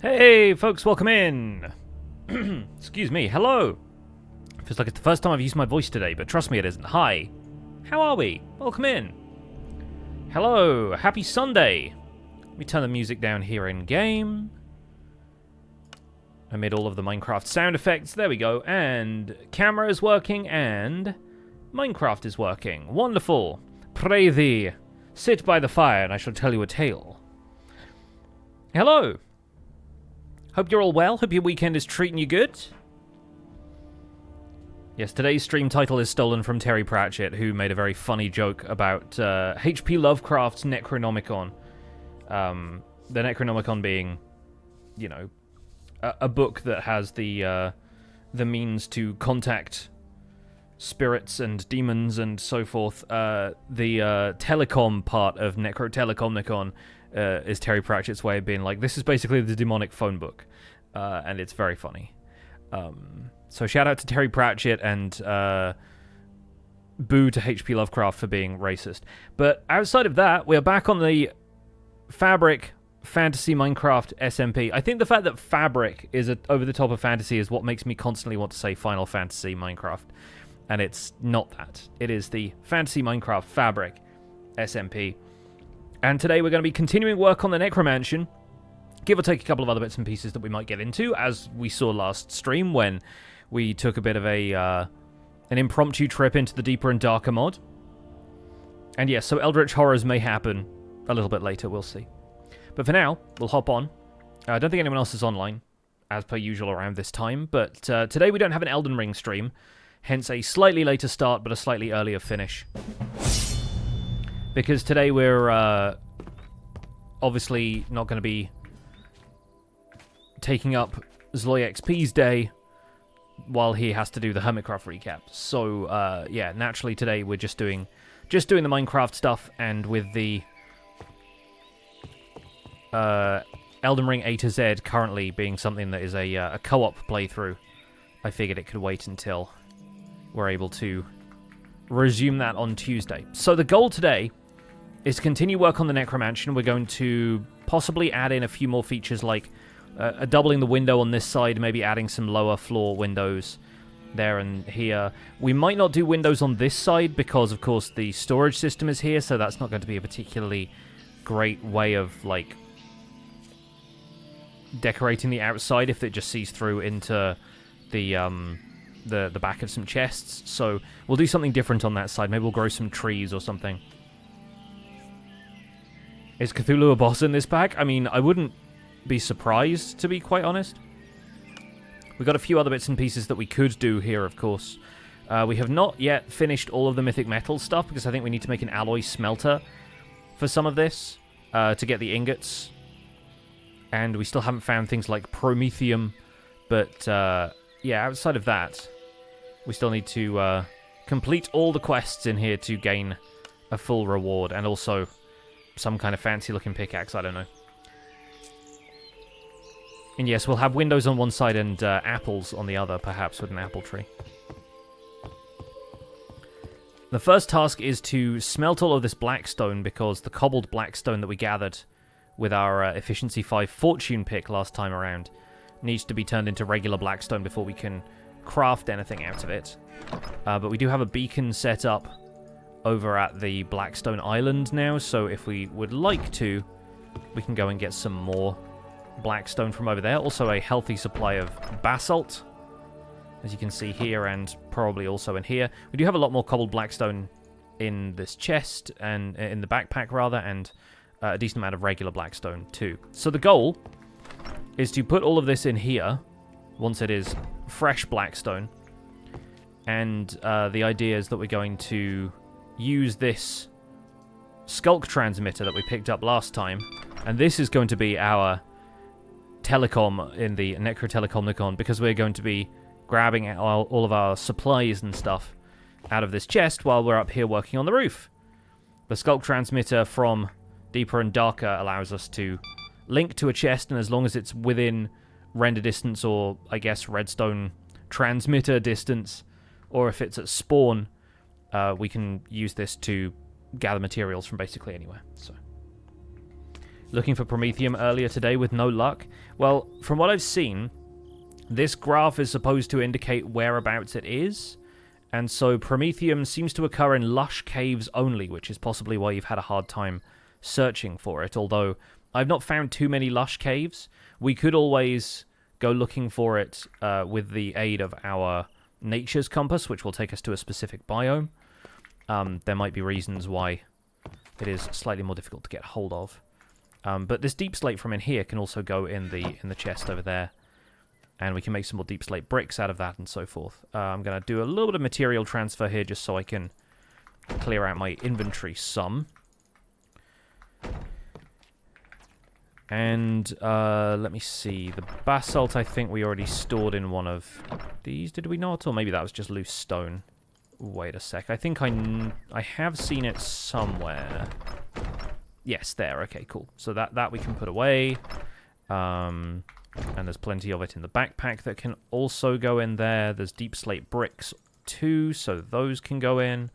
Hey folks, welcome in. Excuse me, hello. Feels like it's the first time I've used my voice today, but trust me it isn't. Hi. How are we? Welcome in. Hello, happy Sunday. Let me turn the music down here in game. Amid all of the Minecraft sound effects, there we go. And camera is working and Minecraft is working. Wonderful. Pray thee, sit by the fire and I shall tell you a tale. Hello. Hope you're all well. Hope your weekend is treating you good. Yes, today's stream title is stolen from Terry Pratchett, who made a very funny joke about H.P. Lovecraft's Necronomicon. The Necronomicon being, you know, a book that has the means to contact spirits and demons and so forth. The telecom part of Necrotelecomnicon is Terry Pratchett's way of being like, this is basically the demonic phone book, and it's very funny. So shout out to Terry Pratchett and boo to H.P. Lovecraft for being racist. But outside of that, we're back on the Fabric Fantasy Minecraft SMP. I think the fact that Fabric is over the top of fantasy is what makes me constantly want to say Final Fantasy Minecraft. And it's not that. It is the Fantasy Minecraft Fabric SMP. And today we're going to be continuing work on the Necromansion, give or take a couple of other bits and pieces that we might get into, as we saw last stream when we took a bit of an impromptu trip into the deeper and darker mod. And yes, so Eldritch Horrors may happen a little bit later, we'll see. But for now, we'll hop on. I don't think anyone else is online, as per usual around this time, but today we don't have an Elden Ring stream, hence a slightly later start but a slightly earlier finish. Because today we're obviously not going to be taking up Zloy XP's day while he has to do the Hermitcraft recap. So yeah, naturally today we're just doing the Minecraft stuff, and with the Elden Ring A to Z currently being something that is a co-op playthrough, I figured it could wait until we're able to resume that on Tuesday. So the goal today is to continue work on the Necromansion. We're going to possibly add in a few more features like doubling the window on this side, maybe adding some lower floor windows there and here. We might not do windows on this side because, of course, the storage system is here, so that's not going to be a particularly great way of, like, decorating the outside if it just sees through into the back of some chests. So we'll do something different on that side. Maybe we'll grow some trees or something. Is Cthulhu a boss in this pack? I mean, I wouldn't be surprised, to be quite honest. We've got a few other bits and pieces that we could do here, of course. We have not yet finished all of the mythic metal stuff, because I think we need to make an alloy smelter for some of this to get the ingots. And we still haven't found things like promethium. But, yeah, outside of that, we still need to complete all the quests in here to gain a full reward, and also some kind of fancy-looking pickaxe, I don't know. And yes, we'll have windows on one side and apples on the other, perhaps with an apple tree. The first task is to smelt all of this blackstone, because the cobbled blackstone that we gathered with our Efficiency 5 fortune pick last time around needs to be turned into regular blackstone before we can craft anything out of it. But we do have a beacon set up over at the Blackstone Island now, so if we would like to, we can go and get some more blackstone from over there. Also a healthy supply of basalt, as you can see here, and probably also in here. We do have a lot more cobbled blackstone in this chest, and in the backpack rather, and a decent amount of regular blackstone too. So the goal is to put all of this in here once it is fresh blackstone, and the idea is that we're going to use this sculk transmitter that we picked up last time, and this is going to be our telecom in the Necrotelecomnicon, because we're going to be grabbing all of our supplies and stuff out of this chest while we're up here working on the roof. The sculk transmitter from deeper and darker allows us to link to a chest, and as long as it's within render distance, or I guess redstone transmitter distance, or if it's at spawn, we can use this to gather materials from basically anywhere. So looking for Promethium earlier today with no luck. Well, from what I've seen, this graph is supposed to indicate whereabouts it is, and so Promethium seems to occur in lush caves only, which is possibly why you've had a hard time searching for it, although I've not found too many lush caves. We could always go looking for it with the aid of our nature's compass, which will take us to a specific biome. There might be reasons why it is slightly more difficult to get hold of. But this deep slate from in here can also go in the chest over there, and we can make some more deep slate bricks out of that and so forth. I'm going to do a little bit of material transfer here just so I can clear out my inventory some. And let me see. The basalt I think we already stored in one of these, did we not? Or maybe that was just loose stone. Wait a sec. I think I have seen it somewhere. Yes, there. Okay, cool. So that we can put away. And there's plenty of it in the backpack that can also go in there. There's deep slate bricks too, so those can go in.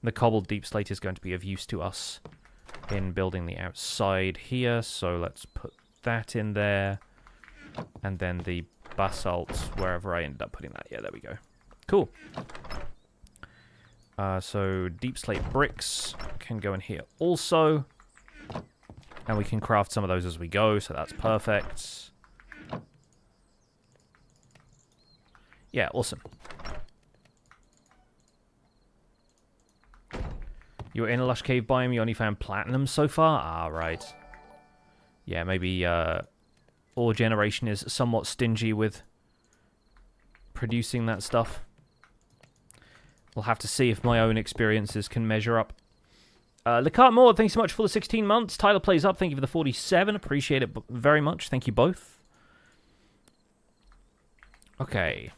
The cobbled deep slate is going to be of use to us in building the outside here, so let's put that in there. And then the basalt, wherever I ended up putting that. Yeah, there we go. Cool. So deep slate bricks can go in here also. And we can craft some of those as we go, so that's perfect. Yeah, awesome. You were in a lush cave biome, you only found platinum so far? Ah, right. Yeah, maybe ore generation is somewhat stingy with producing that stuff. We'll have to see if my own experiences can measure up. Lecart Mord, thanks so much for the 16 months. Tyler Plays Up, thank you for the 47. Appreciate it very much. Thank you both. Okay.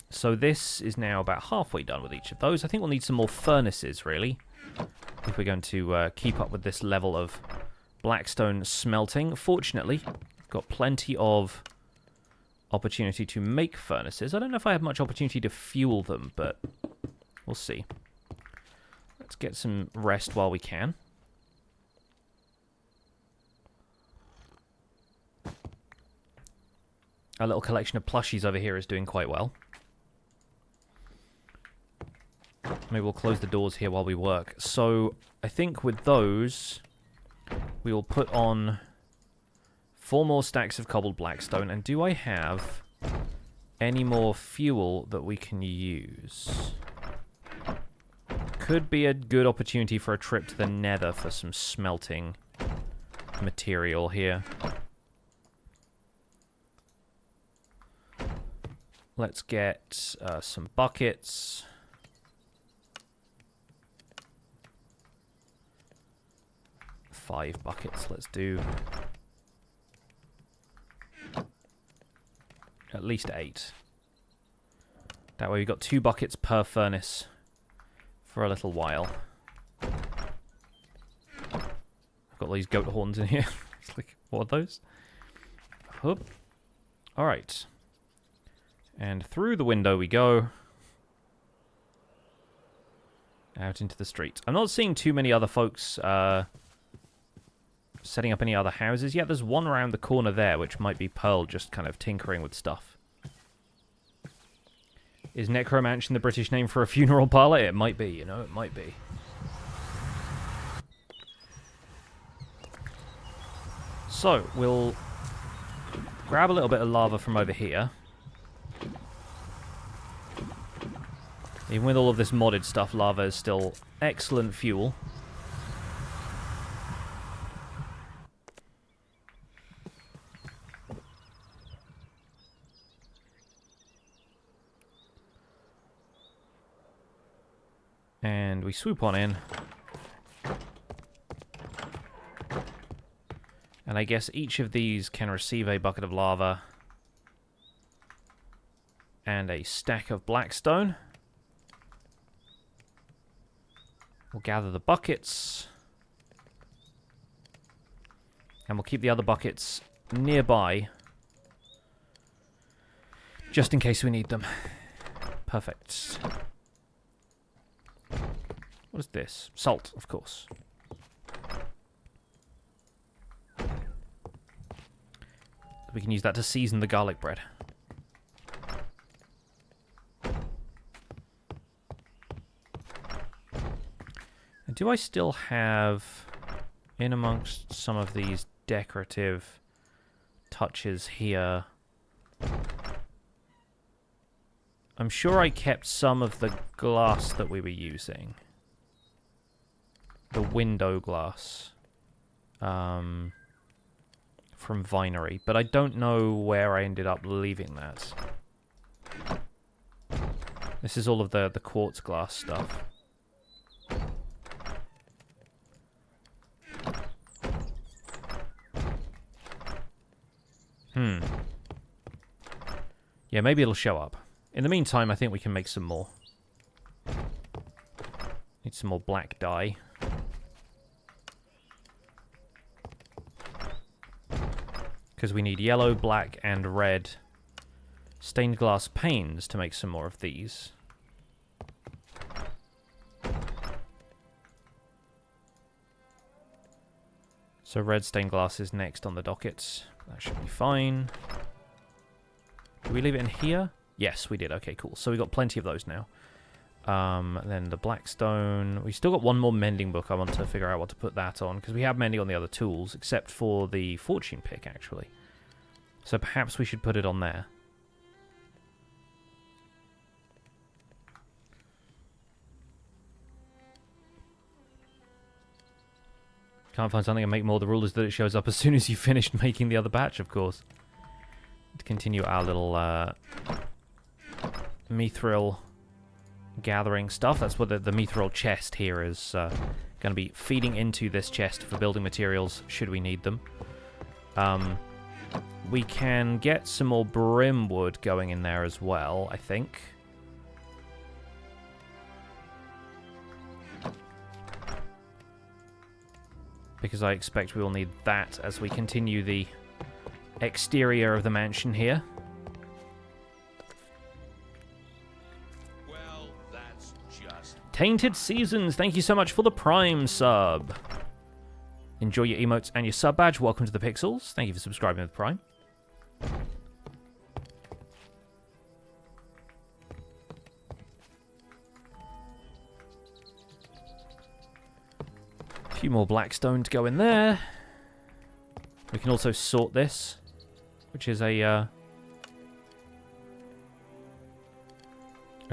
So this is now about halfway done with each of those. I think we'll need some more furnaces, really, if we're going to keep up with this level of blackstone smelting. Fortunately, I've got plenty of opportunity to make furnaces. I don't know if I have much opportunity to fuel them, but we'll see. Let's get some rest while we can. Our little collection of plushies over here is doing quite well. Maybe we'll close the doors here while we work. So, I think with those, we will put on 4 more stacks of cobbled blackstone. And do I have any more fuel that we can use? Could be a good opportunity for a trip to the nether for some smelting material here. Let's get some buckets. Five buckets, let's do. At least 8. That way we've got 2 buckets per furnace for a little while. I've got all these goat horns in here. It's like, what are those? Whoop. Alright. And through the window we go. Out into the street. I'm not seeing too many other folks setting up any other houses. Yeah, there's one around the corner there, which might be Pearl just kind of tinkering with stuff. Is Necromansion the British name for a funeral parlor? It might be, you know, it might be. So, we'll grab a little bit of lava from over here. Even with all of this modded stuff, lava is still excellent fuel. And we swoop on in. And I guess each of these can receive a bucket of lava and a stack of blackstone. We'll gather the buckets. And we'll keep the other buckets nearby, just in case we need them. Perfect. What is this? Salt, of course. We can use that to season the garlic bread. And do I still have, in amongst some of these decorative touches here, I'm sure I kept some of the glass that we were using. The window glass. From Vinery. But I don't know where I ended up leaving that. This is all of the quartz glass stuff. Yeah, maybe it'll show up. In the meantime, I think we can make some more. Need some more black dye. Because we need yellow, black, and red stained glass panes to make some more of these. So red stained glass is next on the docket. That should be fine. Did we leave it in here? Yes, we did. Okay, cool. So we got plenty of those now. Then the blackstone. We still got one more mending book. I want to figure out what to put that on, because we have mending on the other tools, except for the fortune pick, actually. So perhaps we should put it on there. Can't find something and make more. The rule is that it shows up as soon as you finished making the other batch, of course. To continue our little mithril gathering stuff. That's what the mithril chest here is going to be feeding into this chest for building materials, should we need them. We can get some more brimwood going in there as well, I think. Because I expect we will need that as we continue the exterior of the mansion here. Well, that's just... Tainted Seasons, thank you so much for the Prime sub. Enjoy your emotes and your sub badge. Welcome to the Pixels. Thank you for subscribing with Prime. A few more blackstone to go in there. We can also sort this, which is a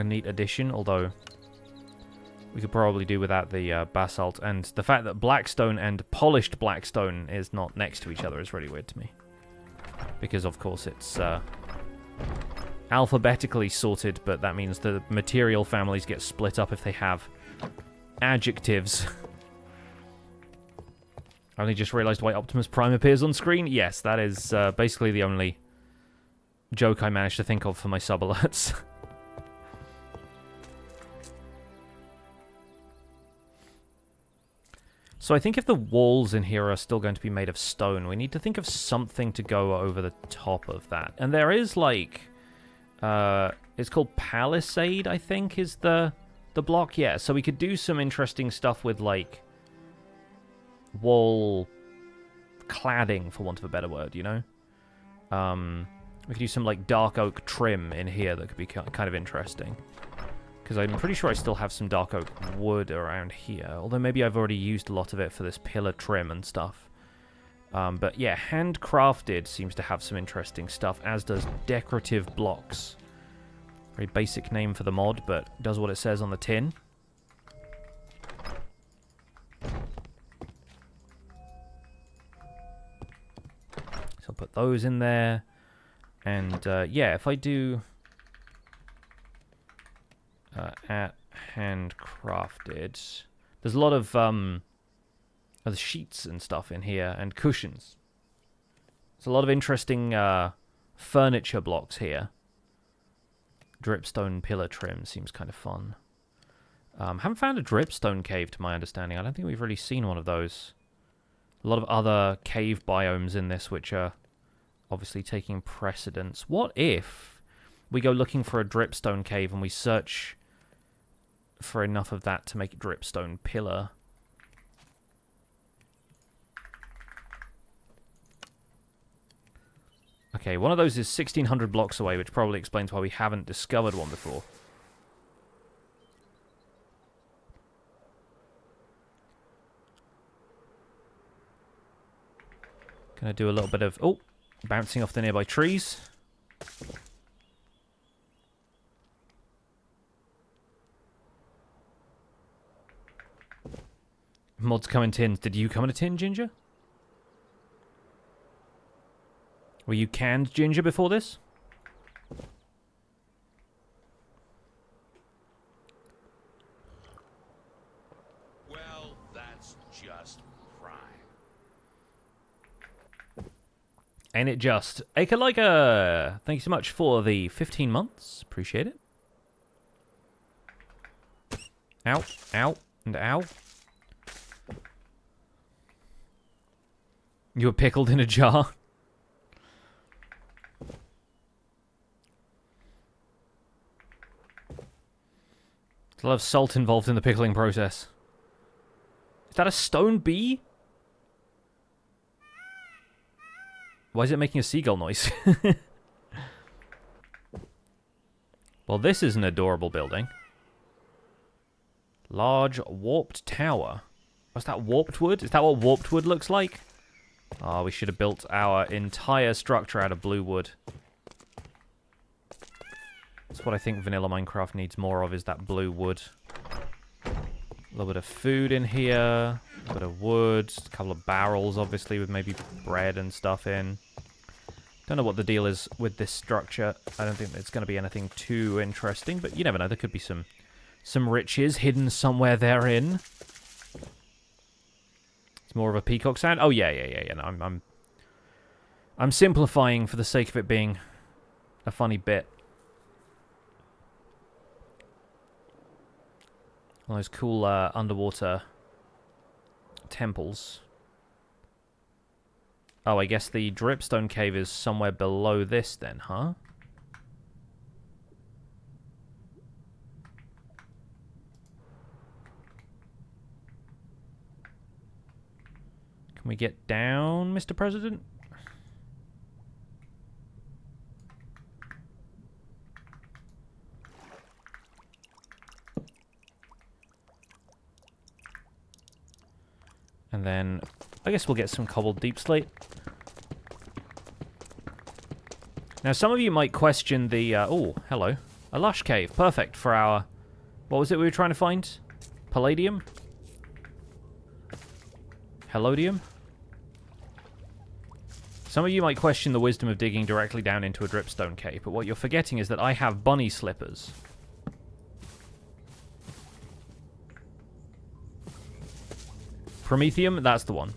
neat addition, although we could probably do without the basalt. And the fact that blackstone and polished blackstone is not next to each other is really weird to me. Because, of course, it's alphabetically sorted, but that means the material families get split up if they have adjectives. I only just realised why Optimus Prime appears on screen. Yes, that is basically the only joke I managed to think of for my sub alerts. So I think if the walls in here are still going to be made of stone, we need to think of something to go over the top of that. And there is, like, it's called Palisade, I think, is the block. Yeah, so we could do some interesting stuff with, like, wall cladding, for want of a better word, you know? We could use some, like, dark oak trim in here that could be kind of interesting. Because I'm pretty sure I still have some dark oak wood around here. Although maybe I've already used a lot of it for this pillar trim and stuff. But yeah, handcrafted seems to have some interesting stuff, as does decorative blocks. Very basic name for the mod, but does what it says on the tin. So I'll put those in there. And yeah, if I do... at handcrafted, there's a lot of sheets and stuff in here, and cushions. There's a lot of interesting furniture blocks here. Dripstone pillar trim seems kind of fun. Haven't found a dripstone cave to my understanding. I don't think we've really seen one of those. A lot of other cave biomes in this which are obviously taking precedence. What if we go looking for a dripstone cave and we search for enough of that to make a dripstone pillar? Okay, one of those is 1,600 blocks away, which probably explains why we haven't discovered one before. Gonna do a little bit of... Oh! Bouncing off the nearby trees. Mods come in tins. Did you come in a tin, Ginger? Were you canned ginger before this? Well, that's just crime. Ain't it just? Akalika! Thank you so much for the 15 months. Appreciate it. Ow, ow, and ow. You were pickled in a jar. There's a lot of salt involved in the pickling process. Is that a stone bee? Why is it making a seagull noise? Well, this is an adorable building. Large warped tower. Was that warped wood? Is that what warped wood looks like? Oh, we should have built our entire structure out of blue wood. That's what I think vanilla Minecraft needs more of, is that blue wood. A little bit of food in here. A bit of wood. A couple of barrels, obviously, with maybe bread and stuff in. Don't know what the deal is with this structure. I don't think it's going to be anything too interesting, but you never know. There could be some riches hidden somewhere therein. It's more of a peacock sound. Oh yeah. No, I'm simplifying for the sake of it being a funny bit. All those cool underwater temples. Oh, I guess the dripstone cave is somewhere below this then, huh? Can we get down, Mr. President? And then, I guess we'll get some cobbled deep slate. Now, some of you might question the, oh, hello. A lush cave. Perfect for our, what was it we were trying to find? Palladium? Hellodium? Some of you might question the wisdom of digging directly down into a dripstone cave, but what you're forgetting is that I have bunny slippers. Promethium? That's the one.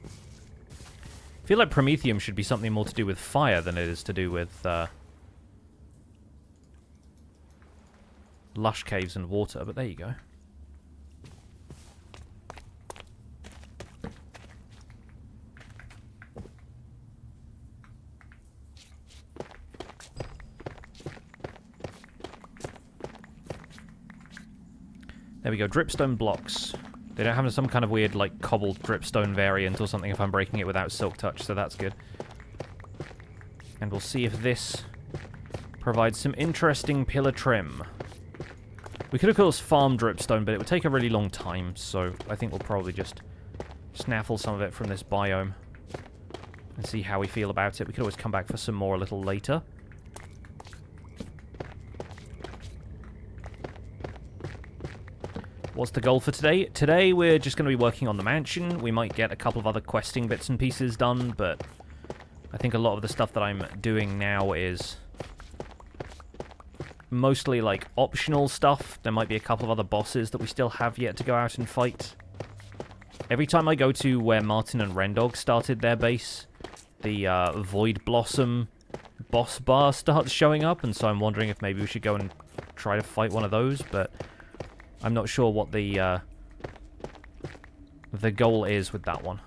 I feel like Promethium should be something more to do with fire than it is to do with lush caves and water, but there you go. There we go, dripstone blocks. They don't have some kind of weird, like, cobbled dripstone variant or something if I'm breaking it without silk touch, so that's good. And we'll see if this provides some interesting pillar trim. We could of course farm dripstone, but it would take a really long time, so I think we'll probably just snaffle some of it from this biome and see how we feel about it. We could always come back for some more a little later. What's the goal for today? Today we're just going to be working on the mansion. We might get a couple of other questing bits and pieces done, but I think a lot of the stuff that I'm doing now is mostly like optional stuff. There might be a couple of other bosses that we still have yet to go out and fight. Every time I go to where Martin and Rendog started their base, the Void Blossom boss bar starts showing up, and so I'm wondering if maybe we should go and try to fight one of those, but I'm not sure what the goal is with that one.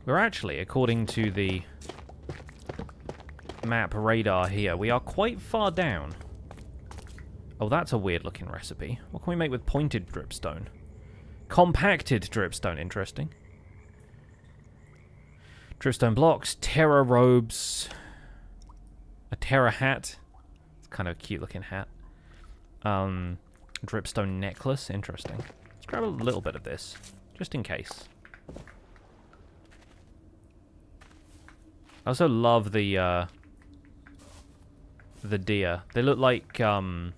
We're actually, according to the map radar here, we are quite far down. Oh, that's a weird looking recipe. What can we make with pointed dripstone? Compacted dripstone, interesting. Dripstone blocks, terra robes, a terra hat. It's kind of a cute looking hat. Dripstone necklace, interesting. Let's grab a little bit of this, just in case. I also love the deer. They look like, there's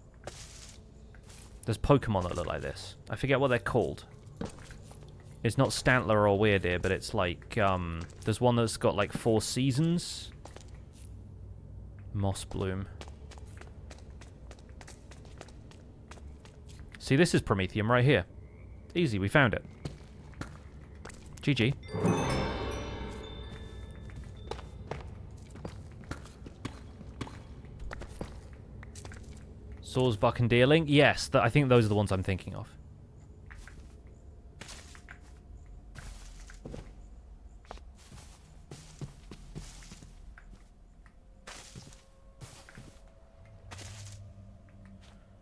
Pokemon that look like this. I forget what they're called. It's not Stantler or Weirdeer, but it's like, there's one that's got like 4 seasons. Moss Bloom. See, this is Promethium right here. Easy, we found it. GG. Saws, Buck, and Deerling? Yes, I think those are the ones I'm thinking of.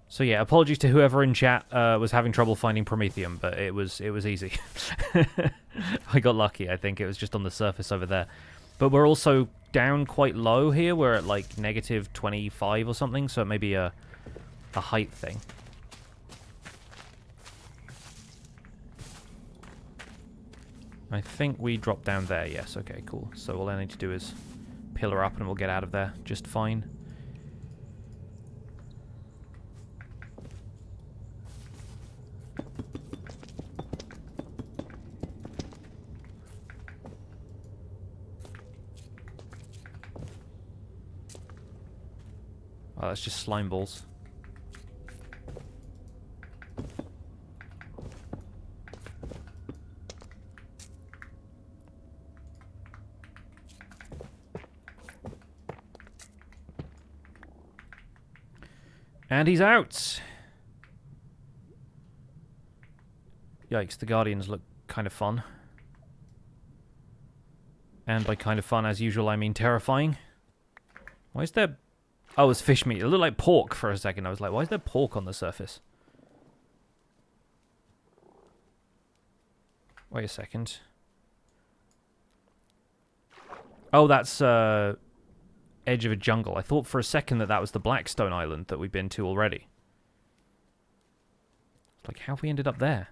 So yeah, apologies to whoever in chat was having trouble finding Promethium, but it was easy. I got lucky, I think. It was just on the surface over there. But we're also down quite low here. We're at like negative 25 or something, so it may be a height thing. I think we dropped down there. Yes, okay, cool. So all I need to do is pillar up and we'll get out of there just fine. Oh, that's just slime balls. And he's out! Yikes, the Guardians look kind of fun. And by kind of fun, as usual, I mean terrifying. Why is there... Oh, it's fish meat. It looked like pork for a second. I was like, why is there pork on the surface? Wait a second. Oh, that's edge of a jungle. I thought for a second that was the Blackstone Island that we've been to already. Like, how have we ended up there?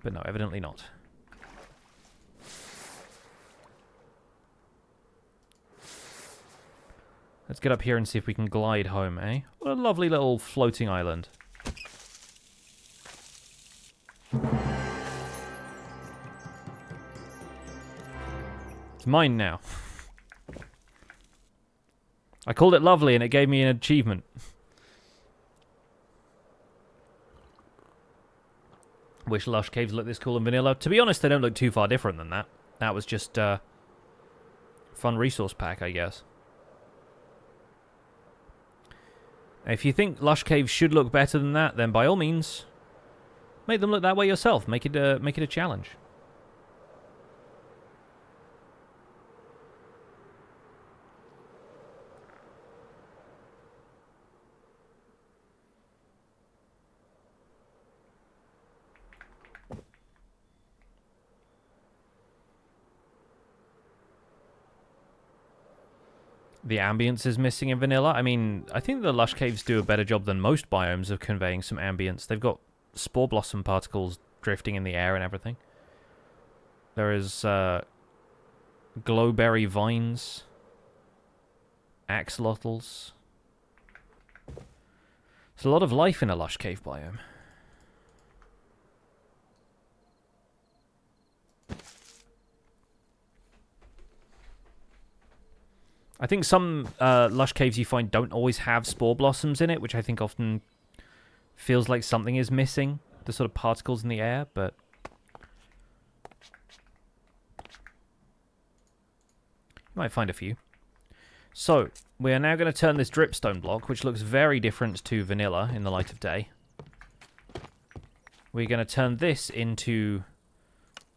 But no, evidently not. Let's get up here and see if we can glide home, eh? What a lovely little floating island. It's mine now. I called it lovely and it gave me an achievement. Wish Lush Caves looked this cool in vanilla. To be honest, they don't look too far different than that. That was just fun resource pack, I guess. If you think Lush Caves should look better than that, then by all means, make them look that way yourself. Make it a challenge. The ambience is missing in vanilla. I mean, I think the Lush Caves do a better job than most biomes of conveying some ambience. They've got spore blossom particles drifting in the air and everything. There is glowberry vines, axolotls. There's a lot of life in a Lush Cave biome. I think some Lush Caves you find don't always have spore blossoms in it, which I think often feels like something is missing. The sort of particles in the air, but... you might find a few. So, we are now going to turn this dripstone block, which looks very different to vanilla in the light of day. We're going to turn this into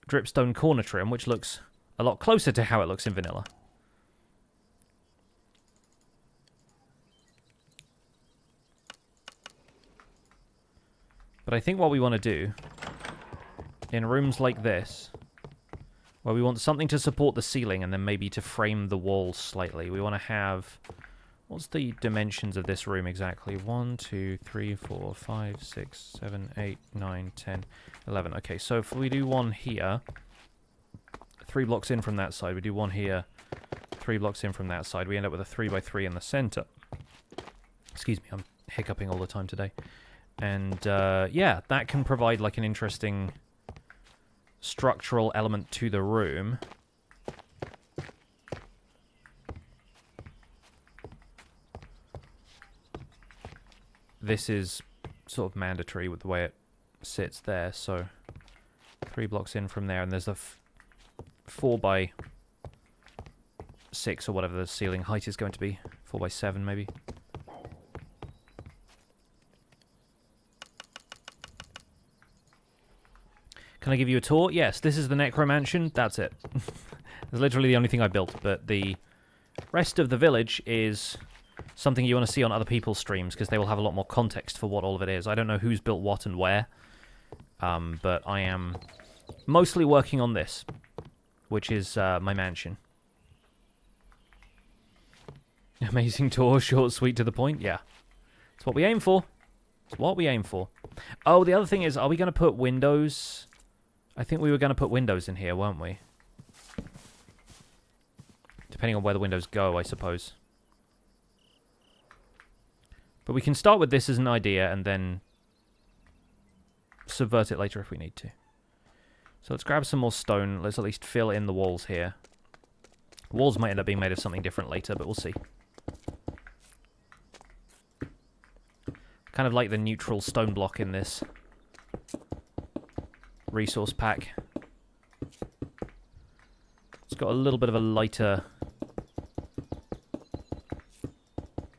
dripstone corner trim, which looks a lot closer to how it looks in vanilla. But I think what we want to do, in rooms like this, where we want something to support the ceiling and then maybe to frame the walls slightly, we want to have... What's the dimensions of this room exactly? 1, 2, 3, 4, 5, 6, 7, 8, 9, 10, 11. Okay, so if we do one here, 3 blocks in from that side, we do one here, 3 blocks in from that side, we end up with a 3 by 3 in the center. Excuse me, I'm hiccuping all the time today. And, yeah, that can provide, like, an interesting structural element to the room. This is sort of mandatory with the way it sits there, so 3 blocks in from there, and there's a 4 by 6 or whatever the ceiling height is going to be. 4 by 7 maybe. Can I give you a tour? Yes, this is the Necromansion. That's it. It's literally the only thing I built, but the rest of the village is something you want to see on other people's streams, because they will have a lot more context for what all of it is. I don't know who's built what and where, but I am mostly working on this, which is my mansion. Amazing tour, short, sweet, to the point. Yeah, it's what we aim for. It's what we aim for. Oh, the other thing is, are we going to put windows? I think we were going to put windows in here, weren't we? Depending on where the windows go, I suppose. But we can start with this as an idea and then subvert it later if we need to. So let's grab some more stone. Let's at least fill in the walls here. Walls might end up being made of something different later, but we'll see. Kind of like the neutral stone block in this resource pack. It's got a little bit of a lighter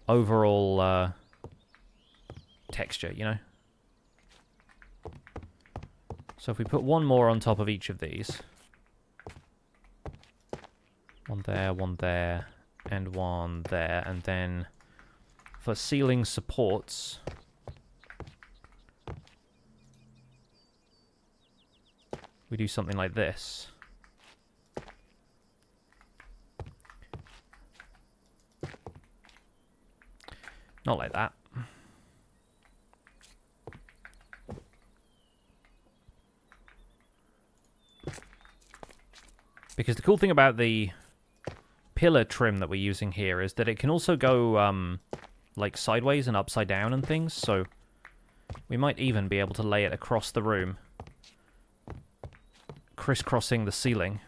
overall texture, you know? So if we put one more on top of each of these. One there, and one there, and then for ceiling supports, we do something like this. Not like that. Because the cool thing about the pillar trim that we're using here is that it can also go like sideways and upside down and things, so we might even be able to lay it across the room, crisscrossing the ceiling.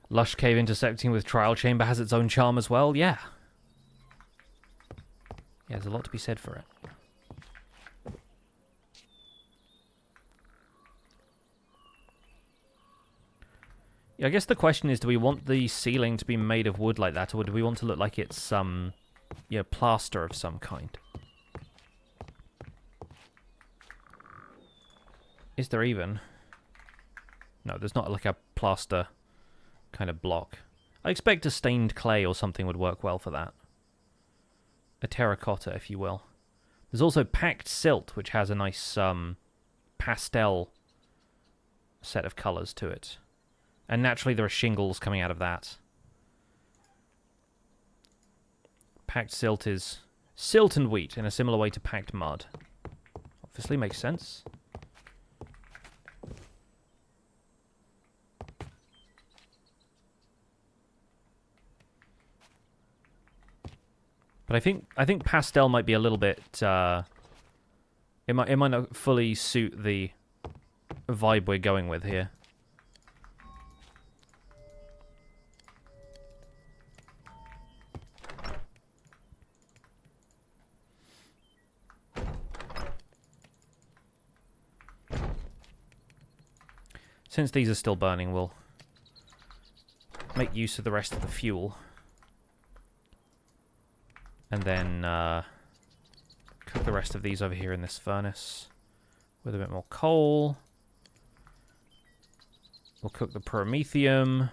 Lush cave intersecting with trial chamber has its own charm as well. Yeah, there's a lot to be said for it. Yeah, I guess the question is, do we want the ceiling to be made of wood like that, or do we want to look like it's some, plaster of some kind? Is there even? No, there's not like a plaster kind of block. I expect a stained clay or something would work well for that. A terracotta, if you will. There's also packed silt, which has a nice pastel set of colours to it. And naturally there are shingles coming out of that. Packed silt is silt and wheat in a similar way to packed mud. Obviously makes sense. But I think pastel might be a little bit it might not fully suit the vibe we're going with here. Since these are still burning, we'll make use of the rest of the fuel. And then Cook the rest of these over here in this furnace with a bit more coal. We'll cook the promethium.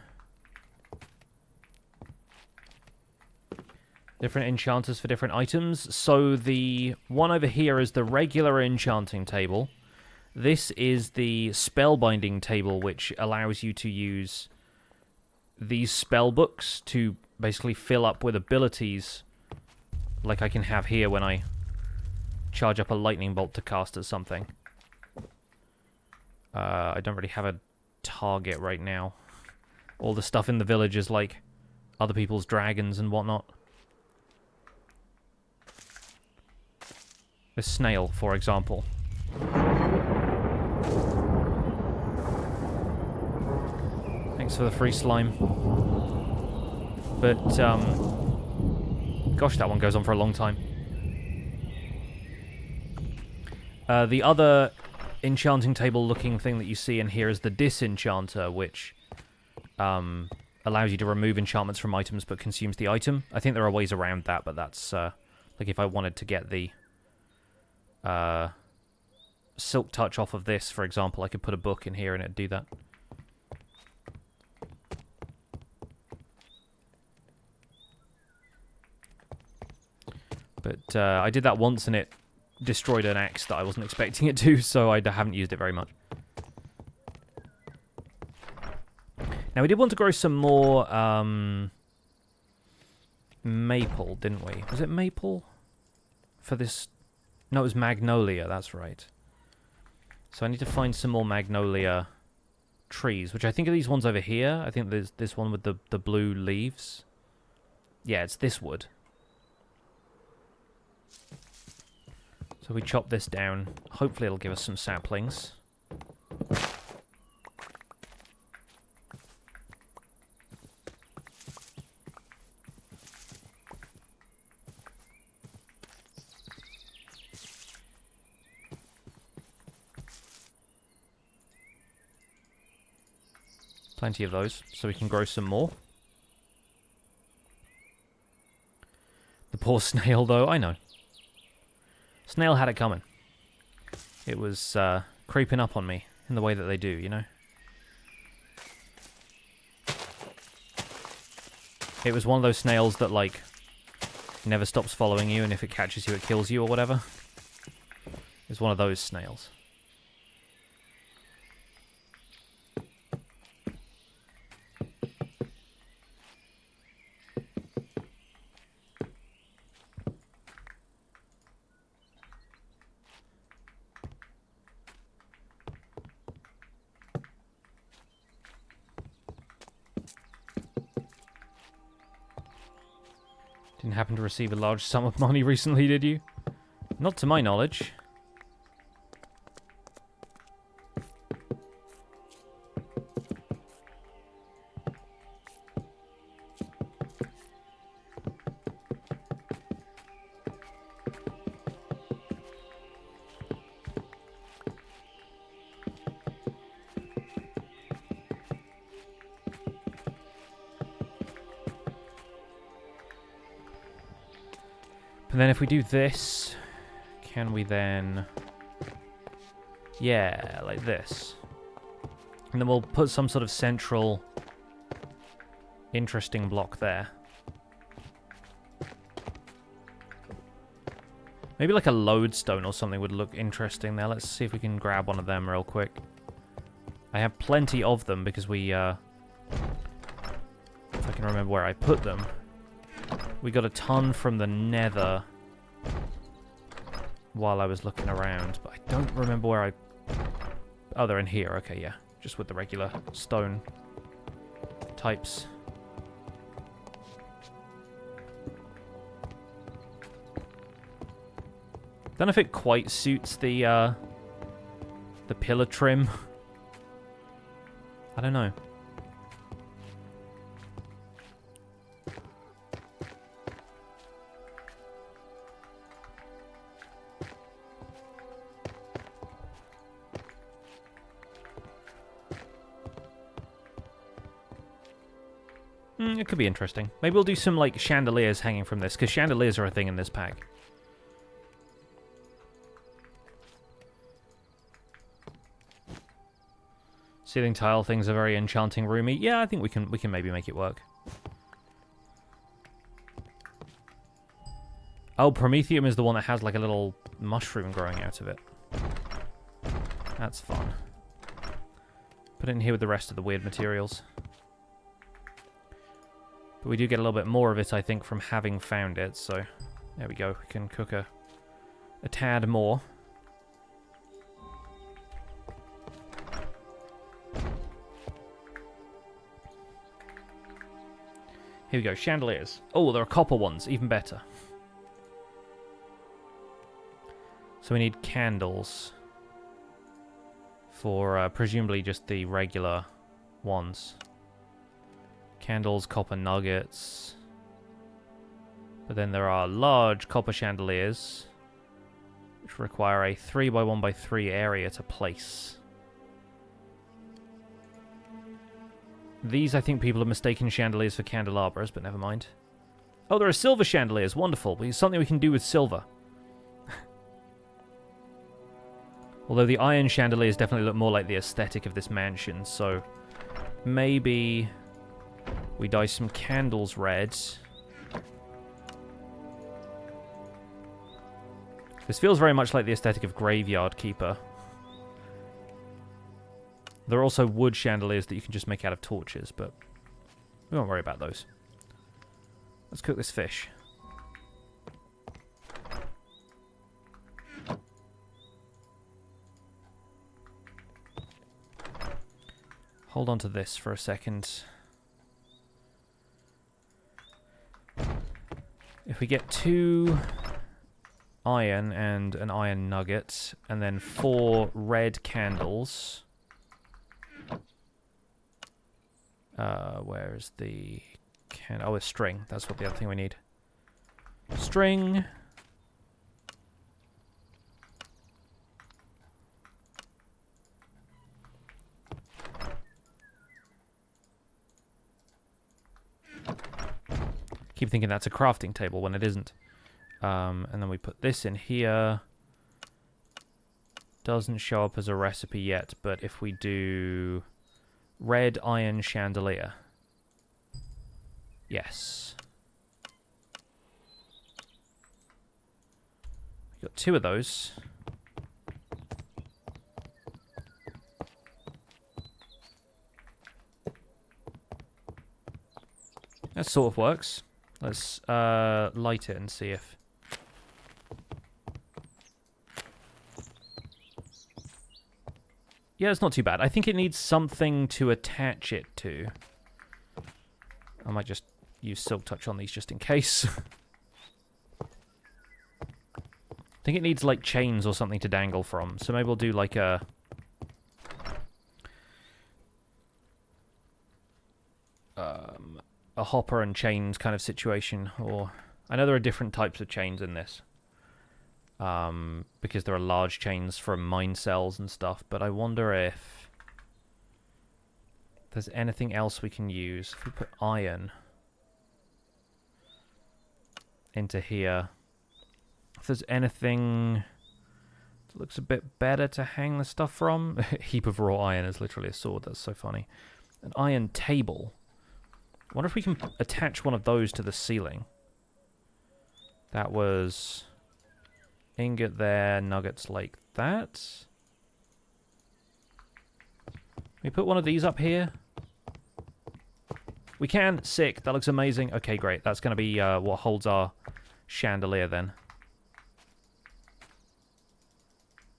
Different enchanters for different items. So the one over here is the regular enchanting table. This is the spellbinding table, which allows you to use these spell books to basically fill up with abilities like I can have here when I charge up a lightning bolt to cast at something. I don't really have a target right now. All the stuff in the village is like other people's dragons and whatnot. This snail, for example. Thanks for the free slime. But, gosh, that one goes on for a long time. The other enchanting table looking thing that you see in here is the disenchanter, which allows you to remove enchantments from items but consumes the item. I think there are ways around that, but that's, like if I wanted to get the silk touch off of this, for example, I could put a book in here and it'd do that. But I did that once and it destroyed an axe that I wasn't expecting it to, so I haven't used it very much. Now, we did want to grow some more maple, didn't we? Was it maple? For this... No, it was magnolia, that's right. So I need to find some more magnolia trees, which I think are these ones over here. I think there's this one with the blue leaves. Yeah, it's this wood. So we chop this down. Hopefully it'll give us some saplings. Plenty of those, so we can grow some more. The poor snail, though, I know. Snail had it coming. It was creeping up on me in the way that they do, you know? It was one of those snails that, like, never stops following you, and if it catches you, it kills you or whatever. It's one of those snails. Didn't happen to receive a large sum of money recently, did you? Not to my knowledge. And then if we do this, can we then... Yeah, like this. And then we'll put some sort of central interesting block there. Maybe like a lodestone or something would look interesting there. Let's see if we can grab one of them real quick. I have plenty of them because we, if I can remember where I put them. We got a ton from the nether while I was looking around, but I don't remember where I... Oh, they're in here. Okay, yeah. Just with the regular stone types. Don't know if it quite suits the pillar trim. I don't know. It could be interesting. Maybe we'll do some, like, chandeliers hanging from this, because chandeliers are a thing in this pack. Ceiling tile things are very enchanting roomy. Yeah, I think we can maybe make it work. Oh, Prometheum is the one that has like a little mushroom growing out of it. That's fun. Put it in here with the rest of the weird materials. But we do get a little bit more of it, I think, from having found it, so there we go. We can cook a tad more. Here we go, chandeliers. Oh, there are copper ones, even better. So we need candles for presumably just the regular ones. Candles, copper nuggets. But then there are large copper chandeliers, which require a 3x1x3 area to place. These, I think people have mistaken chandeliers for candelabras, but never mind. Oh, there are silver chandeliers. Wonderful. It's something we can do with silver. Although the iron chandeliers definitely look more like the aesthetic of this mansion, so maybe we dye some candles red. This feels very much like the aesthetic of Graveyard Keeper. There are also wood chandeliers that you can just make out of torches, but we won't worry about those. Let's cook this fish. Hold on to this for a second. If we get 2 iron and an iron nugget, and then 4 red candles. Where is the oh, it's string. That's what the other thing we need. String. Keep thinking that's a crafting table when it isn't. And then we put this in here. Doesn't show up as a recipe yet, but if we do red iron chandelier. Yes. We got 2 of those. That sort of works. Let's light it and see if... Yeah, it's not too bad. I think it needs something to attach it to. I might just use Silk Touch on these just in case. I think it needs like chains or something to dangle from. So maybe we'll do like a hopper and chains kind of situation. Or I know there are different types of chains in this. Because there are large chains from mine cells and stuff, but I wonder if there's anything else we can use. If we put iron into here, if there's anything that looks a bit better to hang the stuff from. A heap of raw iron is literally a sword. That's so funny. An iron table. I wonder if we can attach one of those to the ceiling. That was... ingot there, nuggets like that. We put one of these up here. We can. Sick. That looks amazing. Okay, great. That's going to be what holds our chandelier then.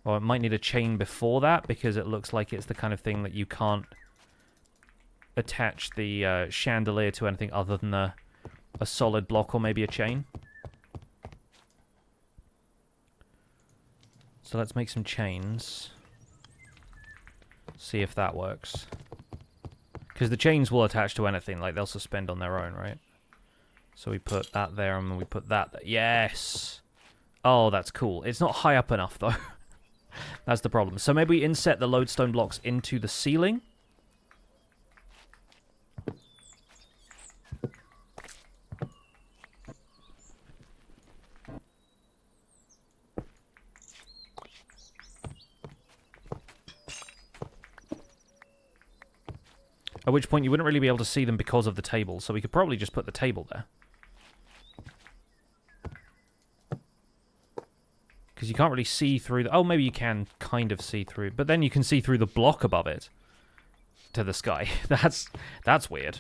Well, it might need a chain before that because it looks like it's the kind of thing that you can't attach the chandelier to anything other than a solid block or maybe a chain. So let's make some chains. See if that works. Because the chains will attach to anything, like they'll suspend on their own, right? So we put that there and we put that there. Yes! Oh, that's cool. It's not high up enough, though. That's the problem. So maybe we inset the lodestone blocks into the ceiling. At which point you wouldn't really be able to see them because of the table, so we could probably just put the table there. Because you can't really see through the... Oh, maybe you can kind of see through, but then you can see through the block above it to the sky. That's weird.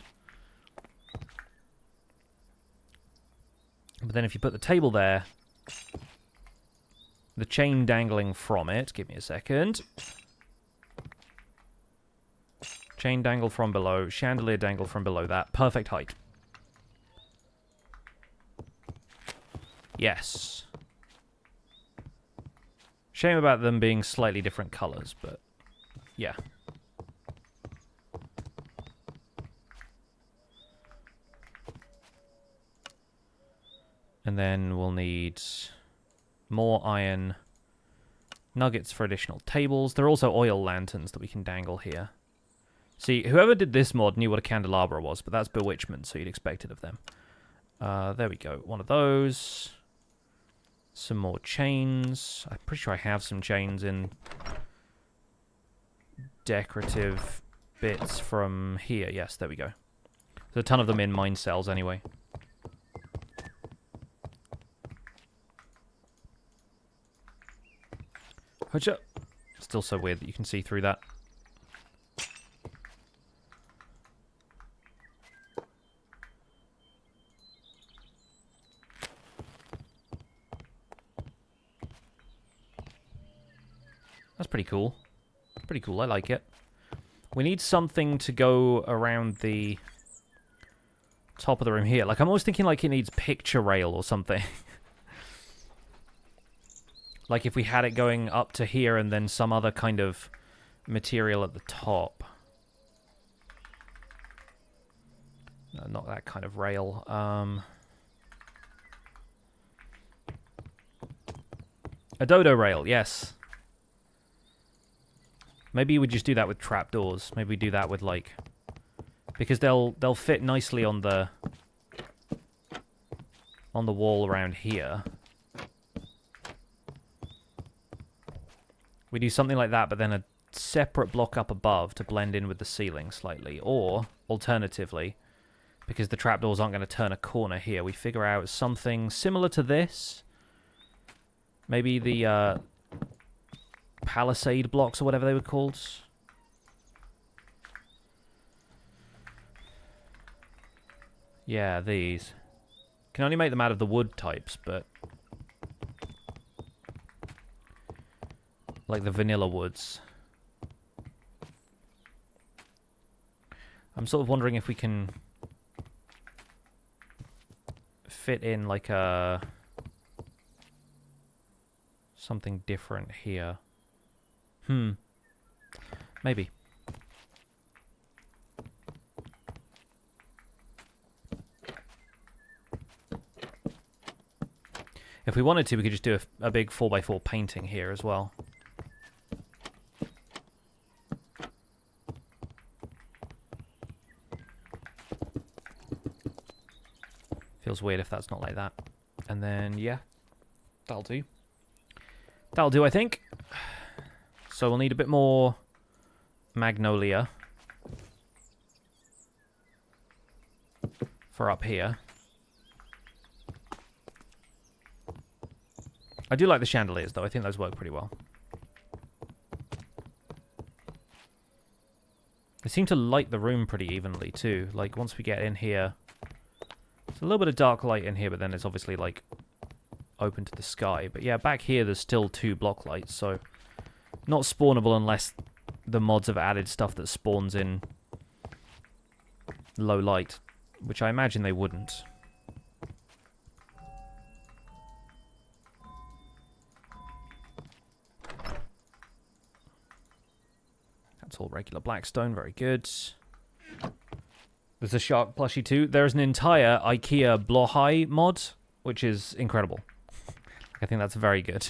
But then if you put the table there, the chain dangling from it... Give me a second. Chain dangle from below, chandelier dangle from below that. Perfect height. Yes. Shame about them being slightly different colors, but yeah. And then we'll need more iron nuggets for additional tables. There are also oil lanterns that we can dangle here. See, whoever did this mod knew what a candelabra was, but that's bewitchment, so you'd expect it of them. There we go. One of those. Some more chains. I'm pretty sure I have some chains in decorative bits from here. Yes, there we go. There's a ton of them in mine cells anyway. Still so weird that you can see through that. That's pretty cool. Pretty cool, I like it. We need something to go around the top of the room here. Like, I'm always thinking like it needs picture rail or something. Like if we had it going up to here and then some other kind of material at the top. No, not that kind of rail. A dodo rail, yes. Maybe we just do that with trapdoors. Maybe we do that with like... Because they'll fit nicely on the wall around here. We do something like that, but then a separate block up above to blend in with the ceiling slightly. Or, alternatively, because the trapdoors aren't going to turn a corner here, we figure out something similar to this. Maybe the palisade blocks or whatever they were called. Yeah, these. Can only make them out of the wood types, but... like the vanilla woods. I'm sort of wondering if we can fit in like a something different here. Maybe. If we wanted to, we could just do a big 4x4 painting here as well. Feels weird if that's not like that. And then, yeah, that'll do. That'll do, I think. So we'll need a bit more magnolia for up here. I do like the chandeliers, though. I think those work pretty well. They seem to light the room pretty evenly, too. Like, once we get in here... there's a little bit of dark light in here, but then it's obviously, like, open to the sky. But yeah, back here there's still 2 block lights, so... not spawnable unless the mods have added stuff that spawns in low light, which I imagine they wouldn't. That's all regular blackstone, very good. There's a shark plushie too. There's an entire IKEA Blohai mod, which is incredible. I think that's very good.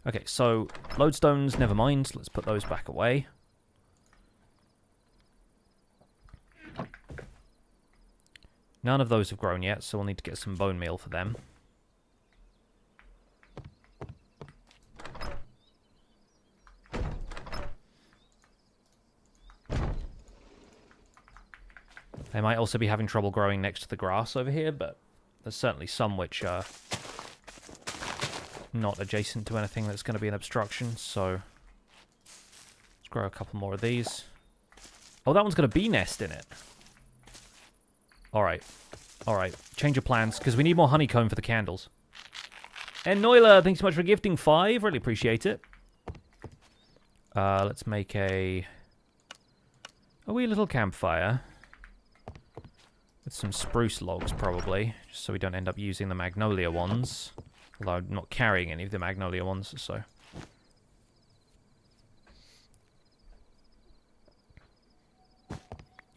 Okay, so lodestones, never mind. Let's put those back away. None of those have grown yet, so we'll need to get some bone meal for them. They might also be having trouble growing next to the grass over here, but there's certainly some which are not adjacent to anything that's going to be an obstruction, so let's grow a couple more of these. Oh, that one's got a bee nest in it. Alright. Alright. Change of plans, because we need more honeycomb for the candles. And Noila, thanks so much for gifting 5. Really appreciate it. Let's make a wee little campfire. With some spruce logs, probably. Just so we don't end up using the magnolia ones. Although I'm not carrying any of the magnolia ones, so...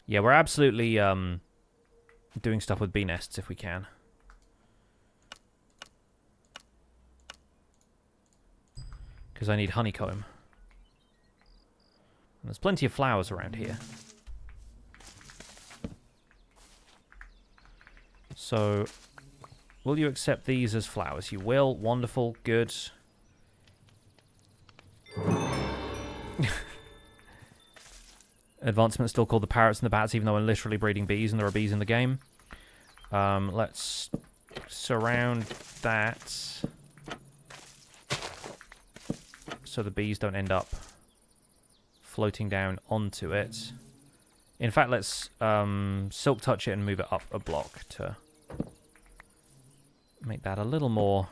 Yeah, we're absolutely doing stuff with bee nests if we can. Because I need honeycomb. And there's plenty of flowers around here. So, will you accept these as flowers? You will. Wonderful. Good. Advancement still called the parrots and the bats, even though I'm literally breeding bees and there are bees in the game. Let's surround that so the bees don't end up floating down onto it. In fact, let's silk touch it and move it up a block to make that a little more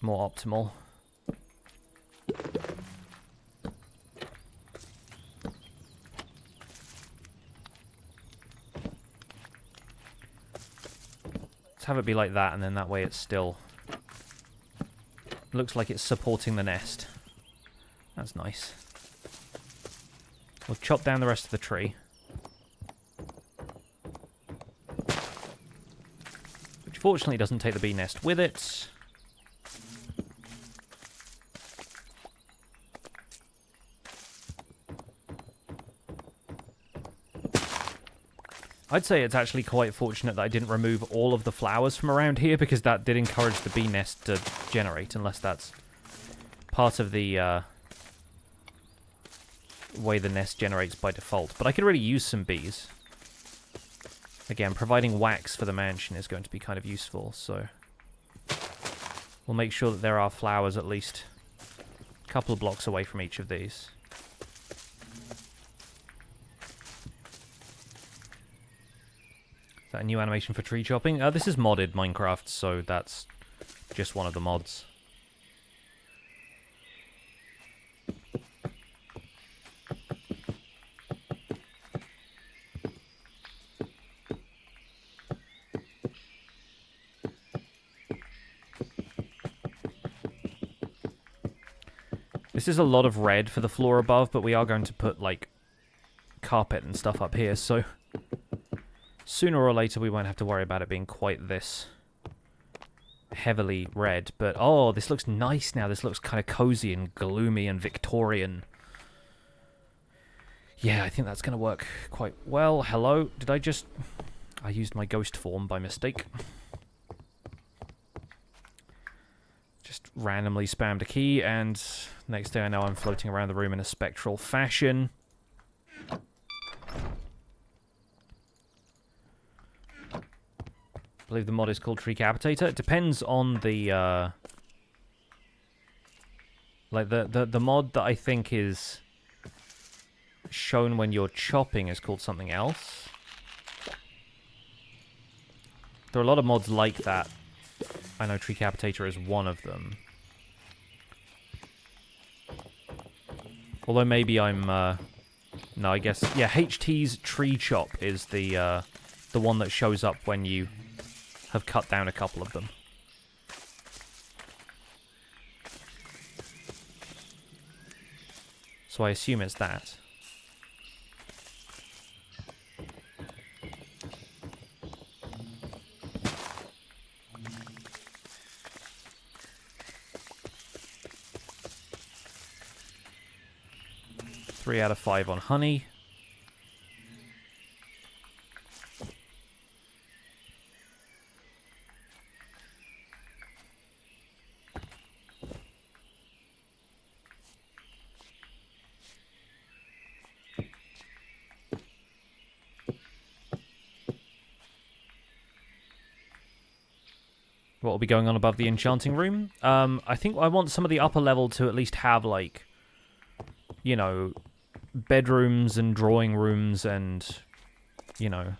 optimal. Let's have it be like that, and then that way it's still looks like it's supporting the nest. That's nice. We'll chop down the rest of the tree. Which fortunately doesn't take the bee nest with it. I'd say it's actually quite fortunate that I didn't remove all of the flowers from around here, because that did encourage the bee nest to generate, unless that's part of the way the nest generates by default. But I could really use some bees. Again, providing wax for the mansion is going to be kind of useful, so we'll make sure that there are flowers at least a couple of blocks away from each of these. Is that a new animation for tree chopping? This is modded Minecraft, so that's just one of the mods. This is a lot of red for the floor above, but we are going to put, like, carpet and stuff up here, so sooner or later we won't have to worry about it being quite this heavily red. But, oh, this looks nice now. This looks kind of cozy and gloomy and Victorian. Yeah, I think that's going to work quite well. Hello? Did I just... I used my ghost form by mistake. Just randomly spammed a key, and next thing I know I'm floating around the room in a spectral fashion. I believe the mod is called Treecapitator. It depends on the like the mod that I think is shown when you're chopping is called something else. There are a lot of mods like that. I know Treecapitator is one of them. Although maybe I'm no, I guess yeah, HT's Tree Chop is the one that shows up when you have cut down a couple of them. So I assume it's that. Three out of 5 on honey. What will be going on above the enchanting room? I think I want some of the upper level to at least have, like, you know, bedrooms and drawing rooms and, you know,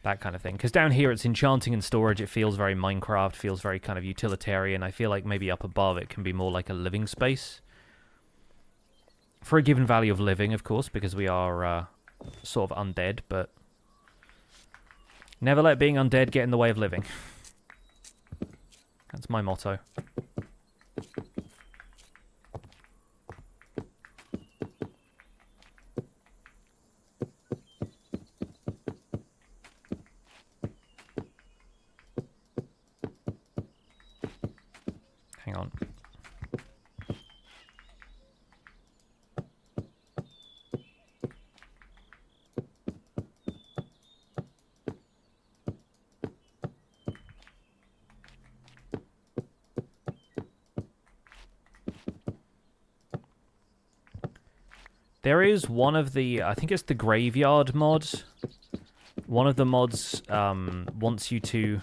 that kind of thing. Because down here it's enchanting and storage. It feels very Minecraft, feels very kind of utilitarian. I feel like maybe up above it can be more like a living space. For a given value of living, of course, because we are sort of undead, but never let being undead get in the way of living. That's my motto. Hang on. There is one of the, I think it's the graveyard mod. One of the mods wants you to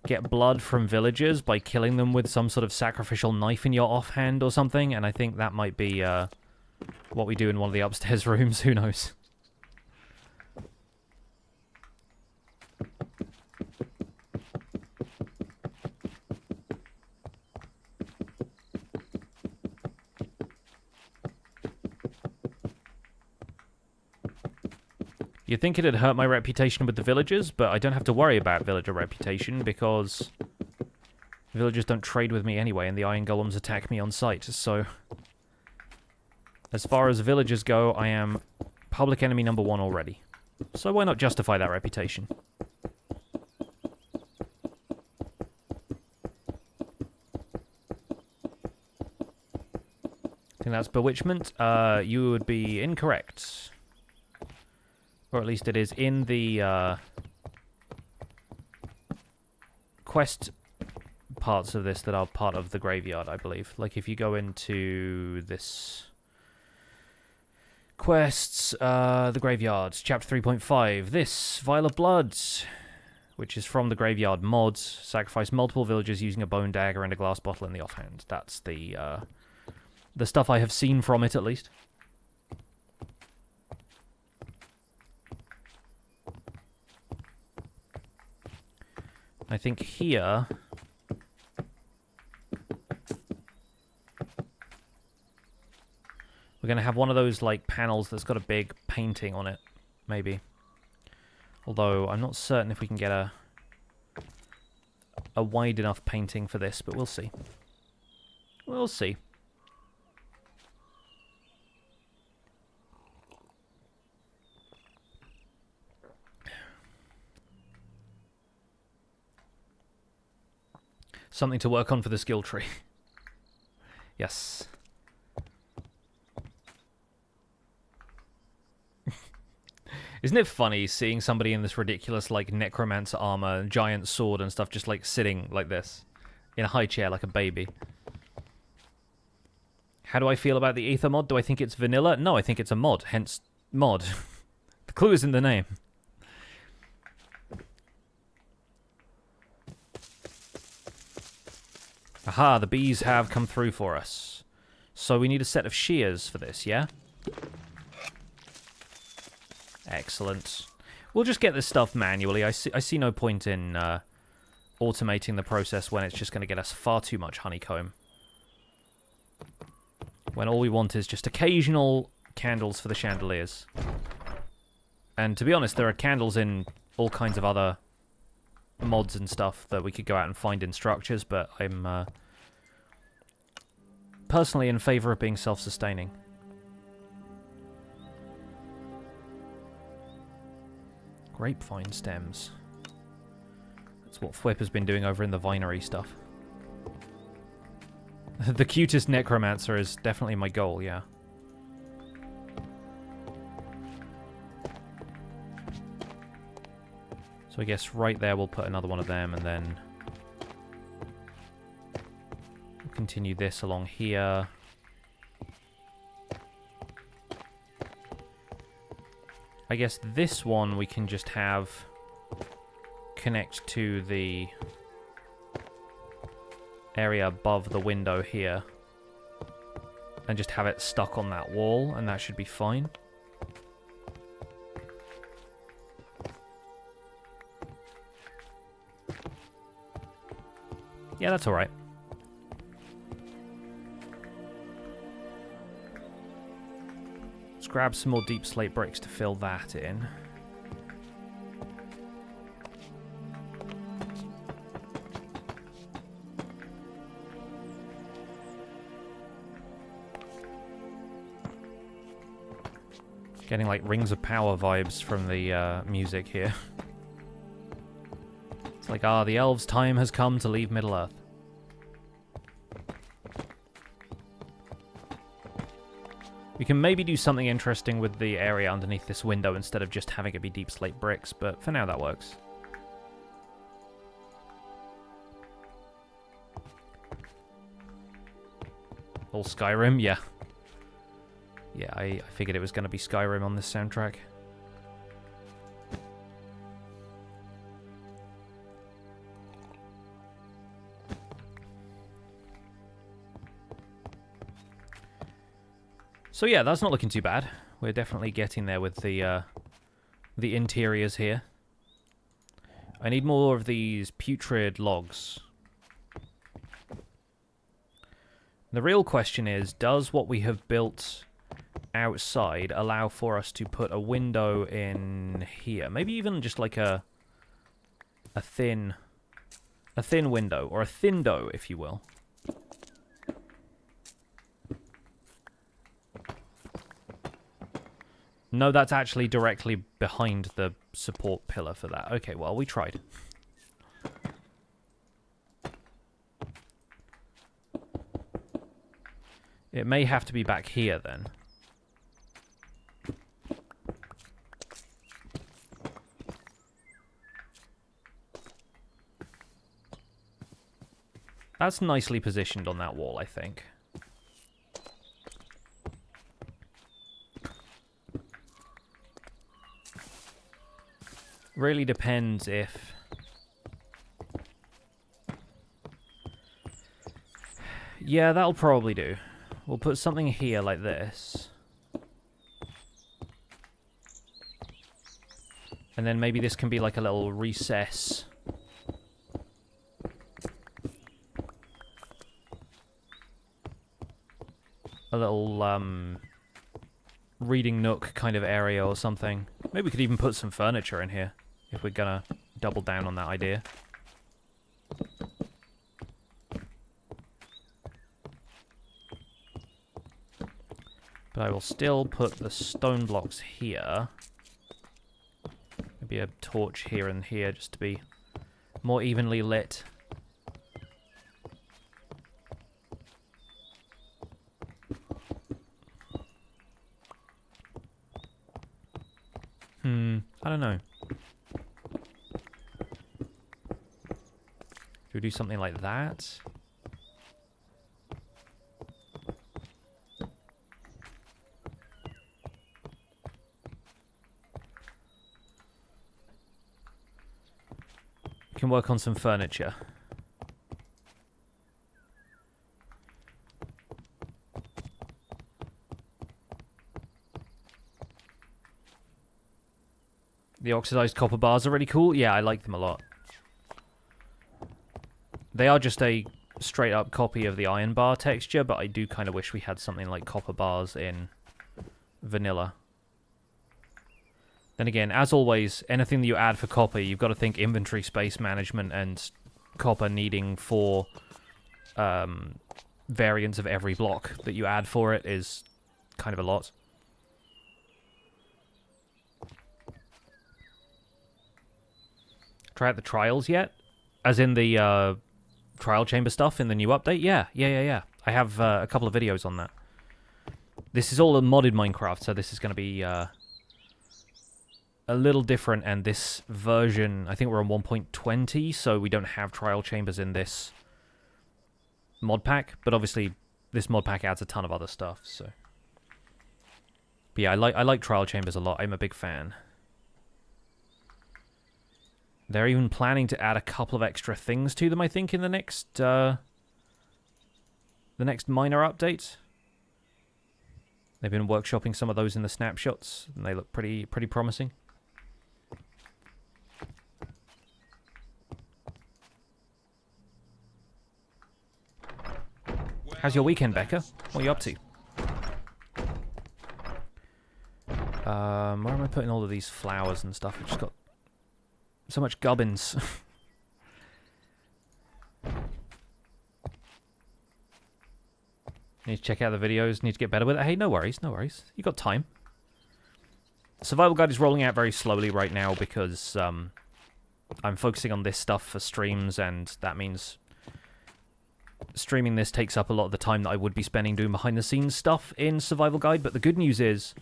get blood from villagers by killing them with some sort of sacrificial knife in your offhand or something, and I think that might be what we do in one of the upstairs rooms, who knows. You'd think it'd hurt my reputation with the villagers, but I don't have to worry about villager reputation because villagers don't trade with me anyway, and the iron golems attack me on sight, so as far as villagers go, I am public enemy number 1 already. So why not justify that reputation? I think that's bewitchment. You would be incorrect. Or at least it is in the quest parts of this that are part of the graveyard, I believe. Like if you go into this quests, the graveyard, chapter 3.5, this Vial of Blood, which is from the graveyard mods, sacrifice multiple villagers using a bone dagger and a glass bottle in the offhand. That's the stuff I have seen from it, at least. I think here we're going to have one of those like panels that's got a big painting on it, maybe. Although I'm not certain if we can get a wide enough painting for this, but we'll see. We'll see. Something to work on for the skill tree. Yes. Isn't it funny seeing somebody in this ridiculous, like, necromancer armor, giant sword and stuff just, like, sitting like this in a high chair like a baby? How do I feel about the ether mod? Do I think it's vanilla? No, I think it's a mod, hence mod. The clue is in the name. Aha, the bees have come through for us. So we need a set of shears for this, yeah? Excellent. We'll just get this stuff manually. I see no point in automating the process when it's just going to get us far too much honeycomb. When all we want is just occasional candles for the chandeliers. And to be honest, there are candles in all kinds of other mods and stuff that we could go out and find in structures, but I'm personally in favor of being self-sustaining. Grapevine stems. That's what Thwip has been doing over in the vinery stuff. The cutest necromancer is definitely my goal, yeah. So I guess right there we'll put another one of them, and then we'll continue this along here. I guess this one we can just have connect to the area above the window here. And just have it stuck on that wall, and that should be fine. Yeah, that's alright. Let's grab some more deep slate bricks to fill that in. Getting like Rings of Power vibes from the music here. It's like, the elves' time has come to leave Middle-earth. We can maybe do something interesting with the area underneath this window instead of just having it be deep slate bricks, but for now that works. All Skyrim, yeah. Yeah, I figured it was going to be Skyrim on this soundtrack. So yeah, that's not looking too bad. We're definitely getting there with the interiors here. I need more of these putrid logs. The real question is, does what we have built outside allow for us to put a window in here? Maybe even just like a thin window, or a thindo, if you will. No, that's actually directly behind the support pillar for that. Okay, well, we tried. It may have to be back here, then. That's nicely positioned on that wall, I think. Really depends if... Yeah, that'll probably do. We'll put something here like this. And then maybe this can be like a little recess. A little, reading nook kind of area or something. Maybe we could even put some furniture in here, if we're gonna double down on that idea. But I will still put the stone blocks here. Maybe a torch here and here, just to be more evenly lit. I don't know. Should we do something like that? We can work on some furniture. The oxidized copper bars are really cool. Yeah, I like them a lot. They are just a straight-up copy of the iron bar texture, but I do kind of wish we had something like copper bars in vanilla. Then again, as always, anything that you add for copper, you've got to think inventory space management and copper needing 4 variants of every block that you add for it is kind of a lot. Try out the trials yet? As in the trial chamber stuff in the new update? Yeah. I have a couple of videos on that. This is all a modded Minecraft, so this is going to be a little different, and this version, I think we're on 1.20, so we don't have trial chambers in this mod pack, but obviously this mod pack adds a ton of other stuff, so... But yeah, I like trial chambers a lot. I'm a big fan. They're even planning to add a couple of extra things to them, I think, in the next the next miner update. They've been workshopping some of those in the snapshots, and they look pretty promising. How's your weekend, Becca? What are you up to? Where am I putting all of these flowers and stuff? I've just got so much gubbins. Need to check out the videos, need to get better with it. Hey, no worries, no worries. You got time. Survival Guide is rolling out very slowly right now because I'm focusing on this stuff for streams, and that means streaming this takes up a lot of the time that I would be spending doing behind-the-scenes stuff in Survival Guide. But the good news is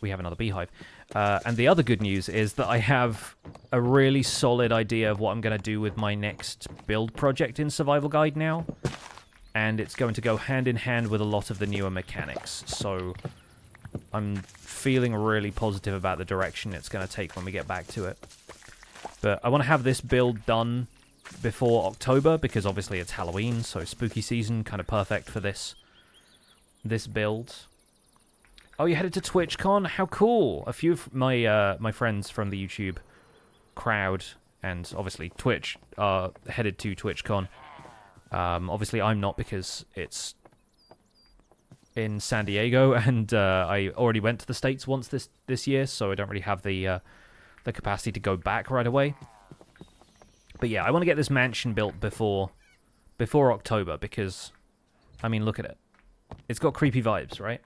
we have another beehive. And the other good news is that I have a really solid idea of what I'm going to do with my next build project in Survival Guide now. And it's going to go hand in hand with a lot of the newer mechanics. So I'm feeling really positive about the direction it's going to take when we get back to it. But I want to have this build done before October, because obviously it's Halloween, so spooky season, kind of perfect for this build. Oh, you headed to TwitchCon? How cool! A few of my my friends from the YouTube crowd, and obviously Twitch, are headed to TwitchCon. Obviously I'm not, because it's in San Diego, and I already went to the States once this year, so I don't really have the capacity to go back right away. But yeah, I want to get this mansion built before October, because, I mean, look at it. It's got creepy vibes, right?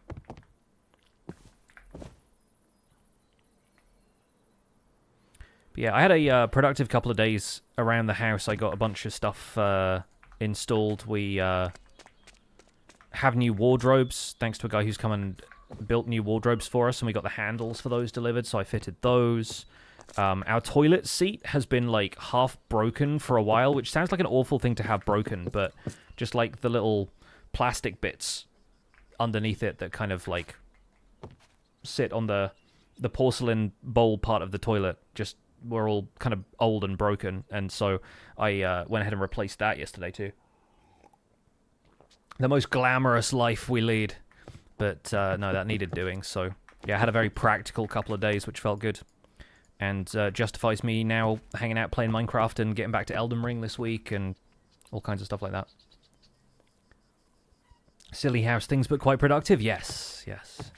But yeah, I had a productive couple of days around the house. I got a bunch of stuff installed. We have new wardrobes, thanks to a guy who's come and built new wardrobes for us, and we got the handles for those delivered, so I fitted those. Our toilet seat has been, like, half broken for a while, which sounds like an awful thing to have broken, but just, like, the little plastic bits underneath it that kind of, like, sit on the porcelain bowl part of the toilet just were all kind of old and broken, and so I went ahead and replaced that yesterday, too. The most glamorous life we lead, but no, that needed doing, so yeah, I had a very practical couple of days, which felt good. And justifies me now hanging out playing Minecraft and getting back to Elden Ring this week and all kinds of stuff like that. Silly house things, but quite productive. Yes, yes.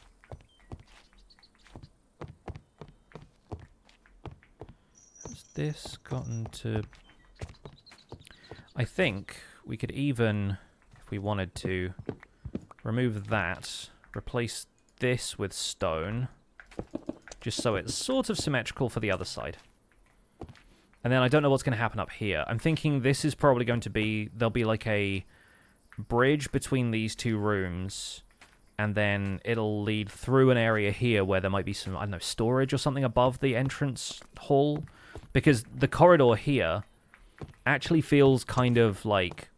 Has this gotten to... I think we could even, if we wanted to, remove that, replace this with stone, just so it's sort of symmetrical for the other side. And then I don't know what's going to happen up here. I'm thinking this is probably going to be... There'll be like a bridge between these two rooms, and then it'll lead through an area here where there might be some, I don't know, storage or something above the entrance hall. Because the corridor here actually feels kind of like...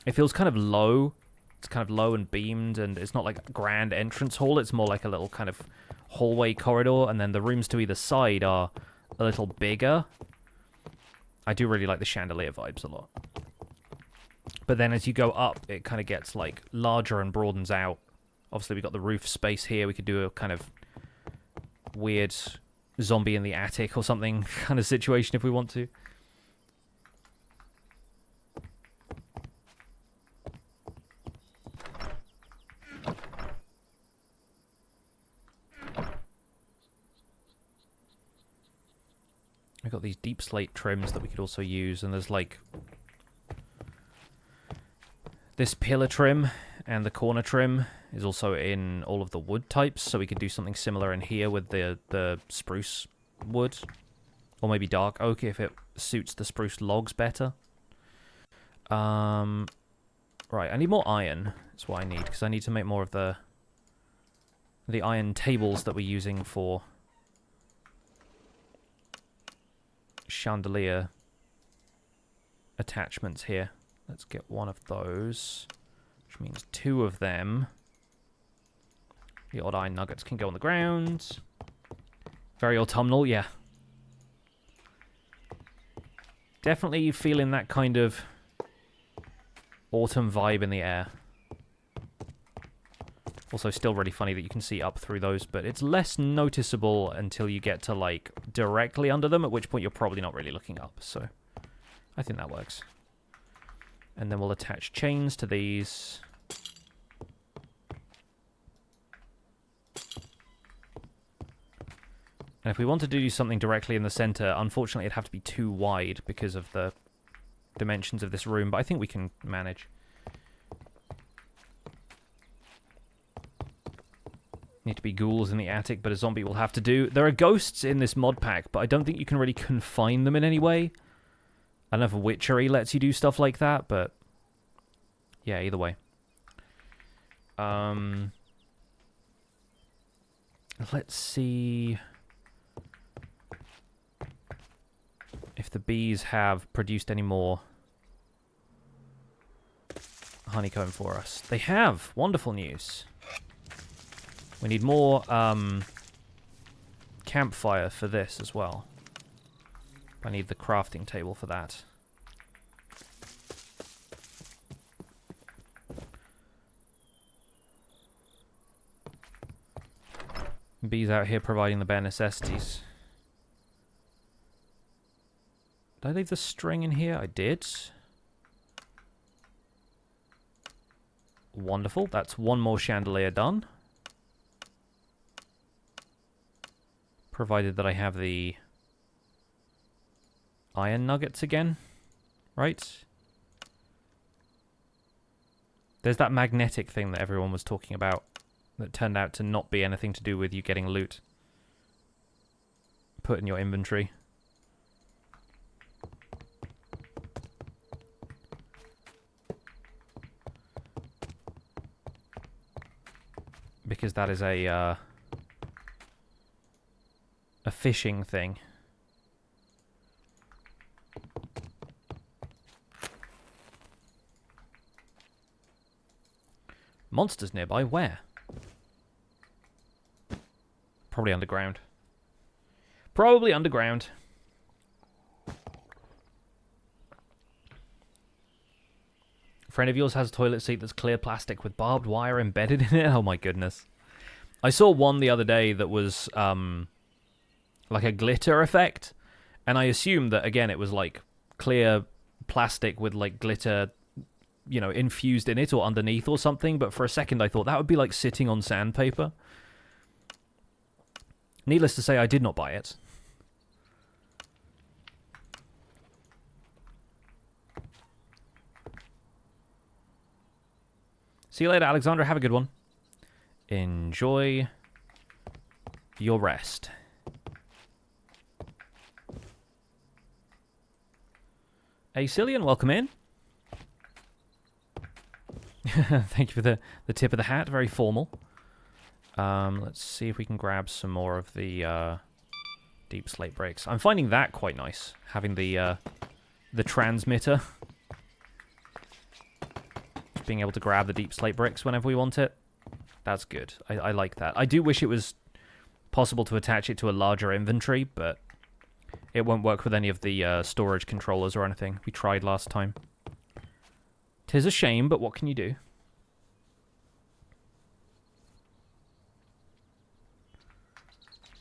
It feels kind of low. It's kind of low and beamed, and it's not like a grand entrance hall. It's more like a little kind of hallway corridor, and then the rooms to either side are a little bigger. I do really like the chandelier vibes a lot. But then as you go up, it kind of gets like larger and broadens out. Obviously, we've got the roof space here. We could do a kind of weird zombie in the attic or something kind of situation if we want to. We've got these deep slate trims that we could also use, and there's like this pillar trim, and the corner trim is also in all of the wood types, so we could do something similar in here with the spruce wood, or maybe dark oak if it suits the spruce logs better. Right, I need more iron. That's what I need, because I need to make more of the iron tables that we're using for chandelier attachments here. Let's get one of those, which means two of them. The odd iron nuggets can go on the ground. Very autumnal, yeah. Definitely feeling that kind of autumn vibe in the air. Also, still really funny that you can see up through those, but it's less noticeable until you get to, like, directly under them, at which point you're probably not really looking up, so I think that works. And then we'll attach chains to these. And if we wanted to do something directly in the center, unfortunately it'd have to be too wide because of the dimensions of this room, but I think we can manage. Need to be ghouls in the attic, but a zombie will have to do. There are ghosts in this mod pack, but I don't think you can really confine them in any way. I don't know if Witchery lets you do stuff like that, but yeah, either way. Let's see if the bees have produced any more honeycomb for us. They have! Wonderful news. We need more campfire for this as well. I need the crafting table for that. Bees out here providing the bare necessities. Did I leave the string in here? I did. Wonderful. That's one more chandelier done. Provided that I have the iron nuggets again. Right? There's that magnetic thing that everyone was talking about that turned out to not be anything to do with you getting loot. Put in your inventory. Because that is a fishing thing. Monsters nearby? Where? Probably underground. Probably underground. A friend of yours has a toilet seat that's clear plastic with barbed wire embedded in it? Oh my goodness. I saw one the other day that was like a glitter effect, and I assumed that, again, it was like clear plastic with like glitter, you know, infused in it or underneath or something, but for a second I thought that would be like sitting on sandpaper. Needless to say, I did not buy it. See you later, Alexandra. Have a good one. Enjoy your rest. Hey, Cillian, welcome in. Thank you for the tip of the hat. Very formal. Let's see if we can grab some more of the deep slate bricks. I'm finding that quite nice, having the transmitter. Just being able to grab the deep slate bricks whenever we want it. That's good. I like that. I do wish it was possible to attach it to a larger inventory, but it won't work with any of the storage controllers or anything. We tried last time. 'Tis a shame, but what can you do?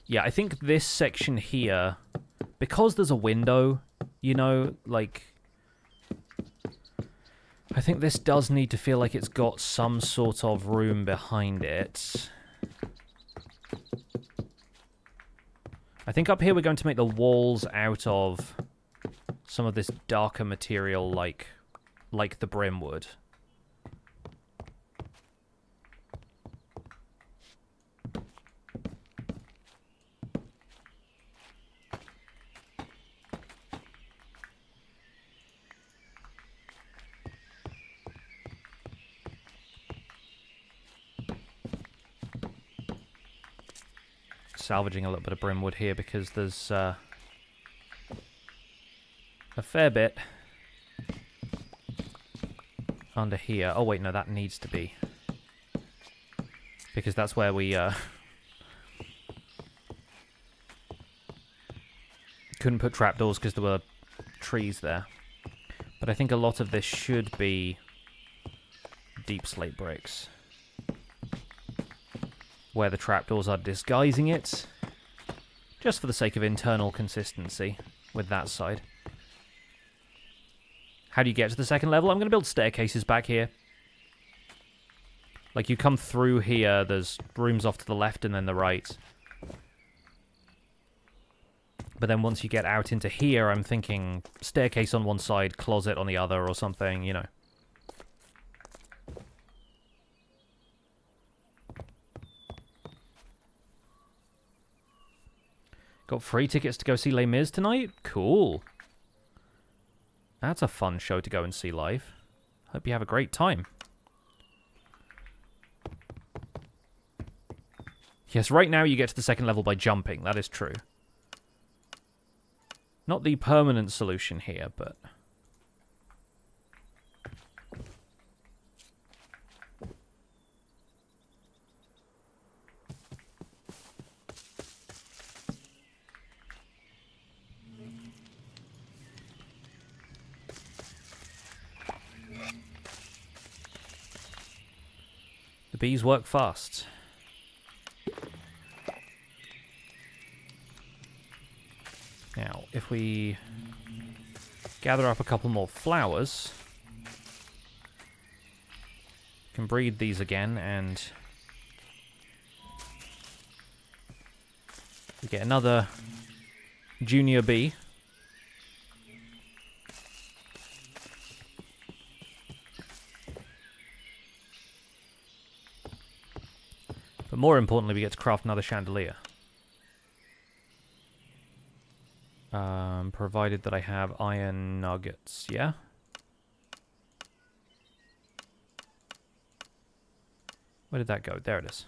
Yeah, I think this section here, because there's a window, you know, like, I think this does need to feel like it's got some sort of room behind it. I think up here we're going to make the walls out of some of this darker material like the brimwood. Salvaging a little bit of brimwood here because there's a fair bit under here. Oh wait, no, that needs to be, because that's where we couldn't put trapdoors because there were trees there. But I think a lot of this should be deep slate bricks. Where the trapdoors are disguising it. Just for the sake of internal consistency with that side. How do you get to the second level? I'm going to build staircases back here. Like, you come through here, there's rooms off to the left and then the right. But then once you get out into here, I'm thinking staircase on one side, closet on the other or something, you know. Got free tickets to go see Les Mis tonight? Cool. That's a fun show to go and see live. Hope you have a great time. Yes, right now you get to the second level by jumping. That is true. Not the permanent solution here, but... the bees work fast. Now, if we gather up a couple more flowers, can breed these again, and we get another junior bee. But more importantly, we get to craft another chandelier. Provided that I have iron nuggets, yeah? Where did that go? There it is.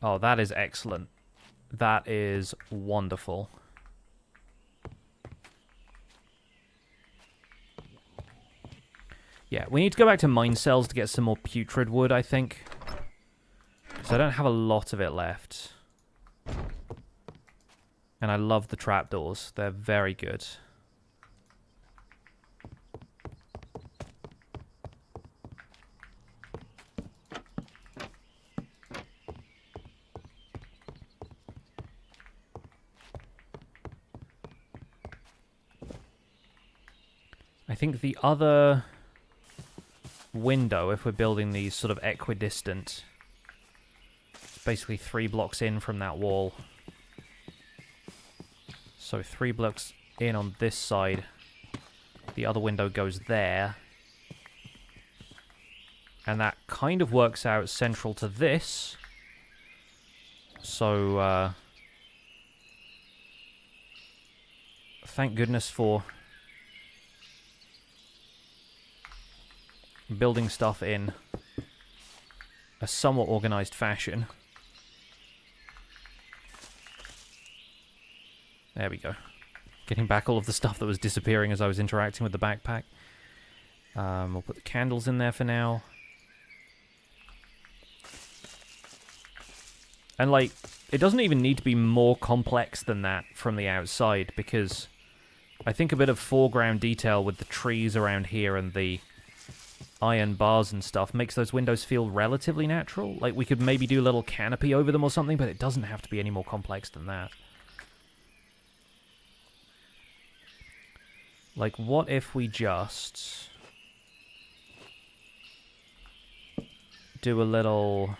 Oh, that is excellent. That is wonderful. Yeah, we need to go back to mine cells to get some more putrid wood, I think. So I don't have a lot of it left. And I love the trapdoors. They're very good. I think the other window, if we're building these sort of equidistant, it's basically 3 blocks in from that wall. So 3 blocks in on this side. The other window goes there. And that kind of works out central to this. So, thank goodness for building stuff in a somewhat organized fashion. There we go. Getting back all of the stuff that was disappearing as I was interacting with the backpack. We'll put the candles in there for now. And, like, it doesn't even need to be more complex than that from the outside, because I think a bit of foreground detail with the trees around here and the iron bars and stuff makes those windows feel relatively natural. Like, we could maybe do a little canopy over them or something, but it doesn't have to be any more complex than that. Like, what if we just do a little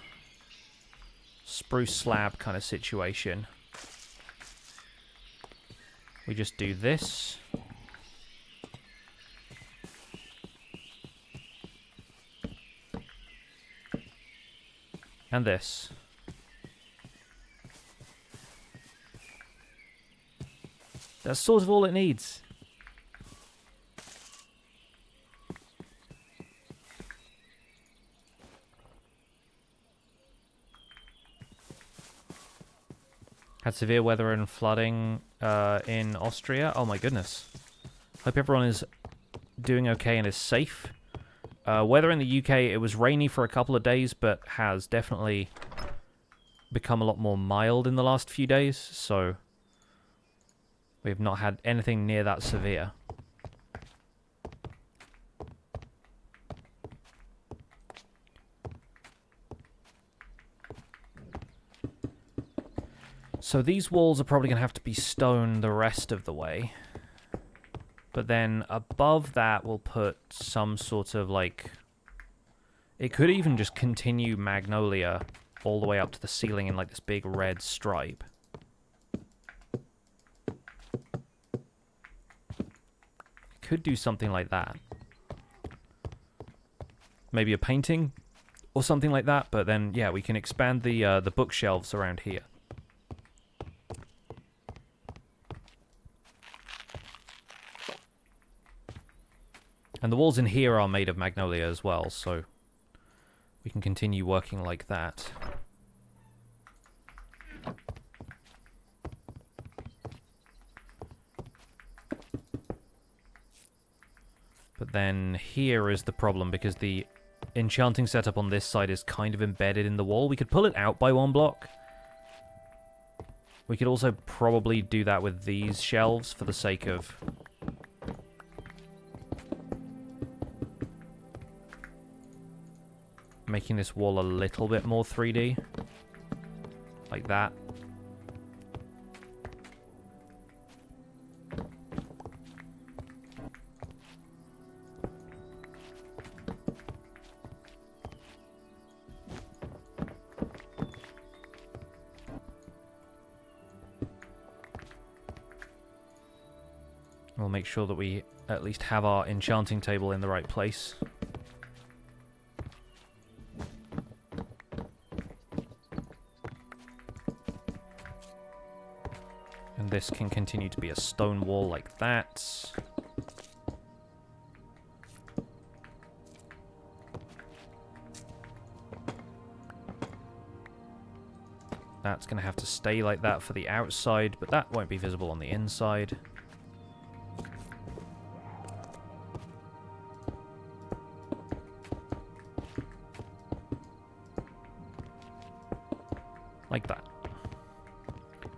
spruce slab kind of situation? We just do this. And this. That's sort of all it needs. Had severe weather and flooding in Austria. Oh my goodness. Hope everyone is doing okay and is safe. Weather in the UK, it was rainy for a couple of days, but has definitely become a lot more mild in the last few days. So We have not had anything near that severe. So these walls are probably going to have to be stone the rest of the way. But then above that we'll put some sort of like... It could even just continue magnolia all the way up to the ceiling in like this big red stripe. Could do something like that. Maybe a painting or something like that, but then yeah, we can expand the bookshelves around here. And the walls in here are made of magnolia as well, so we can continue working like that. But then here is the problem, because the enchanting setup on this side is kind of embedded in the wall. We could pull it out by one block. We could also probably do that with these shelves for the sake of... making this wall a little bit more 3D. Like that. We'll make sure that we at least have our enchanting table in the right place. And this can continue to be a stone wall like that. That's going to have to stay like that for the outside, but that won't be visible on the inside. Like that.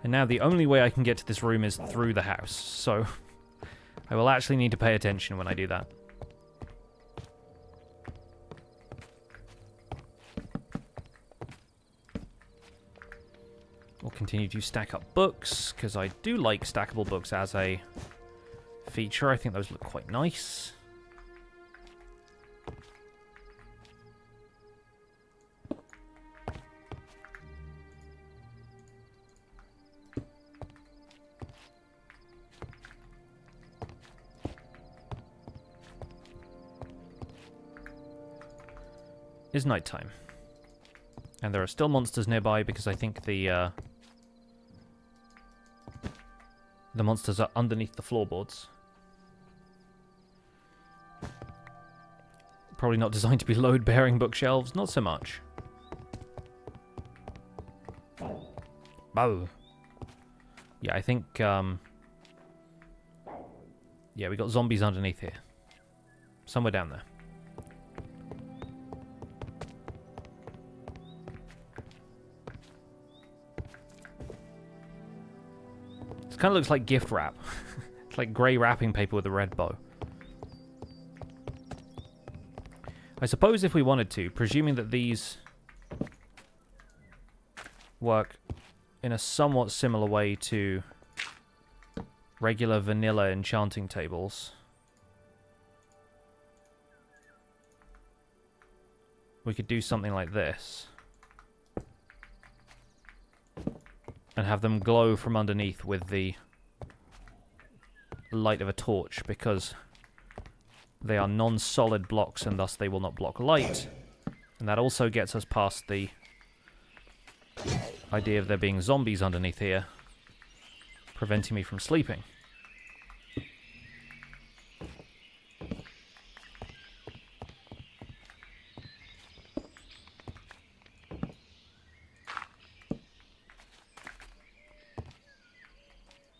And now the only way I can get to this room is through the house, so I will actually need to pay attention when I do that. We'll continue to stack up books, because I do like stackable books as a feature. I think those look quite nice. Is nighttime. And there are still monsters nearby because I think the monsters are underneath the floorboards. Probably not designed to be load-bearing bookshelves, not so much. Oh. Yeah, I think, yeah, we got zombies underneath here. Somewhere down there. It kind of looks like gift wrap. It's like grey wrapping paper with a red bow. I suppose if we wanted to, presuming that these work in a somewhat similar way to regular vanilla enchanting tables, we could do something like this. And have them glow from underneath with the light of a torch, because they are non-solid blocks and thus they will not block light. And that also gets us past the idea of there being zombies underneath here, preventing me from sleeping.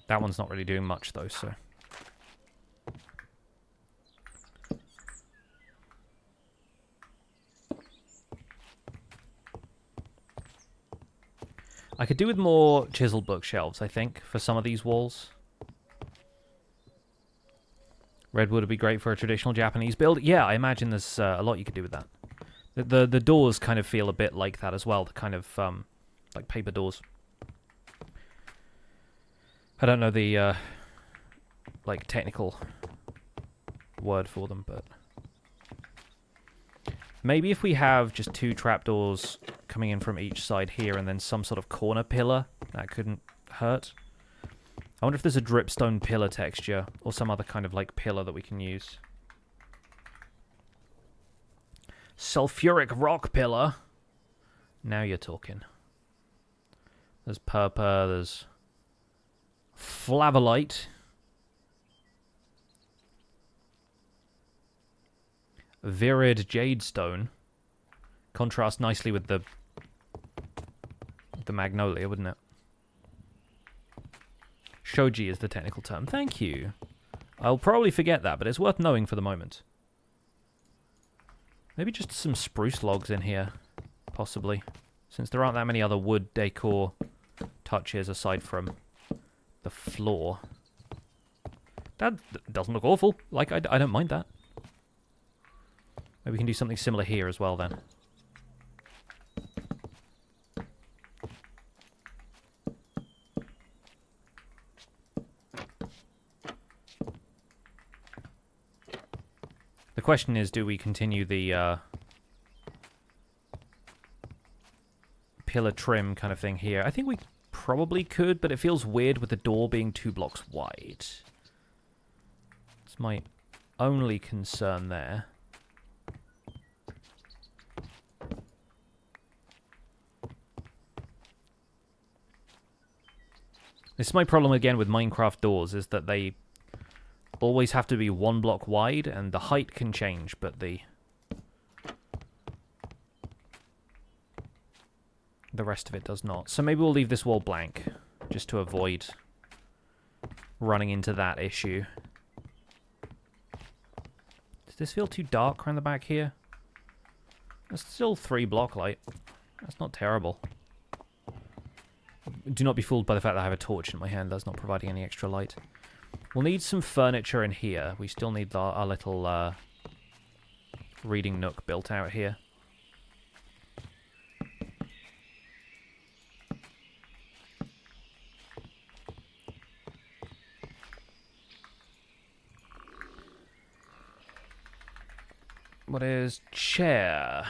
That one's not really doing much, though, so... I could do with more chiseled bookshelves, I think, for some of these walls. Redwood would be great for a traditional Japanese build. Yeah, I imagine there's a lot you could do with that. The doors kind of feel a bit like that as well. The kind of like paper doors. I don't know the like technical word for them, but maybe if we have just 2 trapdoors coming in from each side here and then some sort of corner pillar, that couldn't hurt. I wonder if there's a dripstone pillar texture or some other kind of like pillar that we can use. Sulfuric rock pillar. Now you're talking. There's purple, there's flavolite. Virid jadestone. Contrasts nicely with the magnolia, wouldn't it? Shoji is the technical term. Thank you. I'll probably forget that, but it's worth knowing for the moment. Maybe just some spruce logs in here, possibly. Since there aren't that many other wood decor touches aside from the floor. That doesn't look awful. Like, I don't mind that. Maybe we can do something similar here as well, then. The question is, do we continue the pillar trim kind of thing here? I think we probably could, but it feels weird with the door being 2 blocks wide. It's my only concern there. This is my problem again with Minecraft doors, is that they always have to be 1 block wide, and the height can change, but the rest of it does not. So maybe we'll leave this wall blank, just to avoid running into that issue. Does this feel too dark around the back here? It's still 3 block light. That's not terrible. Do not be fooled by the fact that I have a torch in my hand. That's not providing any extra light. We'll need some furniture in here. We still need our little reading nook built out here. What is chair?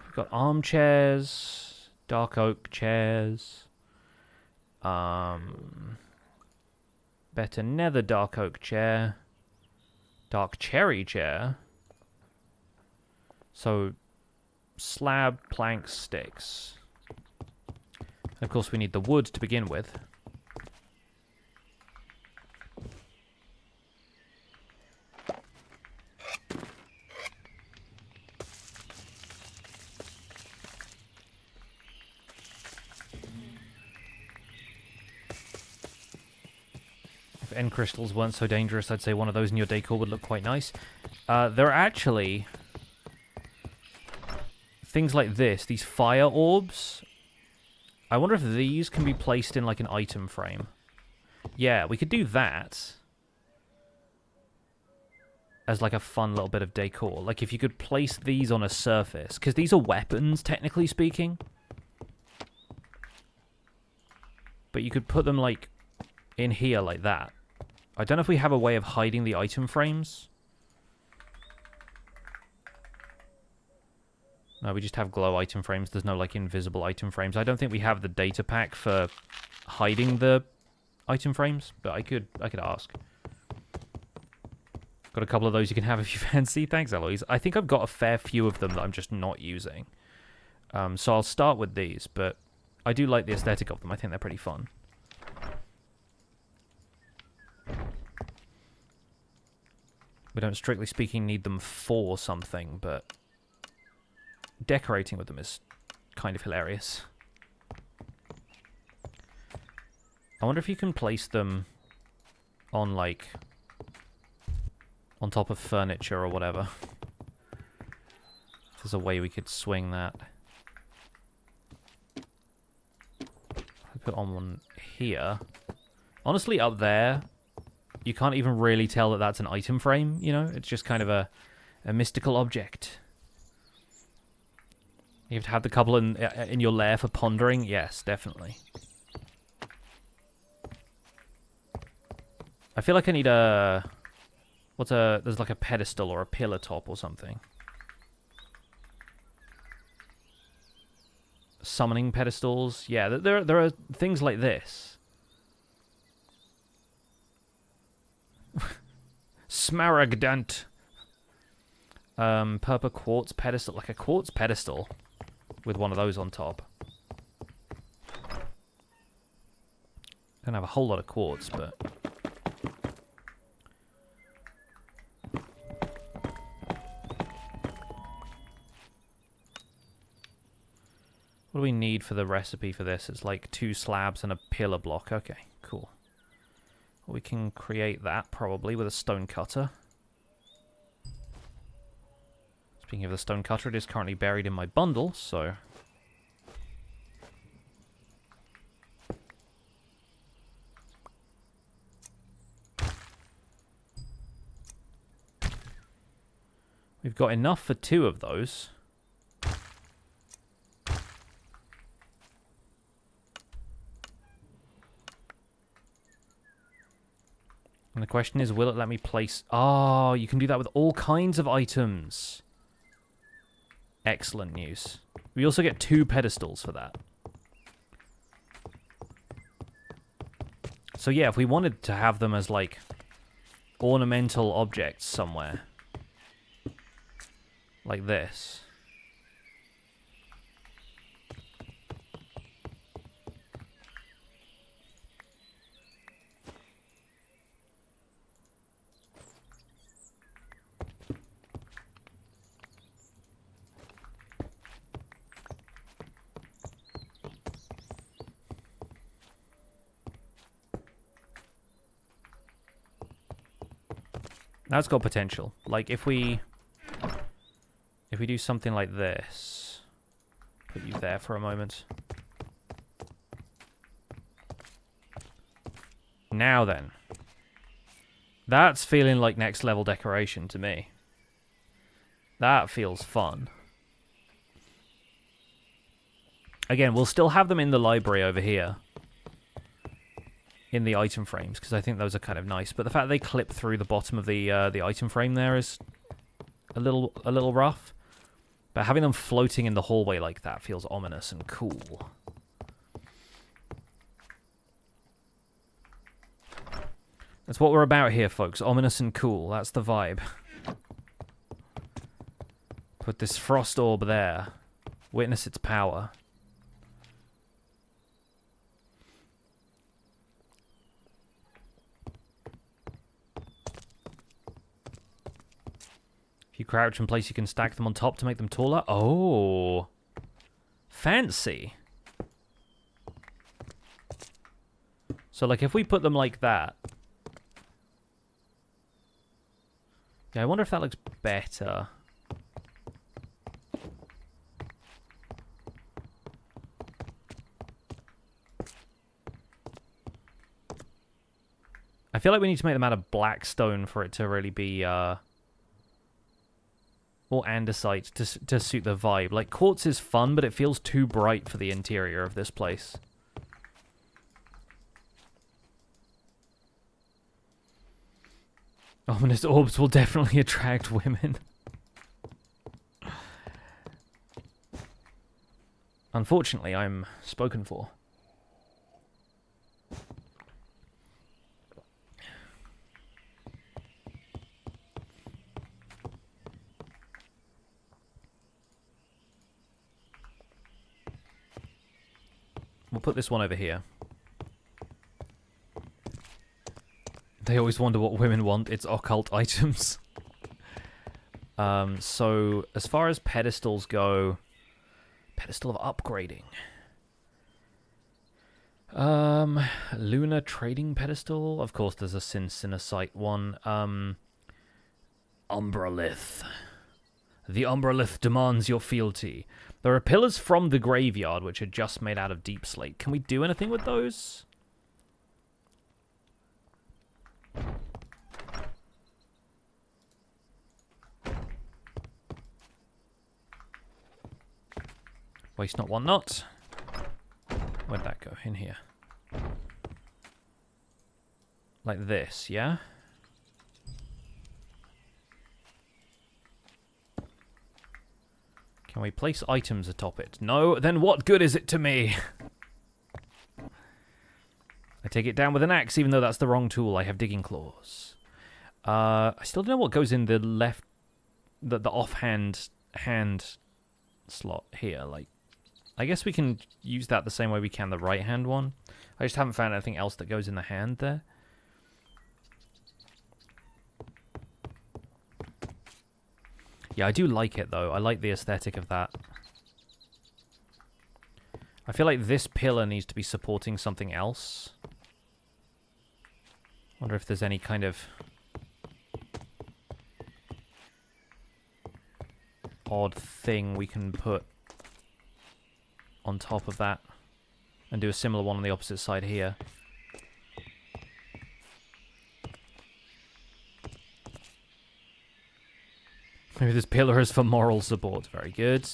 We've got armchairs, dark oak chairs. Better nether dark oak chair. Dark cherry chair. So, slab, planks, sticks. And of course we need the wood to begin with. End crystals weren't so dangerous, I'd say one of those in your decor would look quite nice. There are actually things like this, these fire orbs. I wonder if these can be placed in like an item frame. Yeah, we could do that as like a fun little bit of decor. Like if you could place these on a surface, because these are weapons, technically speaking. But you could put them like in here like that. I don't know if we have a way of hiding the item frames. No, we just have glow item frames. There's no, like, invisible item frames. I don't think we have the data pack for hiding the item frames, but I could ask. Got a couple of those you can have if you fancy. Thanks, Eloise. I think I've got a fair few of them that I'm just not using. So I'll start with these, but I do like the aesthetic of them. I think they're pretty fun. We don't, strictly speaking, need them for something, but decorating with them is kind of hilarious. I wonder if you can place them on, like, on top of furniture or whatever. If there's a way we could swing that. I put on one here. Honestly, up there, you can't even really tell that that's an item frame, you know? It's just kind of a mystical object. You have to have the couple in your lair for pondering? Yes, definitely. I feel like I need a... There's like a pedestal or a pillar top or something. Summoning pedestals. Yeah, there are things like this. Smaragdant. Purple quartz pedestal. Like a quartz pedestal with one of those on top. Don't have a whole lot of quartz, but... What do we need for the recipe for this? It's like 2 slabs and a pillar block. Okay, cool. Well, we can create that probably with a stone cutter. Speaking of the stone cutter, it is currently buried in my bundle, so... We've got enough for 2 of those. And the question is, will it let me place... Oh, you can do that with all kinds of items. Excellent news. We also get 2 pedestals for that. So yeah, if we wanted to have them as, like, ornamental objects somewhere. Like this. That's got potential. Like, if we do something like this, put you there for a moment. Now then, that's feeling like next level decoration to me. That feels fun. Again, we'll still have them in the library over here. In the item frames, because I think those are kind of nice. But the fact they clip through the bottom of the item frame there is a little rough. But having them floating in the hallway like that feels ominous and cool. That's what we're about here, folks. Ominous and cool. That's the vibe. Put this frost orb there. Witness its power. If you crouch in place, you can stack them on top to make them taller. Oh. Fancy. So, like, if we put them like that. Yeah, I wonder if that looks better. I feel like we need to make them out of black stone for it to really be, or andesite to suit the vibe. Like, quartz is fun, but it feels too bright for the interior of this place. Ominous orbs will definitely attract women. Unfortunately, I'm spoken for. We'll put this one over here. They always wonder what women want. It's occult items. So, as far as pedestals go... Pedestal of upgrading. Lunar trading pedestal? Of course, there's a Cincinnacyte one. Umbralith. The Umbralith demands your fealty. There are pillars from the graveyard, which are just made out of deep slate. Can we do anything with those? Waste not, want not. Where'd that go? In here. Like this, yeah? Can we place items atop it? No, then what good is it to me? I take it down with an axe, even though that's the wrong tool. I have digging claws. I still don't know what goes in the left... the offhand hand slot here. Like, I guess we can use that the same way we can the right-hand one. I just haven't found anything else that goes in the hand there. Yeah, I do like it, though. I like the aesthetic of that. I feel like this pillar needs to be supporting something else. Wonder if there's any kind of odd thing we can put on top of that. And do a similar one on the opposite side here. Maybe this pillar is for moral support. Very good.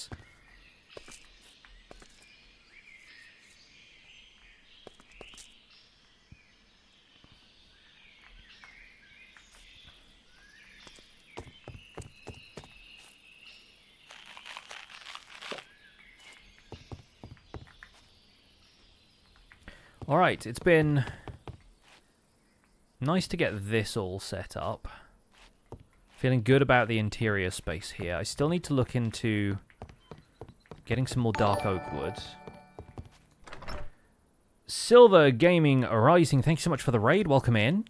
Alright, it's been nice to get this all set up. Feeling good about the interior space here. I still need to look into getting some more dark oak wood. Silver Gaming Rising, thank you so much for the raid. Welcome in.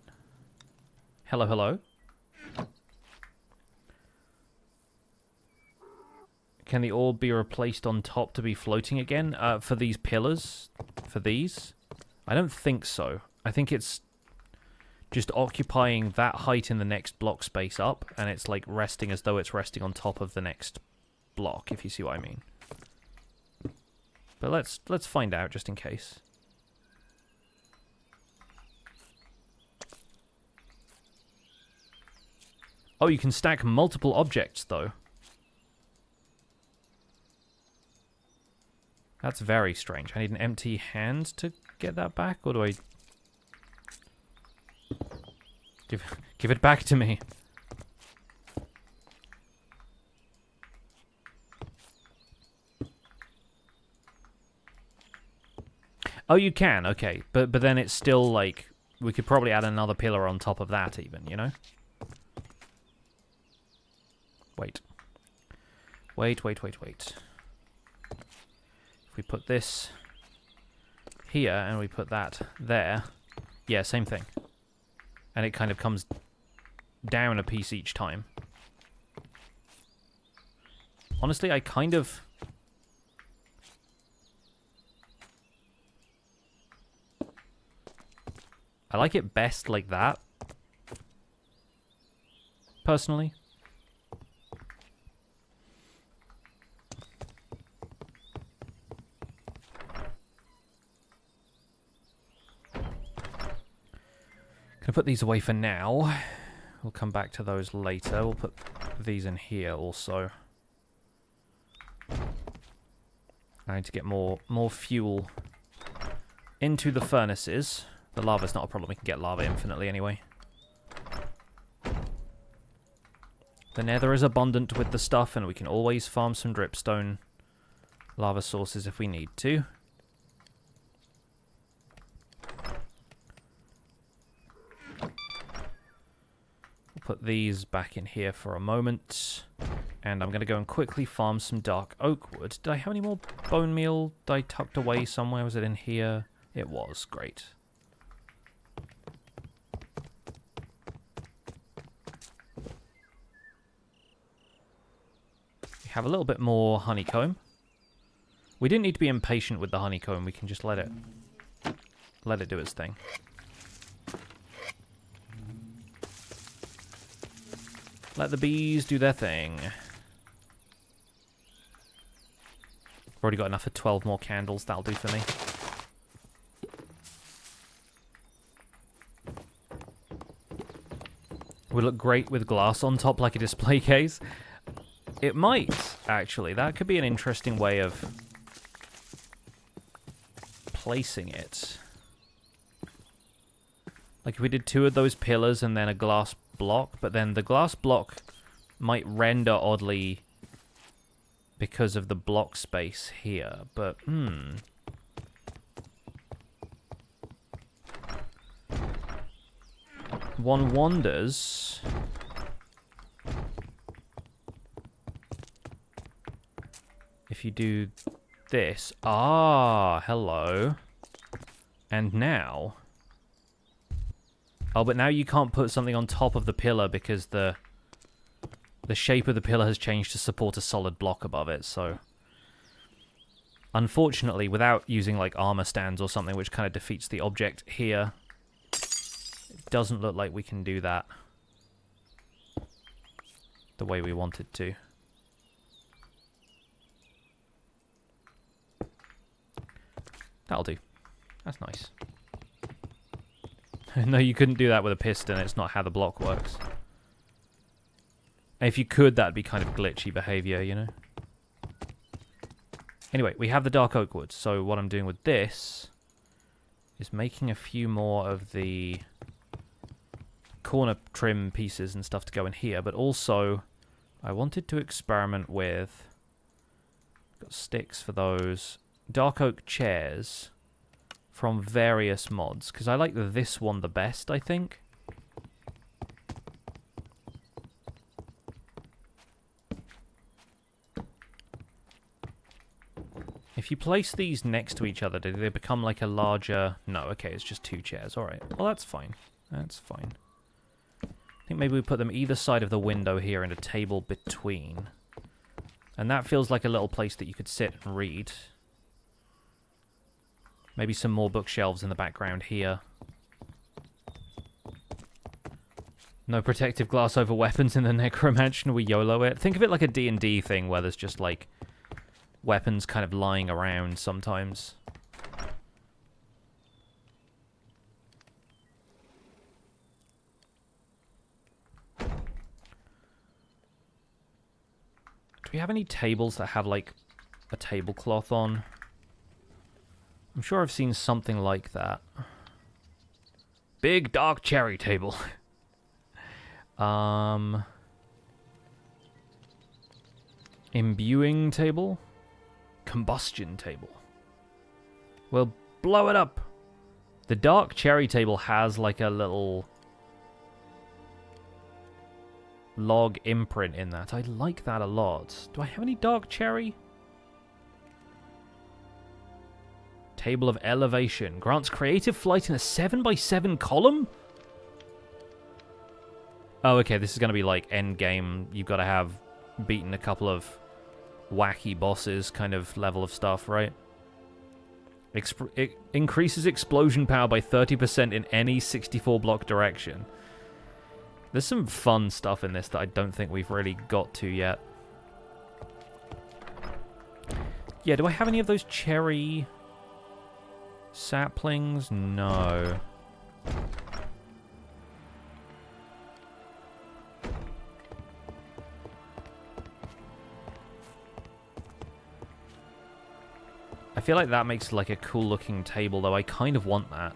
Hello, hello. Can the orb be replaced on top to be floating again? For these pillars? For these? I don't think so. I think it's just occupying that height in the next block space up, and it's like resting as though it's resting on top of the next block, if you see what I mean. But let's find out just in case. Oh, you can stack multiple objects though. That's very strange. I need an empty hand to get that back, or do I give it back to me? Oh, you can. Okay, but then it's still like we could probably add another pillar on top of that, even, you know. Wait. If we put this here and we put that there, yeah, same thing. And it kind of comes down a piece each time. Honestly, I like it best like that. Personally. Gonna put these away for now. We'll come back to those later. We'll put these in here also. I need to get more fuel into the furnaces. The lava's not a problem. We can get lava infinitely anyway. The nether is abundant with the stuff, and we can always farm some dripstone lava sources if we need to. Put these back in here for a moment, and I'm going to go and quickly farm some dark oak wood. Did I have any more bone meal I tucked away somewhere? Was it in here? It was. Great. We have a little bit more honeycomb. We didn't need to be impatient with the honeycomb. We can just let it do its thing. Let the bees do their thing. Already got enough for 12 more candles. That'll do for me. Would look great with glass on top like a display case. It might, actually. That could be an interesting way of placing it. Like if we did 2 of those pillars and then a glass block, but then the glass block might render oddly because of the block space here, but one wonders if you do this. Ah, hello. And now... Oh, but now you can't put something on top of the pillar because the shape of the pillar has changed to support a solid block above it, so... Unfortunately, without using, like, armor stands or something, which kind of defeats the object here, it doesn't look like we can do that the way we want it to. That'll do. That's nice. No, you couldn't do that with a piston. It's not how the block works. And if you could, that'd be kind of glitchy behavior, you know? Anyway, we have the dark oak wood. So what I'm doing with this is making a few more of the corner trim pieces and stuff to go in here. But also, I wanted to experiment with... Got sticks for those. Dark oak chairs from various mods, because I like this one the best, I think. If you place these next to each other, do they become like a larger... No, okay, it's just 2 chairs. Alright, well that's fine. That's fine. I think maybe we put them either side of the window here and a table between. And that feels like a little place that you could sit and read. Maybe some more bookshelves in the background here. No protective glass over weapons in the Necromansion. We YOLO it. Think of it like a D&D thing where there's just like weapons kind of lying around sometimes. Do we have any tables that have like a tablecloth on? I'm sure I've seen something like that. Big dark cherry table. Imbuing table? Combustion table. We'll blow it up. The dark cherry table has like a little log imprint in that. I like that a lot. Do I have any dark cherry? Table of Elevation. Grants creative flight in a 7x7 column? Oh, okay, this is going to be like endgame. You've got to have beaten a couple of wacky bosses kind of level of stuff, right? It increases explosion power by 30% in any 64-block direction. There's some fun stuff in this that I don't think we've really got to yet. Yeah, do I have any of those cherry saplings? No. I feel like that makes like a cool looking table, though I kind of want that.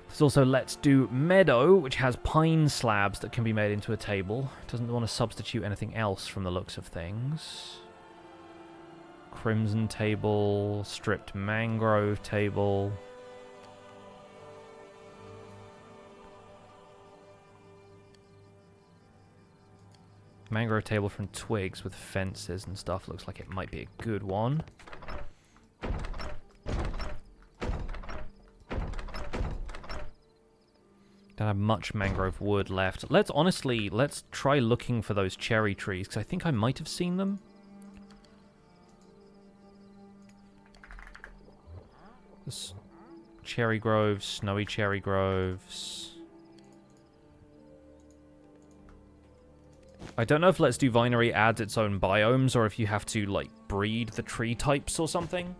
There's also Let's Do Meadow, which has pine slabs that can be made into a table. Doesn't want to substitute anything else from the looks of things. Crimson table, stripped mangrove table. Mangrove table from twigs with fences and stuff. Looks like it might be a good one. Don't have much mangrove wood left. Let's try looking for those cherry trees, because I think I might have seen them. This cherry groves, snowy cherry groves. I don't know if Let's Do Vinery adds its own biomes, or if you have to, like, breed the tree types or something.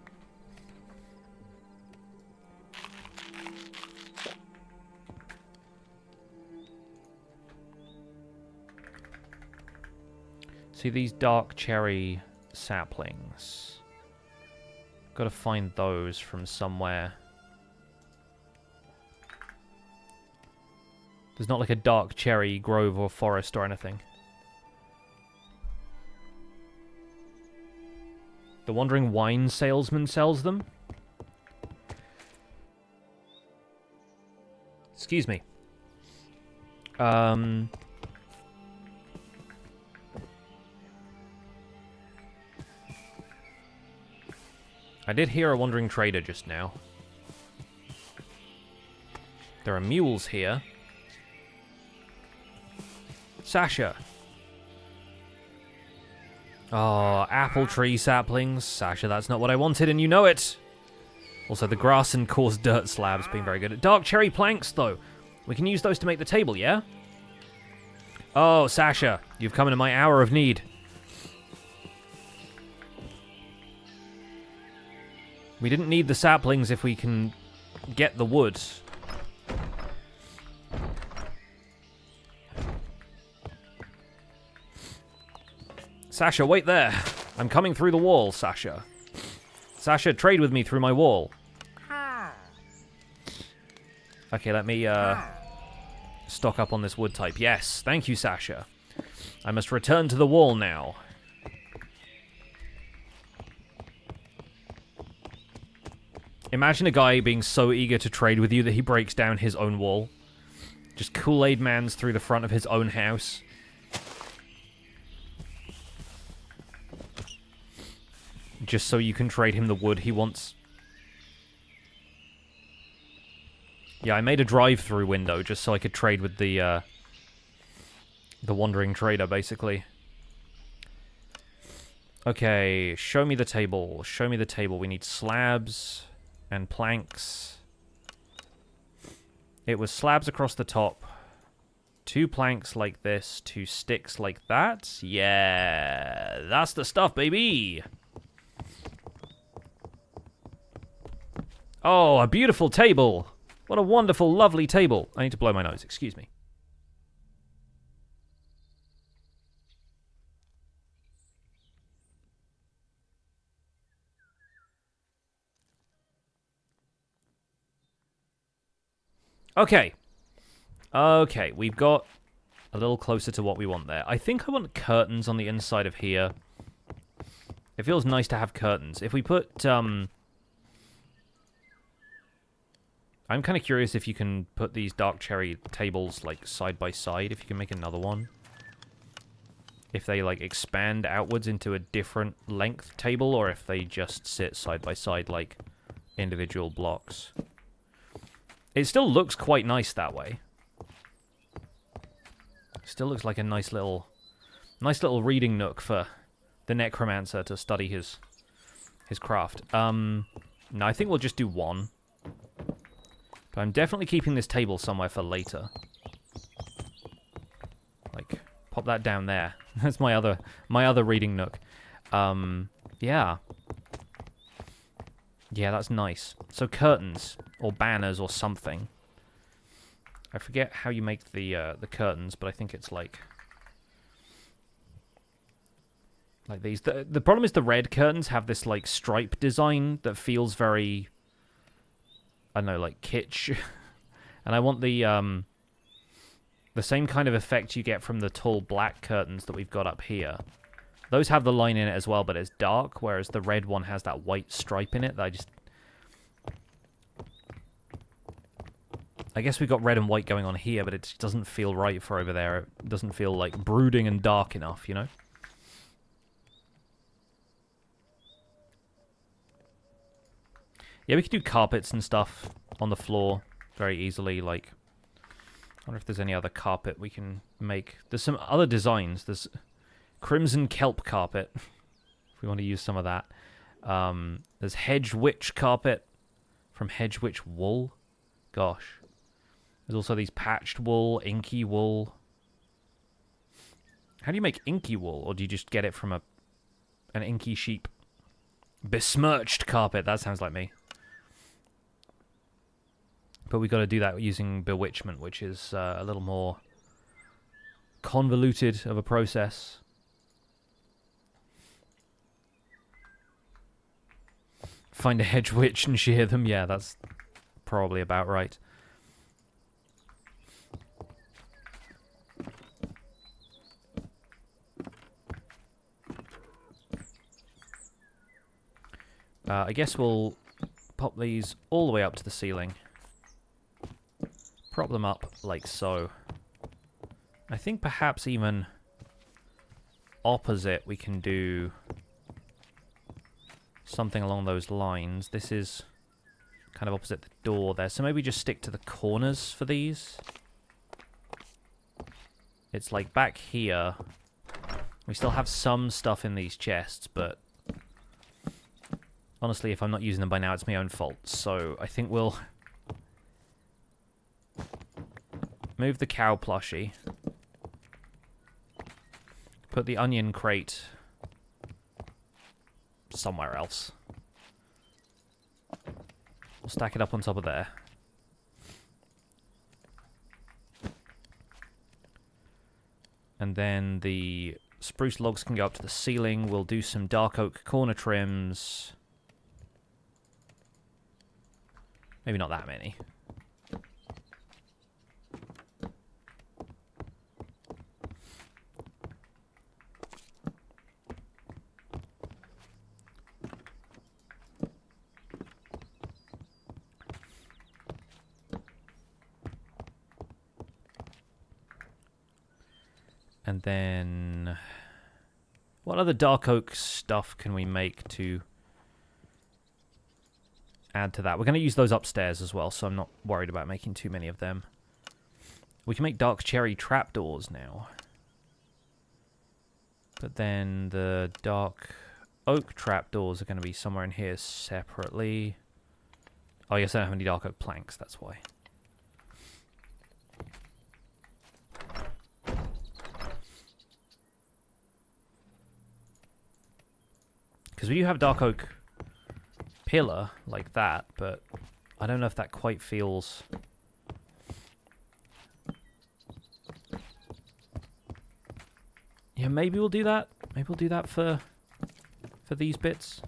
See these dark cherry saplings. Gotta find those from somewhere. There's not like a dark cherry grove or forest or anything. The wandering wine salesman sells them. Excuse me. I did hear a wandering trader just now. There are mules here. Sasha. Oh, apple tree saplings. Sasha, that's not what I wanted, and you know it. Also, the grass and coarse dirt slabs being very good. Dark cherry planks, though. We can use those to make the table, yeah? Oh, Sasha, you've come into my hour of need. We didn't need the saplings if we can get the wood. Sasha, wait there. I'm coming through the wall, Sasha. Sasha, trade with me through my wall. Okay, let me stock up on this wood type. Yes, thank you, Sasha. I must return to the wall now. Imagine a guy being so eager to trade with you that he breaks down his own wall. Just Kool-Aid Mans through the front of his own house. Just so you can trade him the wood he wants. Yeah, I made a drive-through window just so I could trade with the wandering trader, basically. Okay, show me the table. Show me the table. We need slabs and planks. It was slabs across the top. 2 planks like this, 2 sticks like that. Yeah, that's the stuff, baby! Oh, a beautiful table! What a wonderful, lovely table. I need to blow my nose, excuse me. Okay. Okay, we've got a little closer to what we want there. I think I want curtains on the inside of here. It feels nice to have curtains. If we put, I'm kind of curious if you can put these dark cherry tables, like, side by side, if you can make another one. If they, like, expand outwards into a different length table, or if they just sit side by side like individual blocks. It still looks quite nice that way. Still looks like a nice little reading nook for the necromancer to study his craft. No, I think we'll just do one. But I'm definitely keeping this table somewhere for later. Like, pop that down there. That's my other reading nook. Yeah. Yeah, that's nice. So curtains, or banners, or something. I forget how you make the curtains, but I think it's like these. The problem is the red curtains have this like stripe design that feels very, I don't know, like kitsch. And I want the same kind of effect you get from the tall black curtains that we've got up here. Those have the line in it as well, but it's dark, whereas the red one has that white stripe in it that I guess we've got red and white going on here, but it just doesn't feel right for over there. It doesn't feel, like, brooding and dark enough, you know? Yeah, we could do carpets and stuff on the floor very easily, like... I wonder if there's any other carpet we can make. There's some other designs. There's crimson kelp carpet, if we want to use some of that. There's hedge witch carpet from hedge witch wool. Gosh. There's also these patched wool, inky wool. How do you make inky wool? Or do you just get it from an inky sheep? Besmirched carpet. That sounds like me. But we got to do that using bewitchment, which is a little more convoluted of a process. Find a hedge witch and shear them. Yeah, that's probably about right. I guess we'll pop these all the way up to the ceiling. Prop them up like so. I think perhaps even opposite we can do something along those lines. This is kind of opposite the door there, so maybe just stick to the corners for these. It's like back here. We still have some stuff in these chests, but honestly, if I'm not using them by now, it's my own fault. So I think we'll move the cow plushie. Put the onion crate somewhere else. We'll stack it up on top of there. And then the spruce logs can go up to the ceiling. We'll do some dark oak corner trims. Maybe not that many. And then what other dark oak stuff can we make to add to that? We're going to use those upstairs as well, so I'm not worried about making too many of them. We can make dark cherry trapdoors now. But then the dark oak trapdoors are going to be somewhere in here separately. Oh, yes, I don't have any dark oak planks, that's why. Because we do have dark oak pillar like that, but I don't know if that quite feels... Yeah, maybe we'll do that. Maybe we'll do that for these bits.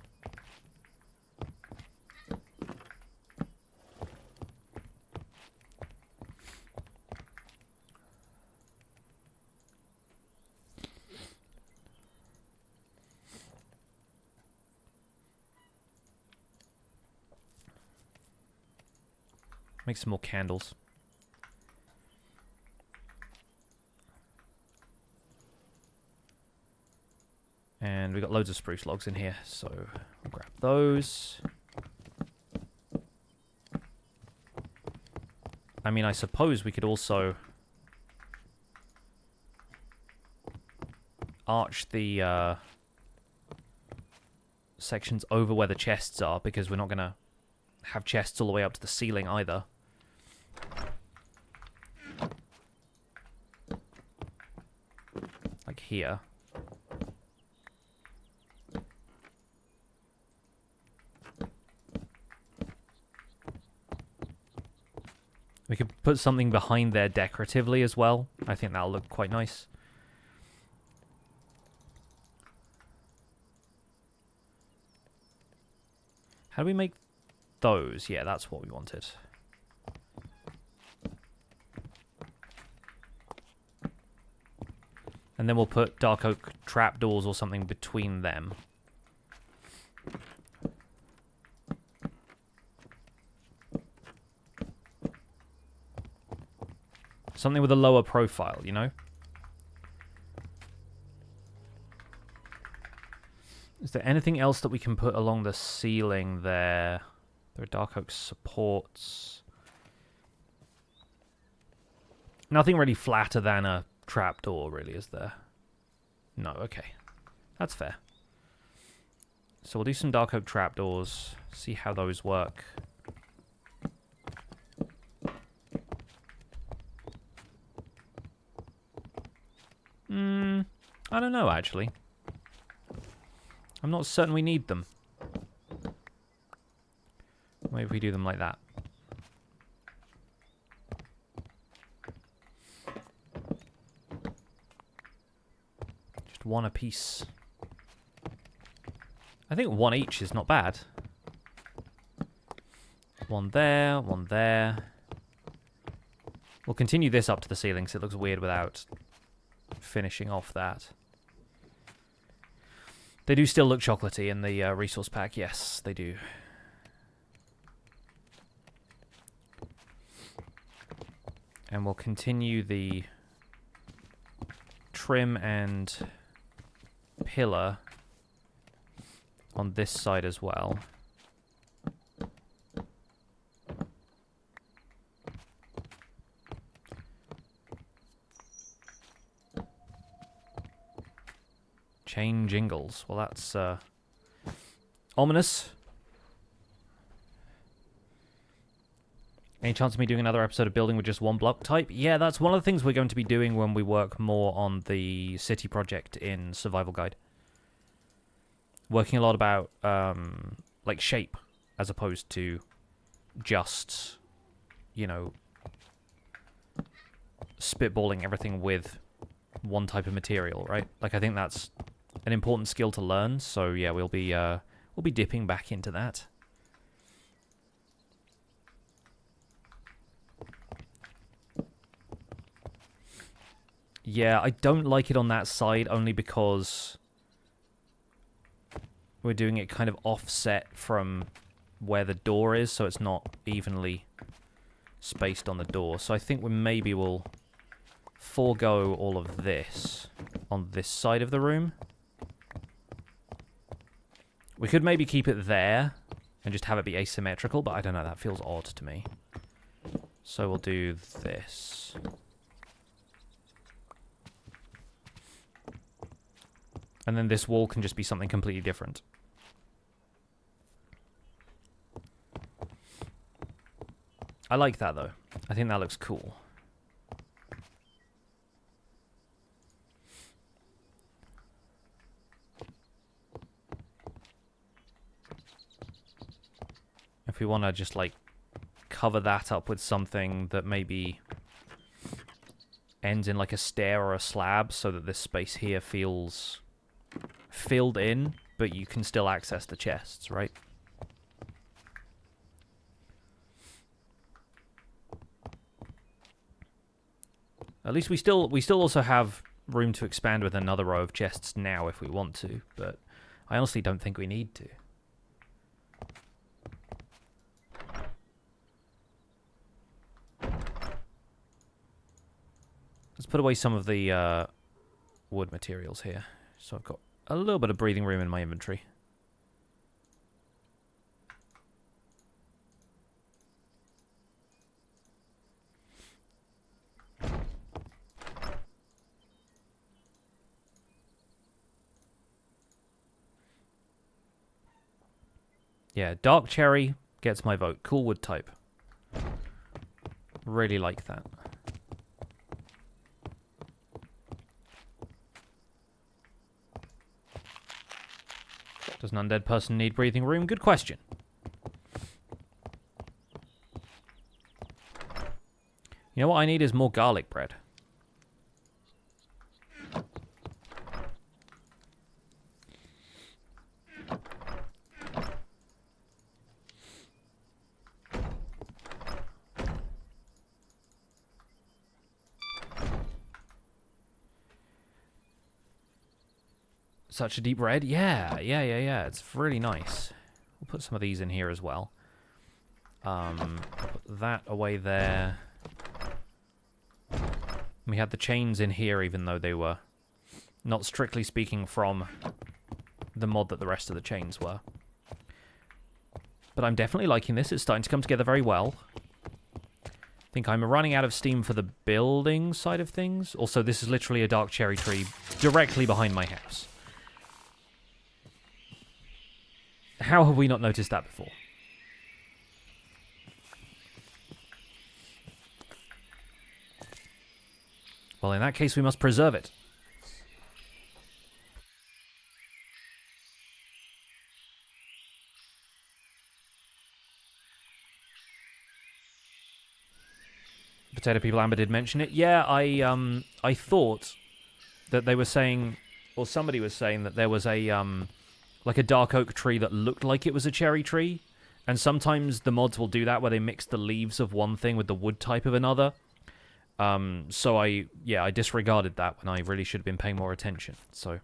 Make some more candles. And we got loads of spruce logs in here, so we'll grab those. I mean, I suppose we could also arch the sections over where the chests are, because we're not going to have chests all the way up to the ceiling either. Like here. We could put something behind there decoratively as well. I think that'll look quite nice. How do we make those? Yeah, that's what we wanted. And then we'll put dark oak trapdoors or something between them. Something with a lower profile, you know? Is there anything else that we can put along the ceiling there? There are dark oak supports. Nothing really flatter than a trapdoor, really, is there? No, okay. That's fair. So we'll do some dark oak trapdoors, see how those work. I don't know, actually. I'm not certain we need them. Maybe we do them like that. Just one apiece. I think one each is not bad. One there, one there. We'll continue this up to the ceiling, because it looks weird without finishing off that. They do still look chocolatey in the resource pack. Yes, they do. And we'll continue the trim and pillar on this side as well. Chain jingles. Well, that's ominous. Any chance of me doing another episode of building with just one block type? Yeah, that's one of the things we're going to be doing when we work more on the city project in Survival Guide. Working a lot about, like, shape, as opposed to just, you know, spitballing everything with one type of material, right? Like, I think that's an important skill to learn, so yeah, we'll be dipping back into that. Yeah, I don't like it on that side only because we're doing it kind of offset from where the door is, so it's not evenly spaced on the door. So I think maybe we'll forego all of this on this side of the room. We could maybe keep it there and just have it be asymmetrical, but I don't know, that feels odd to me. So we'll do this. And then this wall can just be something completely different. I like that, though. I think that looks cool. If we want to just, like, cover that up with something that maybe ends in, like, a stair or a slab so that this space here feels filled in, but you can still access the chests, right? At least we still also have room to expand with another row of chests now if we want to, but I honestly don't think we need to. Let's put away some of the wood materials here, so I've got a little bit of breathing room in my inventory. Yeah, dark cherry gets my vote. Cool wood type. Really like that. Does an undead person need breathing room? Good question. You know what I need is more garlic bread. Such a deep red? Yeah. It's really nice. We'll put some of these in here as well. I'll put that away there. We had the chains in here, even though they were not strictly speaking from the mod that the rest of the chains were. But I'm definitely liking this. It's starting to come together very well. I think I'm running out of steam for the building side of things. Also, this is literally a dark cherry tree directly behind my house. How have we not noticed that before? Well, in that case, we must preserve it. Potato People Amber did mention it. Yeah, I thought that they were saying, or somebody was saying that there was a like a dark oak tree that looked like it was a cherry tree, And sometimes the mods will do that where they mix the leaves of one thing with the wood type of another. So I disregarded that when I really should have been paying more attention. So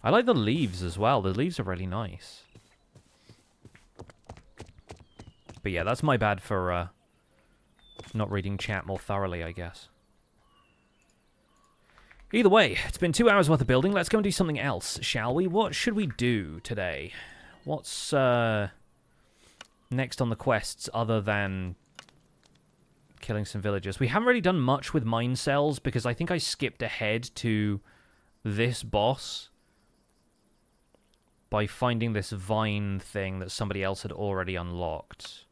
I like the leaves as well. The leaves are really nice. But yeah, that's my bad for not reading chat more thoroughly, I guess. Either way, it's been 2 hours worth of building. Let's go and do something else, shall we? What should we do today? What's next on the quests other than killing some villagers? We haven't really done much with mine cells because I think I skipped ahead to this boss by finding this vine thing that somebody else had already unlocked.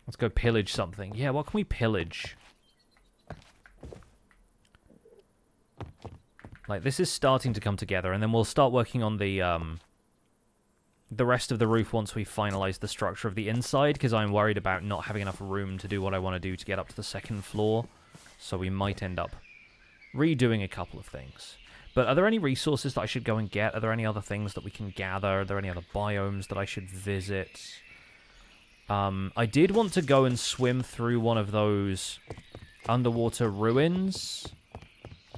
Let's go pillage something. Yeah, what can we pillage? Like, this is starting to come together, and then we'll start working on the rest of the roof once we finalize the structure of the inside, because I'm worried about not having enough room to do what I want to do to get up to the second floor. So we might end up redoing a couple of things. But are there any resources that I should go and get? Are there any other things that we can gather? Are there any other biomes that I should visit? I did want to go and swim through one of those underwater ruins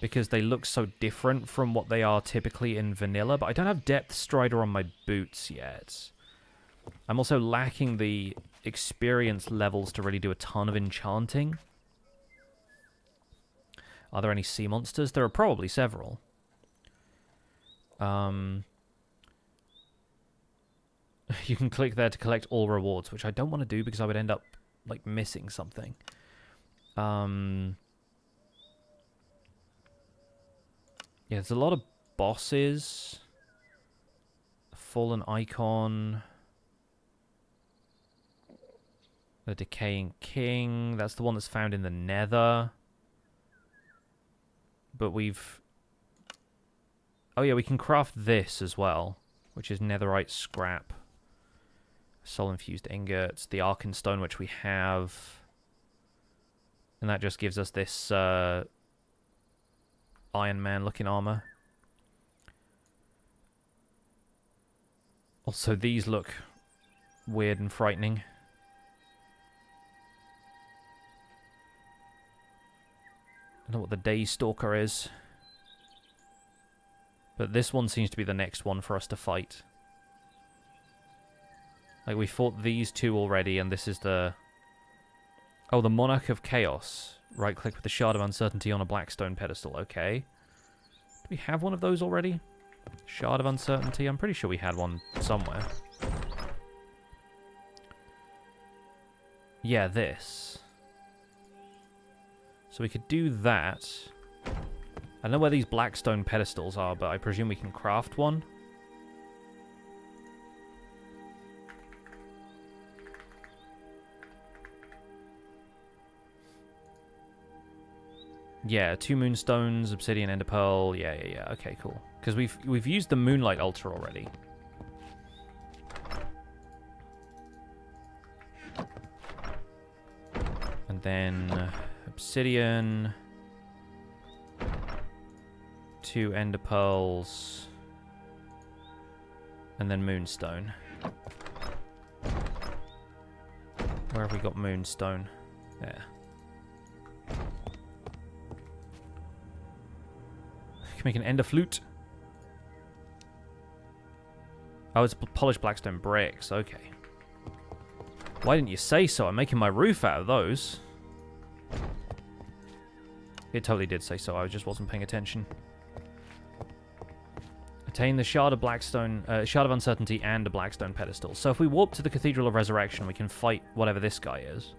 because they look so different from what they are typically in vanilla, but I don't have Depth Strider on my boots yet. I'm also lacking the experience levels to really do a ton of enchanting. Are there any sea monsters? There are probably several. You can click there to collect all rewards, which I don't want to do because I would end up, like, missing something. Yeah, there's a lot of bosses. Fallen Icon. The Decaying King. That's the one that's found in the Nether. But we've... Oh yeah, we can craft this as well, which is netherite scrap. Soul-infused ingots, the Arkenstone, which we have. And that just gives us this Iron Man-looking armor. Also, these look weird and frightening. I don't know what the Daystalker is. But this one seems to be the next one for us to fight. Like, we fought these two already, and this is the... Oh, the Monarch of Chaos. Right-click with the Shard of Uncertainty on a Blackstone pedestal. Okay. Do we have one of those already? Shard of Uncertainty? I'm pretty sure we had one somewhere. Yeah, this. So we could do that. I don't know where these Blackstone pedestals are, but I presume we can craft one. Yeah, 2 moonstones, obsidian, ender pearl. Yeah. Okay, cool. Because we've used the moonlight altar already. And then obsidian, 2 ender pearls, and then moonstone. Where have we got moonstone? There. Make an ender flute. Oh, it's polished blackstone bricks. Okay. Why didn't you say so? I'm making my roof out of those. It totally did say so. I just wasn't paying attention. Attain the Shard of Blackstone, Shard of Uncertainty and a Blackstone pedestal. So if we warp to the Cathedral of Resurrection, we can fight whatever this guy is.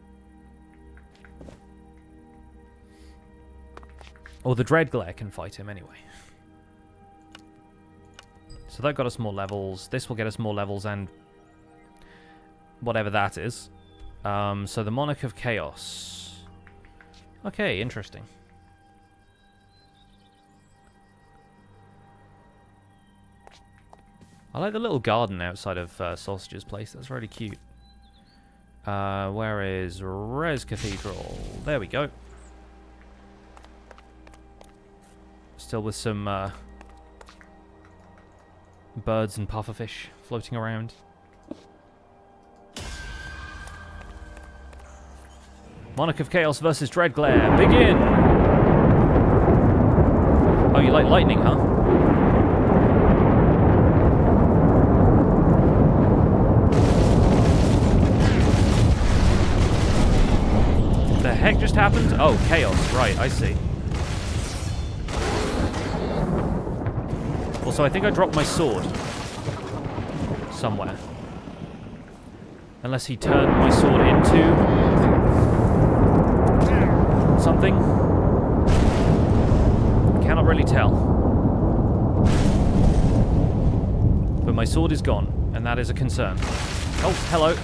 Or the Dreadglare can fight him anyway. So that got us more levels. This will get us more levels and whatever that is. So the Monarch of Chaos. Okay, interesting. I like the little garden outside of Sausage's place. That's really cute. Where is Res Cathedral? There we go. Still with some birds and pufferfish floating around. Monarch of Chaos versus Dreadglare. Begin! Oh, you like lightning, huh? The heck just happened? Oh, chaos. Right, I see. Also, I think I dropped my sword. Somewhere. Unless he turned my sword into something. Cannot really tell. But my sword is gone, and that is a concern. Oh, hello.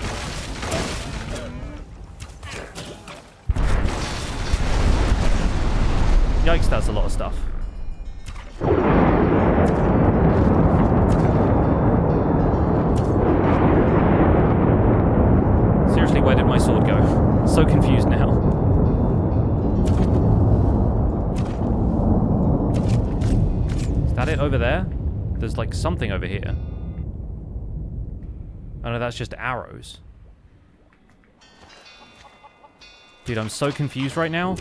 Yikes, that's a lot of stuff. Seriously, where did my sword go? So confused now. Is that it over there? There's like something over here. Oh no, that's just arrows. Dude, I'm so confused right now.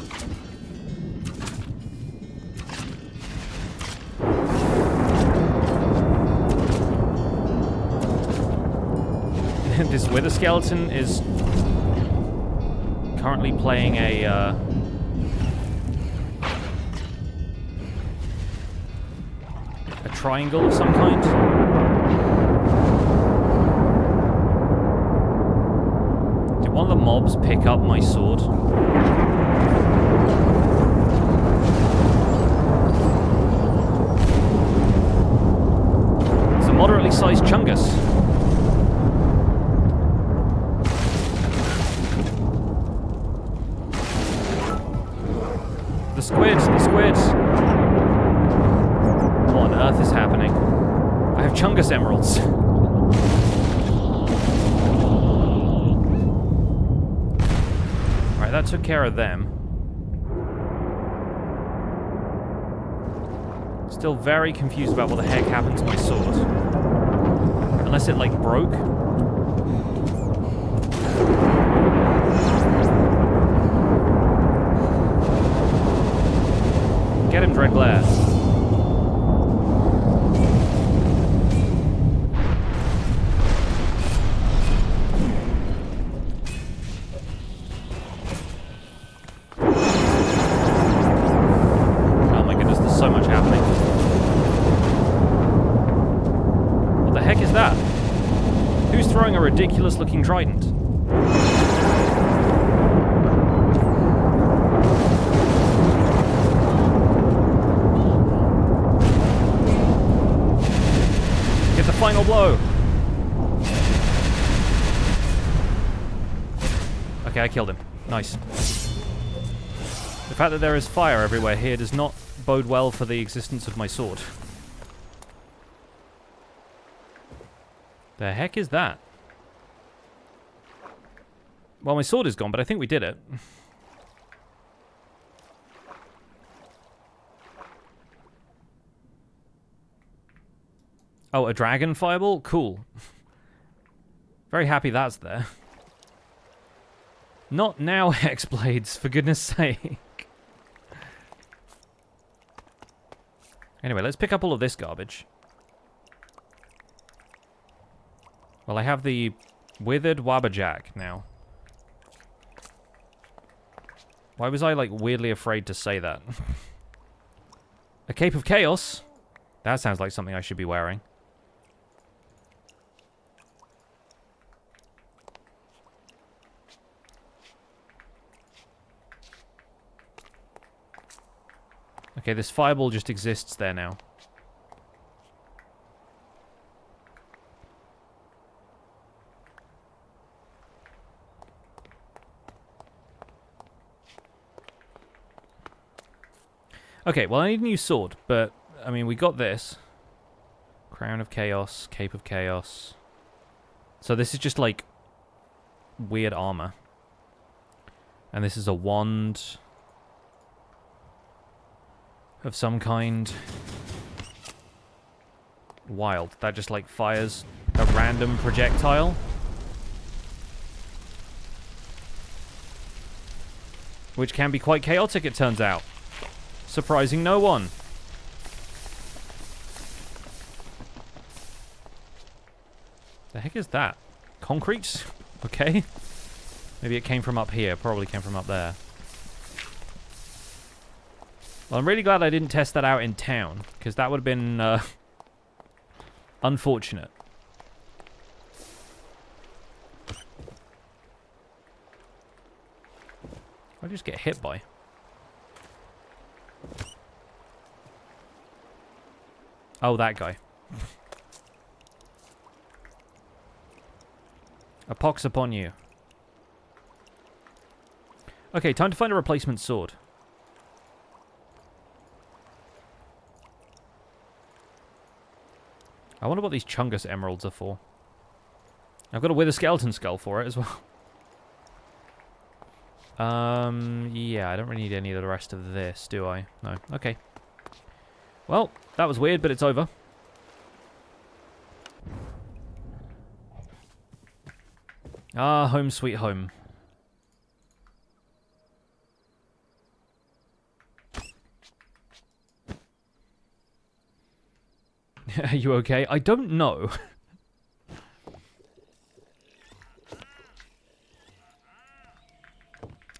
This wither skeleton is currently playing a triangle of some kind. Did one of the mobs pick up my sword? It's a moderately sized chungus. The squids, the squids. What on earth is happening? I have chungus emeralds. Alright, that took care of them. Still very confused about what the heck happened to my sword. Unless it, like, broke. Get him, Dreadglare. Oh my goodness, there's so much happening. What the heck is that? Who's throwing a ridiculous-looking trident? Final blow. Okay, I killed him. Nice. The fact that there is fire everywhere here does not bode well for the existence of my sword. The heck is that? Well, my sword is gone, but I think we did it. Oh, a dragon fireball? Cool. Very happy that's there. Not now, Hexblades, for goodness sake. Anyway, let's pick up all of this garbage. Well, I have the withered wabberjack now. Why was I, like, weirdly afraid to say that? A cape of chaos? That sounds like something I should be wearing. Okay, this fireball just exists there now. Okay, well, I need a new sword, but, I mean, we got this. Crown of Chaos, Cape of Chaos. So this is just, like, weird armor. And this is a wand of some kind. Wild. That just, like, fires a random projectile. Which can be quite chaotic, it turns out. Surprising no one. The heck is that? Concrete? Okay. Maybe it came from up here. Probably came from up there. Well, I'm really glad I didn't test that out in town, because that would have been unfortunate. I just get hit by. Oh, that guy. A pox upon you. Okay, time to find a replacement sword. I wonder what these Chungus emeralds are for. I've got a Wither Skeleton Skull for it as well. Yeah, I don't really need any of the rest of this, do I? No. Okay. Well, that was weird, but it's over. Ah, home sweet home. Are you okay? I don't know.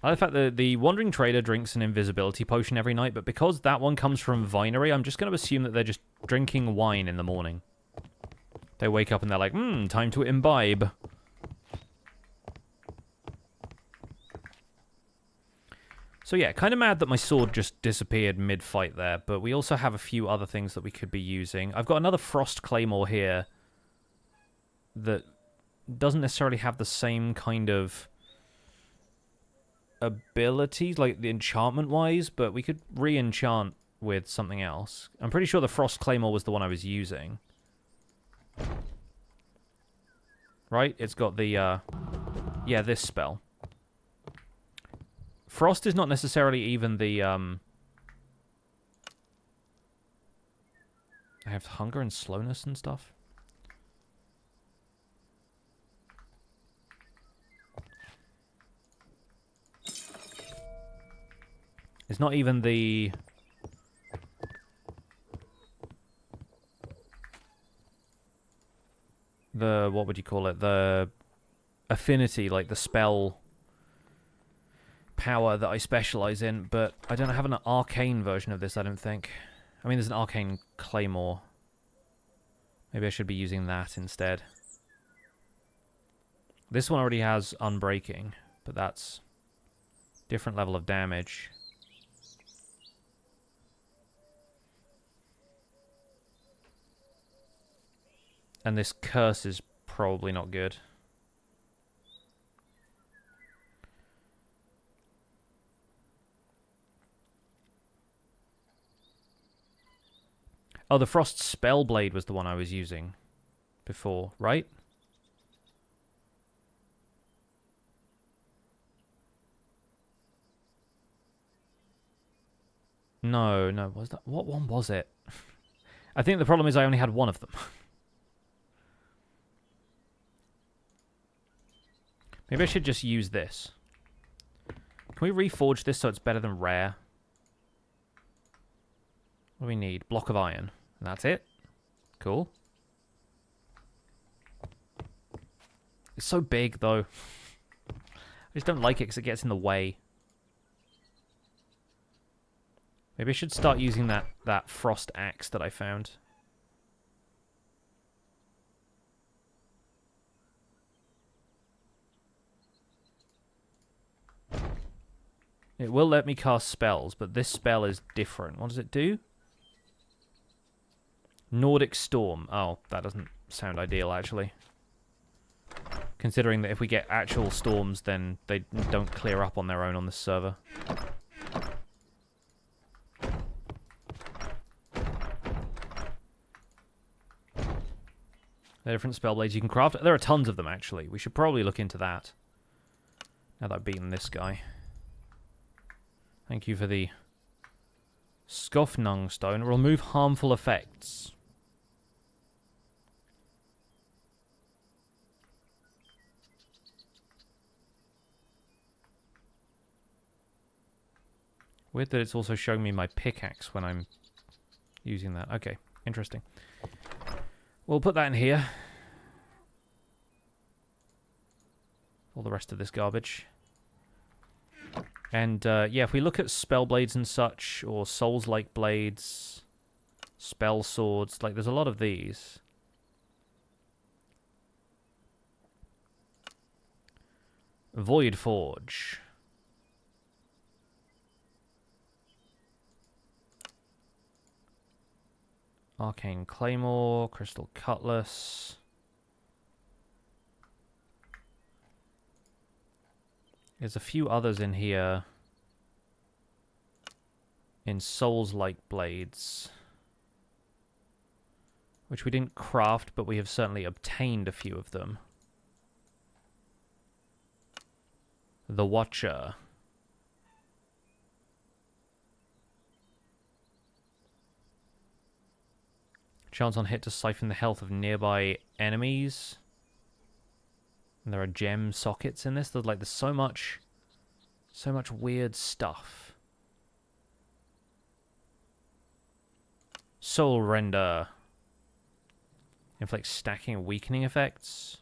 I like the fact that the Wandering Trader drinks an invisibility potion every night, but because that one comes from Vinery, I'm just going to assume that they're just drinking wine in the morning. They wake up and they're like, time to imbibe. So yeah, kind of mad that my sword just disappeared mid-fight there, but we also have a few other things that we could be using. I've got another Frost Claymore here that doesn't necessarily have the same kind of abilities, like the enchantment-wise, but we could re-enchant with something else. I'm pretty sure the Frost Claymore was the one I was using. Right? It's got the, yeah, this spell. Frost is not necessarily even the, I have hunger and slowness and stuff. It's not even the... what would you call it? The affinity, like the spell power that I specialize in, but I don't have an arcane version of this, I don't think. I mean, there's an arcane claymore. Maybe I should be using that instead. This one already has unbreaking, but that's different level of damage. And this curse is probably not good. Oh, the Frost Spellblade was the one I was using before, right? No, was that... What one was it? I think the problem is I only had one of them. Maybe I should just use this. Can we reforge this so it's better than rare? What do we need? Block of iron. And that's it. Cool. It's so big, though. I just don't like it because it gets in the way. Maybe I should start using that frost axe that I found. It will let me cast spells, but this spell is different. What does it do? Nordic Storm. Oh, that doesn't sound ideal, actually. Considering that if we get actual storms, then they don't clear up on their own on this server. There are different spell blades you can craft. There are tons of them, actually. We should probably look into that. Now that I've beaten this guy. Thank you for the Skofnung Stone. Remove harmful effects. Weird that it's also showing me my pickaxe when I'm using that. Okay, interesting. We'll put that in here. All the rest of this garbage. And, yeah, if we look at spell blades and such, or souls-like blades, spell swords, like, there's a lot of these. Void Forge. Arcane Claymore, Crystal Cutlass. There's a few others in here. In Souls-like blades. Which we didn't craft, but we have certainly obtained a few of them. The Watcher. Chance on hit to siphon the health of nearby enemies. And there are gem sockets in this. There's so much weird stuff. Soul Render. Inflicts stacking and weakening effects.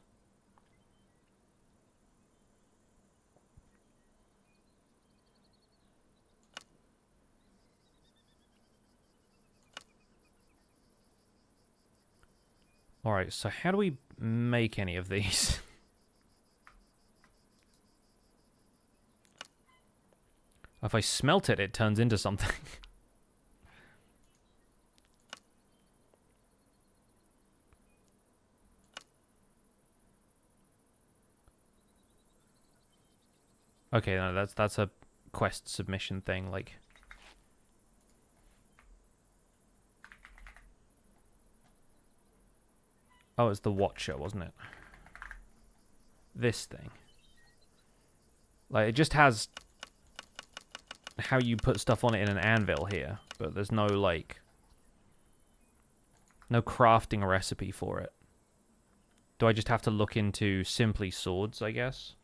Alright, so how do we make any of these? If I smelt it, it turns into something. Okay, no, that's a quest submission thing, like... Oh, it's the Watcher, wasn't it? This thing. Like, it just has how you put stuff on it in an anvil here, but there's no, like... no crafting recipe for it. Do I just have to look into simply swords, I guess?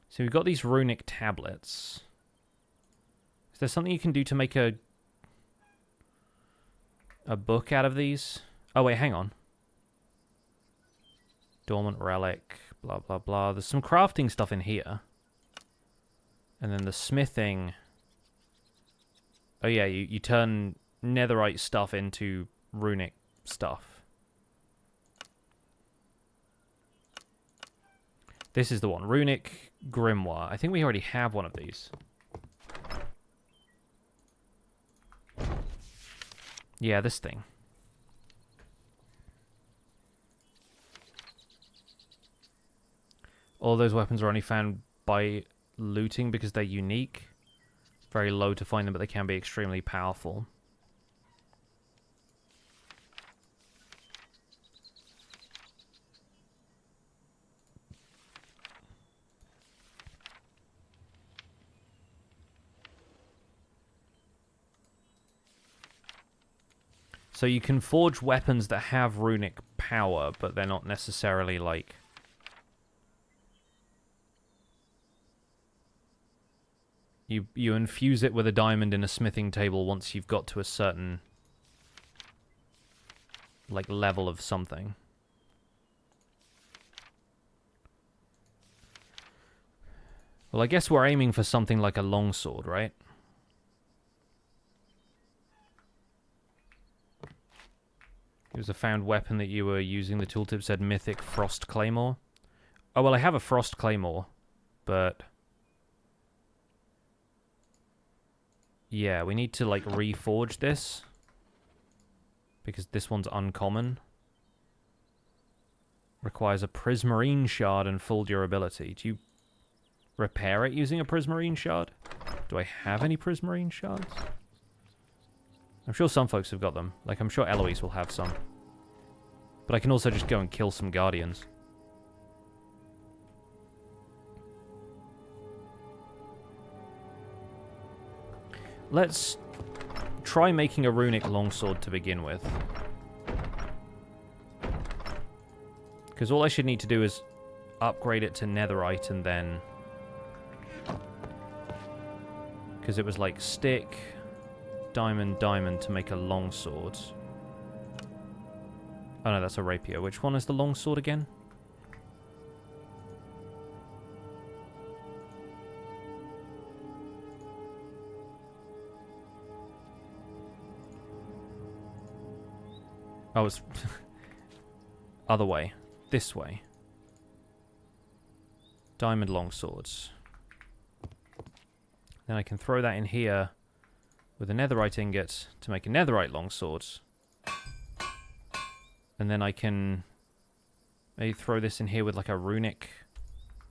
So we've got these runic tablets. Is there something you can do to make a book out of these? Oh, wait, hang on. Dormant relic, blah, blah, blah. There's some crafting stuff in here. And then the smithing. Oh, yeah, you turn netherite stuff into runic stuff. This is the one. Runic Grimoire. I think we already have one of these. Yeah, this thing. All those weapons are only found by looting because they're unique. Very low to find them, but they can be extremely powerful. So you can forge weapons that have runic power, but they're not necessarily, like... You infuse it with a diamond in a smithing table once you've got to a certain, like, level of something. Well, I guess we're aiming for something like a longsword, right? It was a found weapon that you were using. The tooltip said Mythic Frost Claymore. Oh, well, I have a Frost Claymore, but... yeah, we need to, like, reforge this. Because this one's uncommon. Requires a prismarine shard and full durability. Do you repair it using a prismarine shard? Do I have any prismarine shards? I'm sure some folks have got them. Like, I'm sure Eloise will have some. But I can also just go and kill some guardians. Let's try making a runic longsword to begin with. Because all I should need to do is upgrade it to netherite and then... Because it was like stick, diamond, diamond to make a longsword. Oh no, that's a rapier. Which one is the longsword again? Oh, it's... other way. This way. Diamond longswords. Then I can throw that in here with a netherite ingot to make a netherite longsword. And then I can maybe throw this in here with like a runic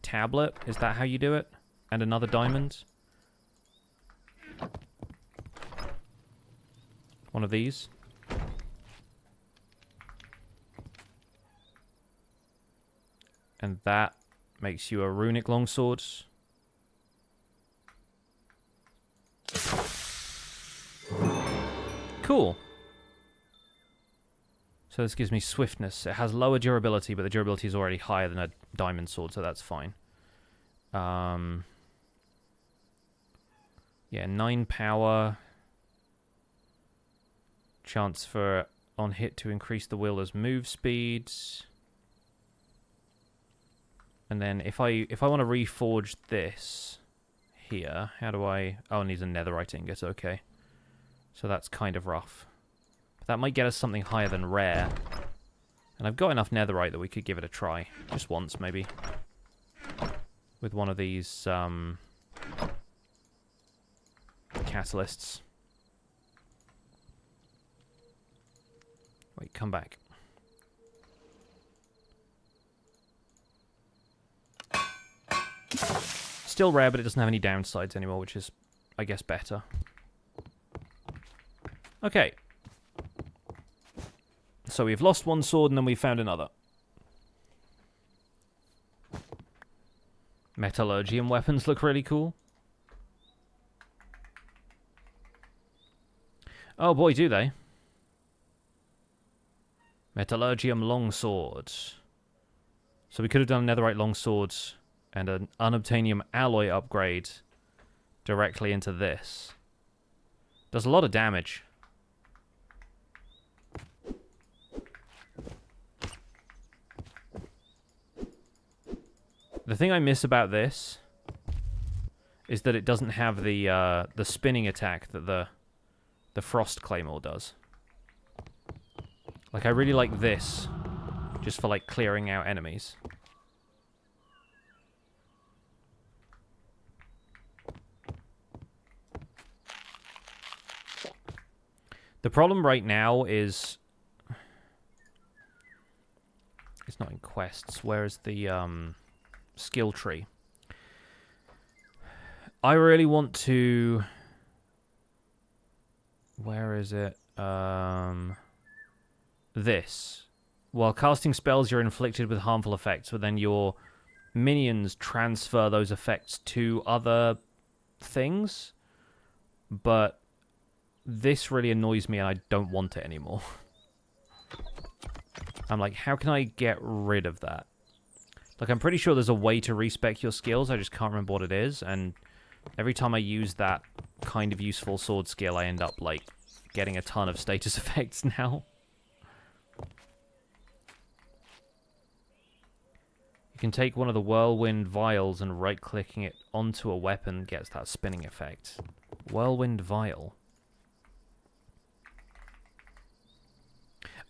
tablet. Is that how you do it? And another diamond. One of these. And that makes you a runic longsword. Cool. So this gives me swiftness. It has lower durability, but the durability is already higher than a diamond sword, so that's fine. Yeah, 9 power. Chance for on hit to increase the wielder's move speeds. And then if I want to reforge this here, how do I... Oh, it needs a netherite ingot, okay. So that's kind of rough. But that might get us something higher than rare. And I've got enough netherite that we could give it a try. Just once, maybe. With one of these catalysts. Wait, come back. Still rare, but it doesn't have any downsides anymore, which is, I guess, better. Okay. So we've lost one sword and then we found another. Metallurgium weapons look really cool. Oh boy, do they. Metallurgium longsword. So we could have done a netherite longsword and an unobtainium alloy upgrade directly into this. Does a lot of damage. The thing I miss about this is that it doesn't have the spinning attack that the frost claymore does. Like, I really like this just for like clearing out enemies. The problem right now is... It's not in quests. Where is the skill tree? I really want to... Where is it? This. While casting spells, you're inflicted with harmful effects, but then your minions transfer those effects to other things. But... this really annoys me and I don't want it anymore. I'm like, how can I get rid of that? Like, I'm pretty sure there's a way to respec your skills, I just can't remember what it is, and every time I use that kind of useful sword skill, I end up, like, getting a ton of status effects now. You can take one of the whirlwind vials and right-clicking it onto a weapon gets that spinning effect. Whirlwind vial.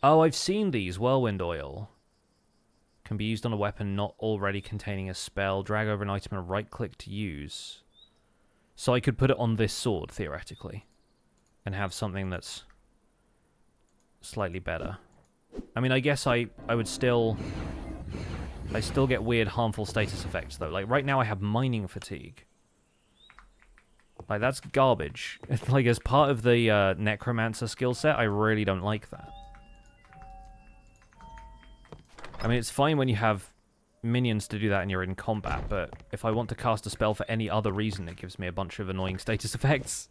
Oh, I've seen these. Whirlwind oil. Can be used on a weapon not already containing a spell. Drag over an item and right-click to use. So I could put it on this sword, theoretically. And have something that's slightly better. I mean, I guess I would still... I still get weird, harmful status effects, though. Like, right now I have mining fatigue. Like, that's garbage. Like, as part of the necromancer skill set, I really don't like that. I mean, it's fine when you have minions to do that and you're in combat, but if I want to cast a spell for any other reason, it gives me a bunch of annoying status effects.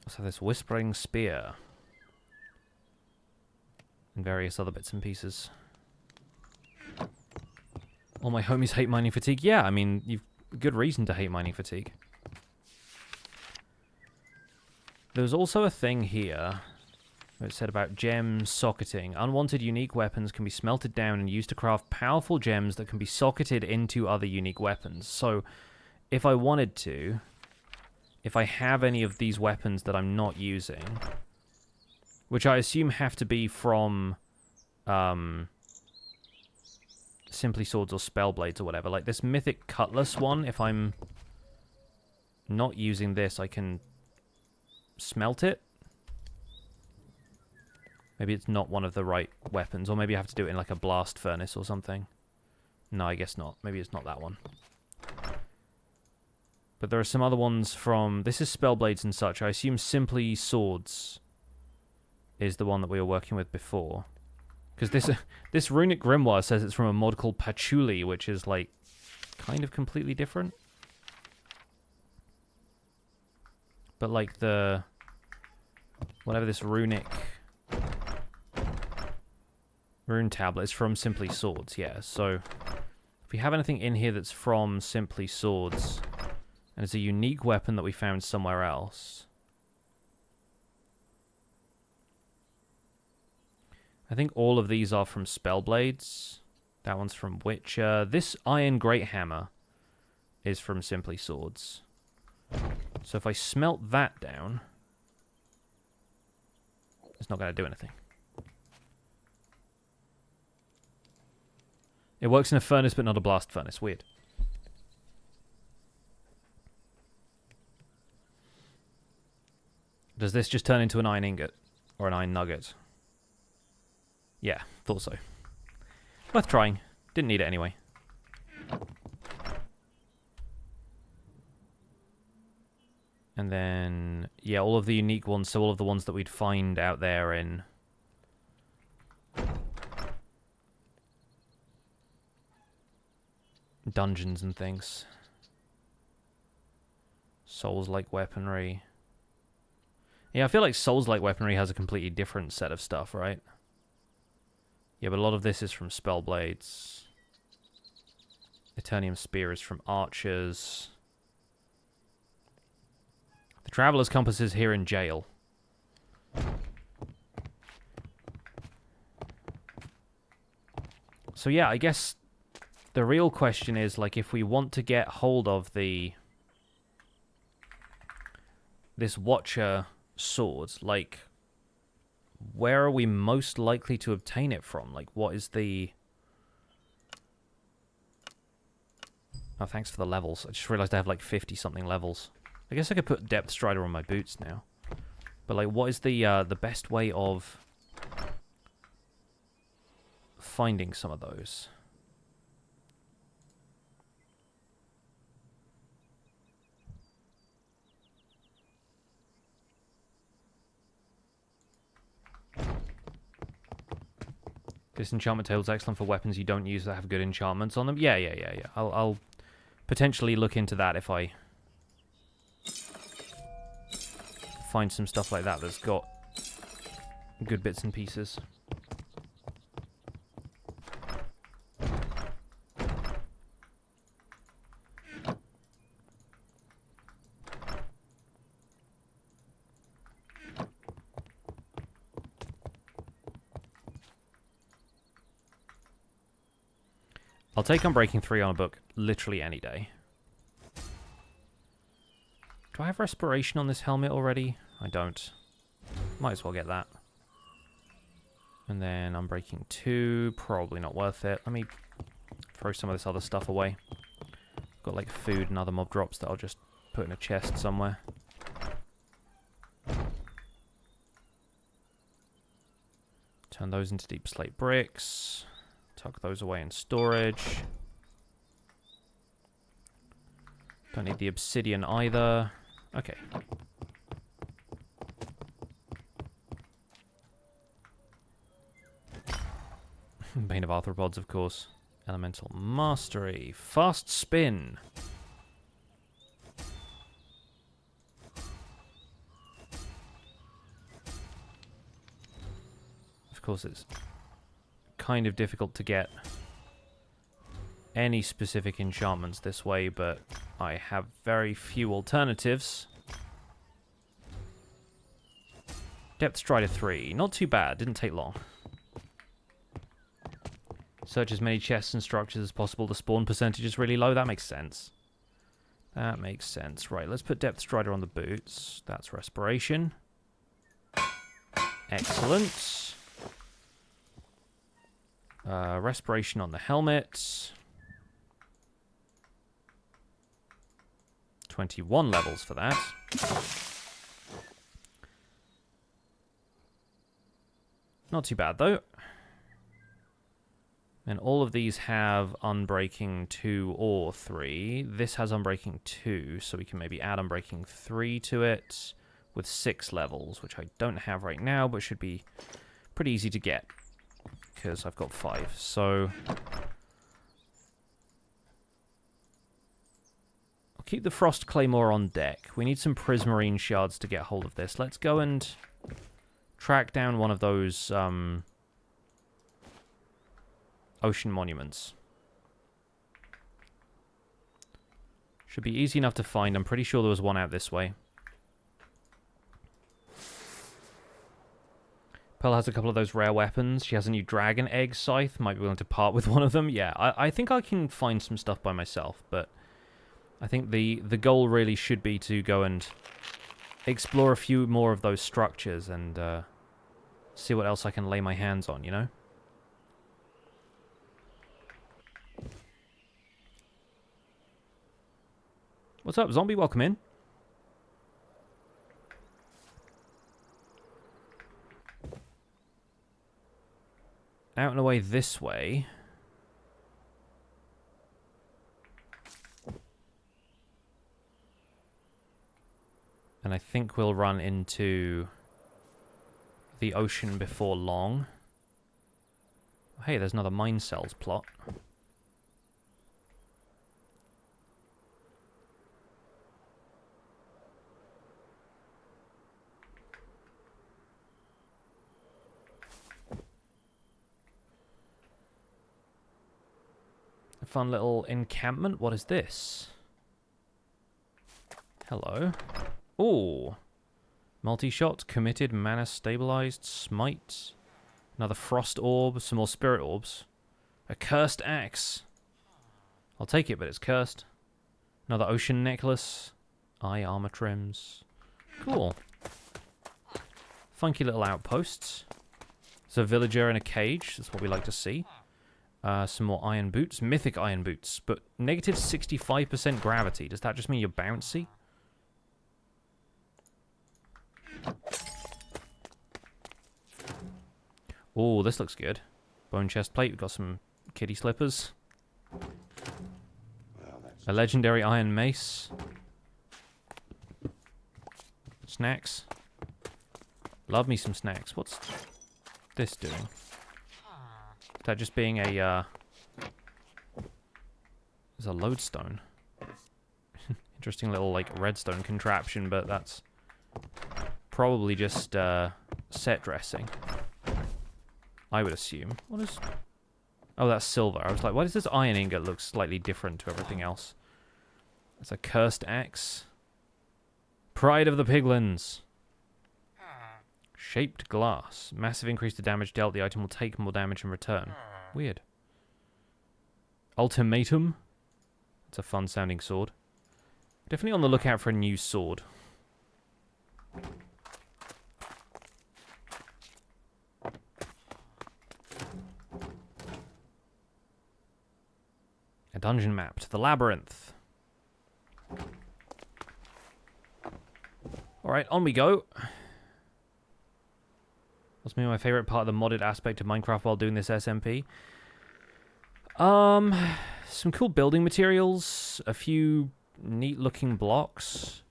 Let's have this Whispering Spear. And various other bits and pieces. All my homies hate mining fatigue. Yeah, I mean, you've good reason to hate mining fatigue. There's also a thing here where it said about gem socketing. Unwanted unique weapons can be smelted down and used to craft powerful gems that can be socketed into other unique weapons. So, if I wanted to, if I have any of these weapons that I'm not using, which I assume have to be from Simply Swords or Spellblades or whatever. Like this Mythic Cutlass one, if I'm not using this, I can smelt it. Maybe it's not one of the right weapons, or maybe I have to do it in like a blast furnace or something. No, I guess not. Maybe it's not that one. But there are some other ones from... This is Spellblades and such. I assume Simply Swords is the one that we were working with before. Because this Runic Grimoire says it's from a mod called Patchouli, which is, like, kind of completely different. But, like, the... Whatever this Rune tablet is from Simply Swords, yeah. So, if we have anything in here that's from Simply Swords, and it's a unique weapon that we found somewhere else... I think all of these are from Spellblades. That one's from Witcher. This Iron Great Hammer is from Simply Swords. So if I smelt that down, it's not going to do anything. It works in a furnace, but not a blast furnace. Weird. Does this just turn into an iron ingot? Or an iron nugget? Yeah, thought so. Worth trying. Didn't need it anyway. And then, yeah, all of the unique ones, so all of the ones that we'd find out there in... dungeons and things. Souls-like weaponry. Yeah, I feel like Souls-like weaponry has a completely different set of stuff, right? Yeah, but a lot of this is from Spellblades. Eternium Spear is from Archers. The Traveler's Compass is here in jail. So yeah, I guess the real question is, like, if we want to get hold of this Watcher sword, like... where are we most likely to obtain it from? Like, what is the... Oh, thanks for the levels. I just realized I have, like, 50-something levels. I guess I could put Depth Strider on my boots now. But, like, what is the best way of finding some of those? This enchantment table is excellent for weapons you don't use that have good enchantments on them. Yeah. I'll potentially look into that if I find some stuff like that that's got good bits and pieces. I'll take Unbreaking 3 on a book literally any day. Do I have Respiration on this helmet already? I don't. Might as well get that. And then Unbreaking 2, probably not worth it. Let me throw some of this other stuff away. Got like food and other mob drops that I'll just put in a chest somewhere. Turn those into deep slate bricks. Tuck those away in storage. Don't need the obsidian either. Okay. Bane of Arthropods, of course. Elemental Mastery. Fast Spin. Of course, it's kind of difficult to get any specific enchantments this way, but I have very few alternatives. Depth Strider 3. Not too bad. Didn't take long. Search as many chests and structures as possible. The spawn percentage is really low. That makes sense. That makes sense. Right, let's put Depth Strider on the boots. That's Respiration. Excellent. Respiration on the helmet. 21 levels for that. Not too bad, though. And all of these have Unbreaking 2 or 3. This has Unbreaking 2, so we can maybe add Unbreaking 3 to it with 6 levels, which I don't have right now, but should be pretty easy to get because I've got 5. So I'll keep the Frost Claymore on deck. We need some Prismarine shards to get hold of this. Let's go and track down one of those ocean monuments. Should be easy enough to find. I'm pretty sure there was one out this way. Pearl has a couple of those rare weapons. She has a new dragon egg scythe. Might be willing to part with one of them. Yeah, I think I can find some stuff by myself, but I think the goal really should be to go and explore a few more of those structures and see what else I can lay my hands on, you know? What's up, zombie? Welcome in. Out and away this way. And I think we'll run into the ocean before long. Hey, there's another mine cells plot. A fun little encampment. What is this? Hello. Ooh. Multi-shot, committed, mana stabilized, smite. Another frost orb, some more spirit orbs. A cursed axe. I'll take it, but it's cursed. Another ocean necklace. Eye armor trims. Cool. Funky little outposts. There's a villager in a cage. That's what we like to see. Some more iron boots. Mythic iron boots. But negative 65% gravity. Does that just mean you're bouncy? Oh, this looks good. Bone chest plate. We've got some kitty slippers. A legendary iron mace. Snacks. Love me some snacks. What's this doing? Is that just being a, there's a lodestone. Interesting little, like, redstone contraption, but that's probably just, set dressing. I would assume. What is... Oh, that's silver. I was like, why does this iron ingot look slightly different to everything else? That's a cursed axe. Pride of the Piglins. Shaped glass. Massive increase to damage dealt. The item will take more damage in return. Weird. Ultimatum. It's a fun sounding sword. Definitely on the lookout for a new sword. A dungeon map to the labyrinth. Alright, on we go. What's maybe my favorite part of the modded aspect of Minecraft while doing this SMP? Some cool building materials, a few neat looking blocks.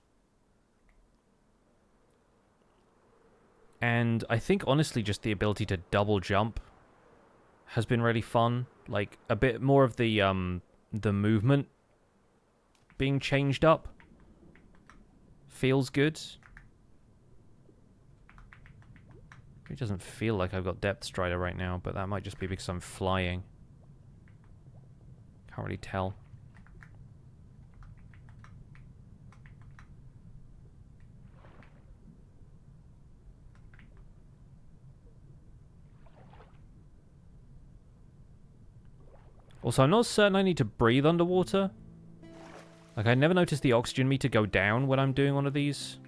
And I think honestly just the ability to double jump has been really fun. Like a bit more of the movement being changed up feels good. It doesn't feel like I've got depth strider right now, but that might just be because I'm flying. Can't really tell. Also, I'm not certain I need to breathe underwater. Like, I never noticed the oxygen meter go down when I'm doing one of these,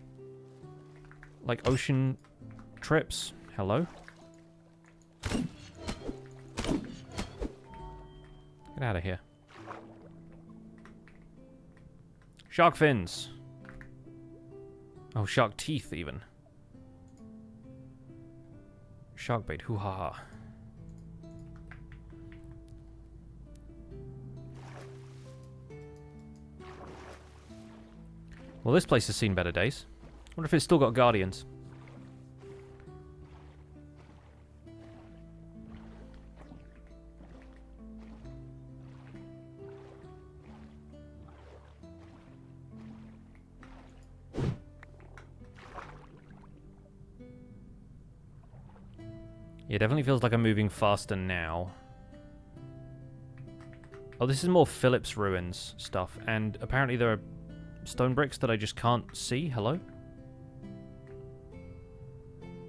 like, ocean trips. Hello? Get out of here. Shark fins. Oh, shark teeth, even. Shark bait, hoo-ha-ha. Well, this place has seen better days. I wonder if it's still got guardians. Yeah, definitely feels like I'm moving faster now. Oh, this is more Phillips Ruins stuff, and apparently there are stone bricks that I just can't see. Hello?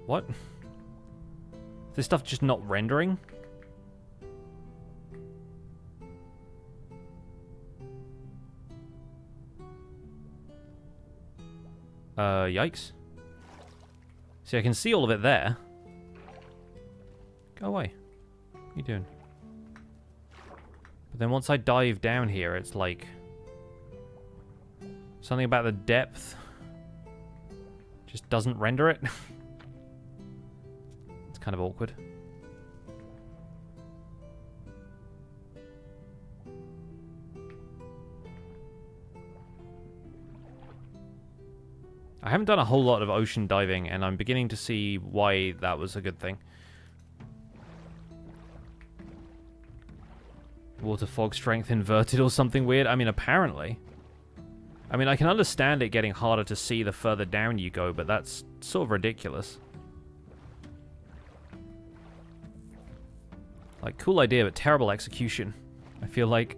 What? Is this stuff just not rendering? Yikes. See, I can see all of it there. Go away. What are you doing? But then once I dive down here, it's like something about the depth just doesn't render it. It's kind of awkward. I haven't done a whole lot of ocean diving, and I'm beginning to see why that was a good thing. Water fog strength inverted or something weird? I mean, apparently. I mean, I can understand it getting harder to see the further down you go, but that's sort of ridiculous. Like, cool idea, but terrible execution. I feel like.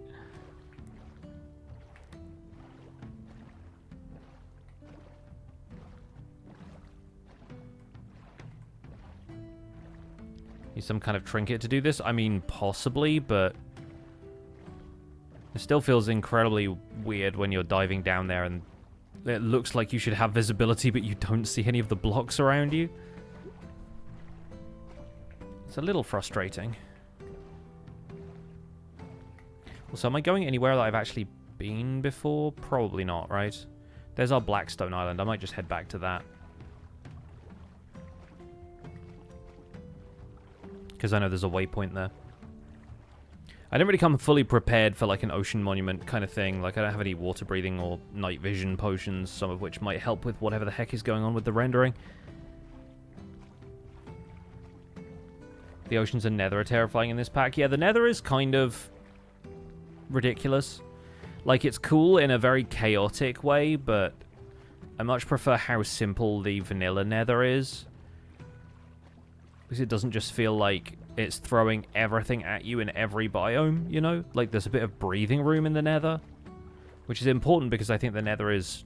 Need some kind of trinket to do this? I mean, possibly, but it still feels incredibly weird when you're diving down there and it looks like you should have visibility, but you don't see any of the blocks around you. It's a little frustrating. Also, am I going anywhere that I've actually been before? Probably not, right? There's our Blackstone Island. I might just head back to that. Because I know there's a waypoint there. I didn't really come fully prepared for like an ocean monument kind of thing. Like I don't have any water breathing or night vision potions, some of which might help with whatever the heck is going on with the rendering. The oceans and nether are terrifying in this pack. Yeah, the nether is kind of ridiculous. Like it's cool in a very chaotic way, but I much prefer how simple the vanilla nether is. Because it doesn't just feel like it's throwing everything at you in every biome, you know? Like, there's a bit of breathing room in the nether. Which is important because I think the nether is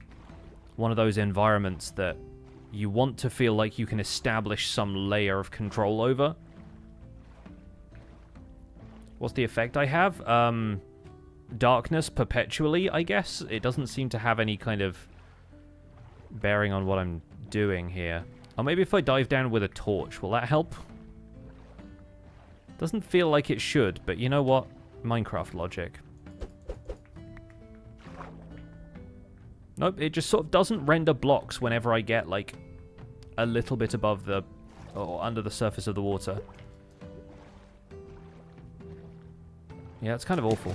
one of those environments that you want to feel like you can establish some layer of control over. What's the effect I have? Darkness perpetually, I guess. It doesn't seem to have any kind of bearing on what I'm doing here. Or maybe if I dive down with a torch, will that help? Doesn't feel like it should, but you know what? Minecraft logic. Nope, it just sort of doesn't render blocks whenever I get, like, a little bit above the... or under the surface of the water. Yeah, it's kind of awful.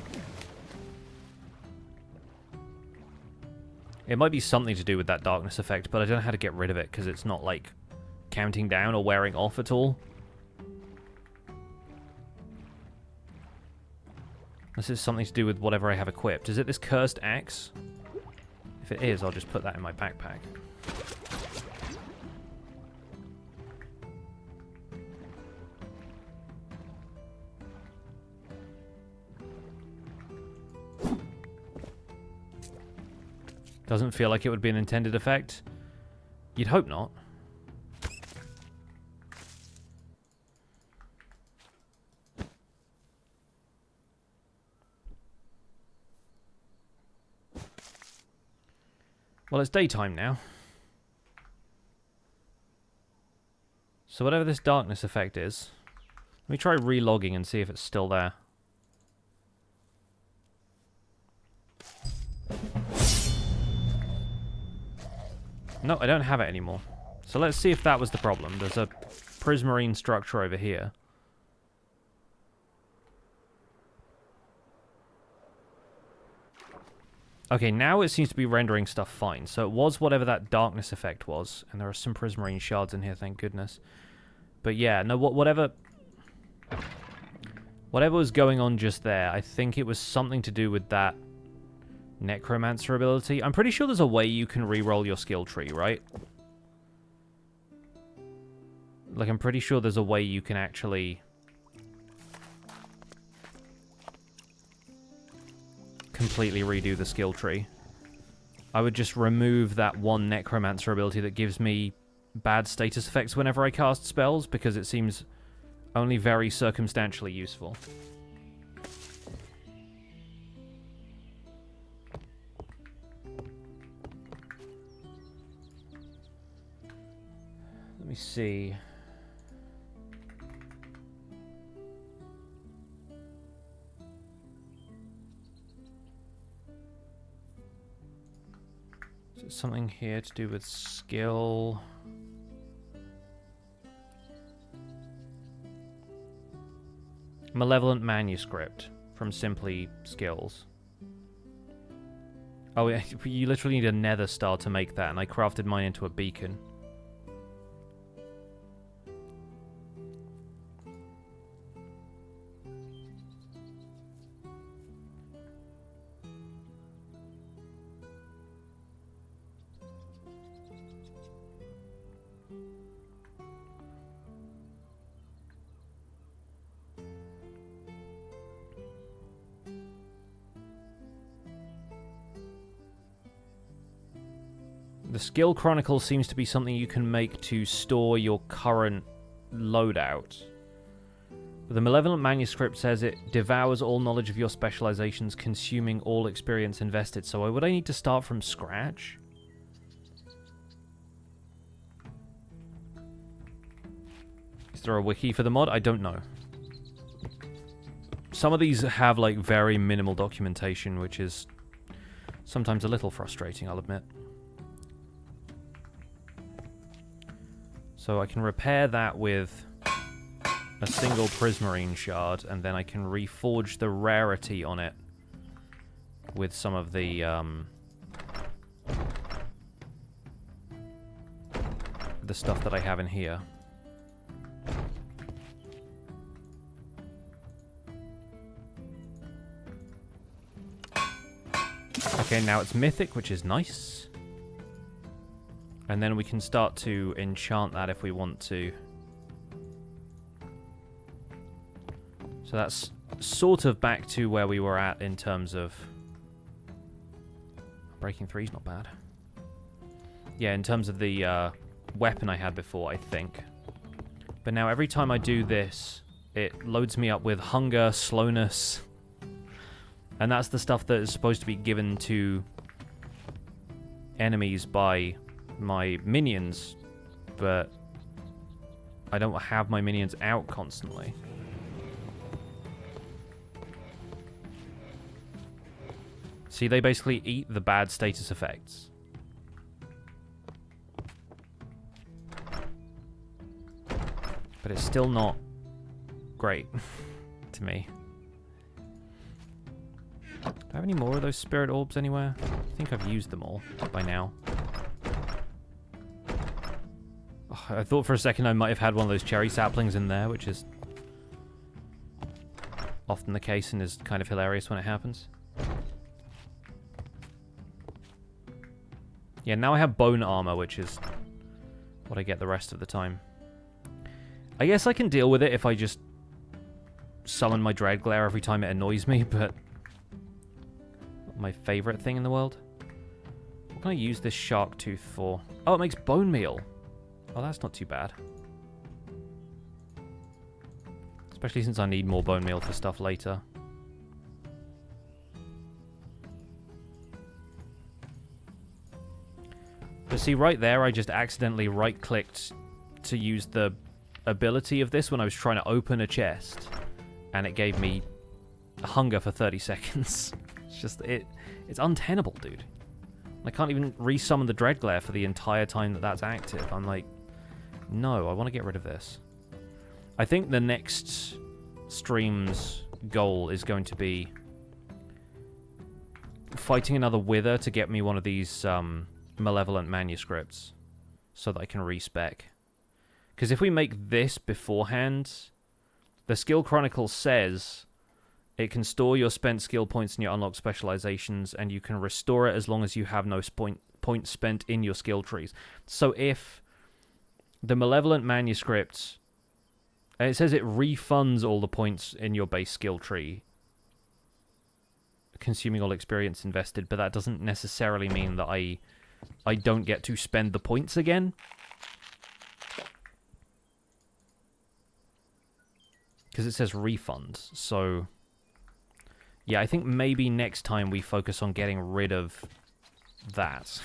It might be something to do with that darkness effect, but I don't know how to get rid of it, because it's not, like, counting down or wearing off at all. This is something to do with whatever I have equipped. Is it this cursed axe? If it is, I'll just put that in my backpack. Doesn't feel like it would be an intended effect. You'd hope not. Well, it's daytime now. So whatever this darkness effect is, let me try re-logging and see if it's still there. No, I don't have it anymore. So let's see if that was the problem. There's a prismarine structure over here. Okay, now it seems to be rendering stuff fine. So it was whatever that darkness effect was. And there are some prismarine shards in here, thank goodness. But yeah, no, whatever was going on just there, I think it was something to do with that necromancer ability. I'm pretty sure there's a way you can re-roll your skill tree, right? Like, I'm pretty sure there's a way you can actually completely redo the skill tree. I would just remove that one necromancer ability that gives me bad status effects whenever I cast spells, because it seems only very circumstantially useful. Let me see. Is it something here to do with skill? Malevolent Manuscript from Simply Skills. Oh, you literally need a nether star to make that, and I crafted mine into a beacon. The Skill Chronicle seems to be something you can make to store your current loadout. The Malevolent Manuscript says it devours all knowledge of your specializations, consuming all experience invested. So would I need to start from scratch? Is there a wiki for the mod? I don't know. Some of these have like very minimal documentation, which is sometimes a little frustrating, I'll admit. So I can repair that with a single prismarine shard, and then I can reforge the rarity on it with some of the stuff that I have in here. Okay, now it's mythic, which is nice. And then we can start to enchant that if we want to. So that's sort of back to where we were at in terms of... Breaking 3 is not bad. Yeah, in terms of the weapon I had before, I think. But now every time I do this, it loads me up with hunger, slowness. And that's the stuff that is supposed to be given to enemies by my minions, but I don't have my minions out constantly. See, they basically eat the bad status effects. But it's still not great to me. Do I have any more of those spirit orbs anywhere? I think I've used them all by now. I thought for a second I might have had one of those cherry saplings in there, which is often the case and is kind of hilarious when it happens. Yeah, now I have bone armor, which is what I get the rest of the time. I guess I can deal with it if I just summon my dread glare every time it annoys me, but not my favorite thing in the world. What can I use this shark tooth for? Oh, it makes bone meal. Oh, that's not too bad. Especially since I need more bone meal for stuff later. But see, right there, I just accidentally right-clicked to use the ability of this when I was trying to open a chest. And it gave me hunger for 30 seconds. It's just, it's untenable, dude. I can't even resummon the Dreadglare for the entire time that that's active. I'm like, no, I want to get rid of this. I think the next stream's goal is going to be fighting another Wither to get me one of these malevolent manuscripts so that I can respec. Because if we make this beforehand, the Skill Chronicle says it can store your spent skill points in your unlocked specializations, and you can restore it as long as you have no points spent in your skill trees. So if the Malevolent Manuscript, it says it refunds all the points in your base skill tree, consuming all experience invested, but that doesn't necessarily mean that I don't get to spend the points again. Because it says refunds, so... yeah, I think maybe next time we focus on getting rid of that.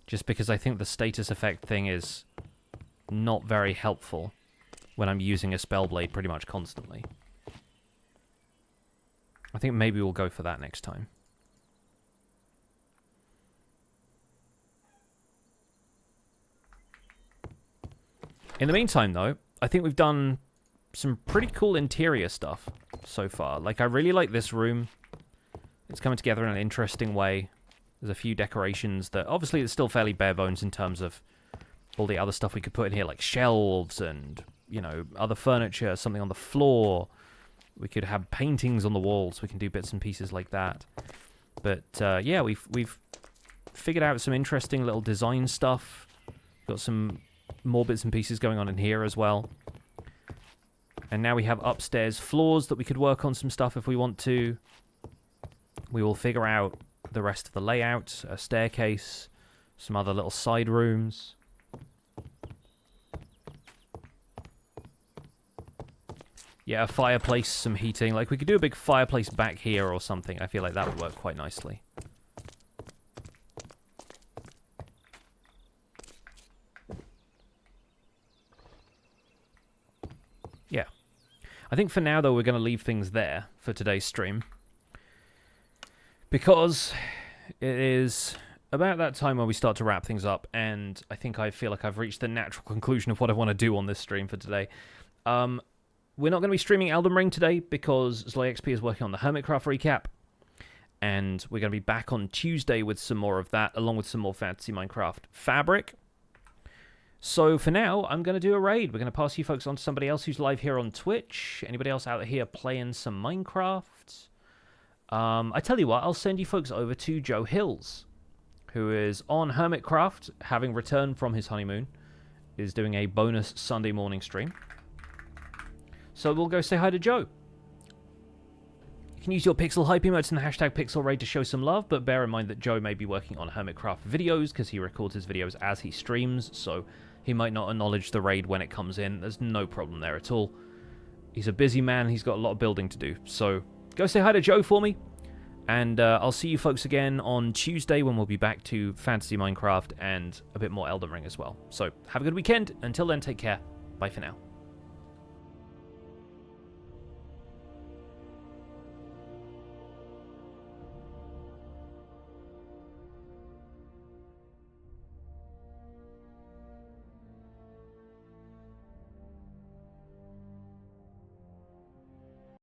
Just because I think the status effect thing is not very helpful when I'm using a Spellblade pretty much constantly. I think maybe we'll go for that next time. In the meantime, though, I think we've done some pretty cool interior stuff so far. Like, I really like this room. It's coming together in an interesting way. There's a few decorations that, obviously, it's still fairly bare bones in terms of all the other stuff we could put in here, like shelves and, you know, other furniture, something on the floor. We could have paintings on the walls. We can do bits and pieces like that. But, yeah, we've figured out some interesting little design stuff. Got some more bits and pieces going on in here as well. And now we have upstairs floors that we could work on some stuff if we want to. We will figure out the rest of the layout, a staircase, some other little side rooms. Yeah, a fireplace, some heating. Like, we could do a big fireplace back here or something. I feel like that would work quite nicely. Yeah. I think for now, though, we're going to leave things there for today's stream. Because it is about that time when we start to wrap things up, and I think I feel like I've reached the natural conclusion of what I want to do on this stream for today. We're not going to be streaming Elden Ring today because ZloyXP is working on the Hermitcraft recap, and we're going to be back on Tuesday with some more of that, along with some more Fantasy Minecraft Fabric. So for now, I'm going to do a raid. We're going to pass you folks on to somebody else who's live here on Twitch. Anybody else out here playing some Minecraft? I tell you what, I'll send you folks over to Joe Hills, who is on Hermitcraft, having returned from his honeymoon, is doing a bonus Sunday morning stream. So we'll go say hi to Joe. You can use your Pixel Hype emotes and the hashtag PixelRaid to show some love, but bear in mind that Joe may be working on Hermitcraft videos because he records his videos as he streams, so he might not acknowledge the raid when it comes in. There's no problem there at all. He's a busy man, he's got a lot of building to do, so go say hi to Joe for me, and I'll see you folks again on Tuesday when we'll be back to Fantasy Minecraft and a bit more Elden Ring as well. So have a good weekend. Until then, take care. Bye for now.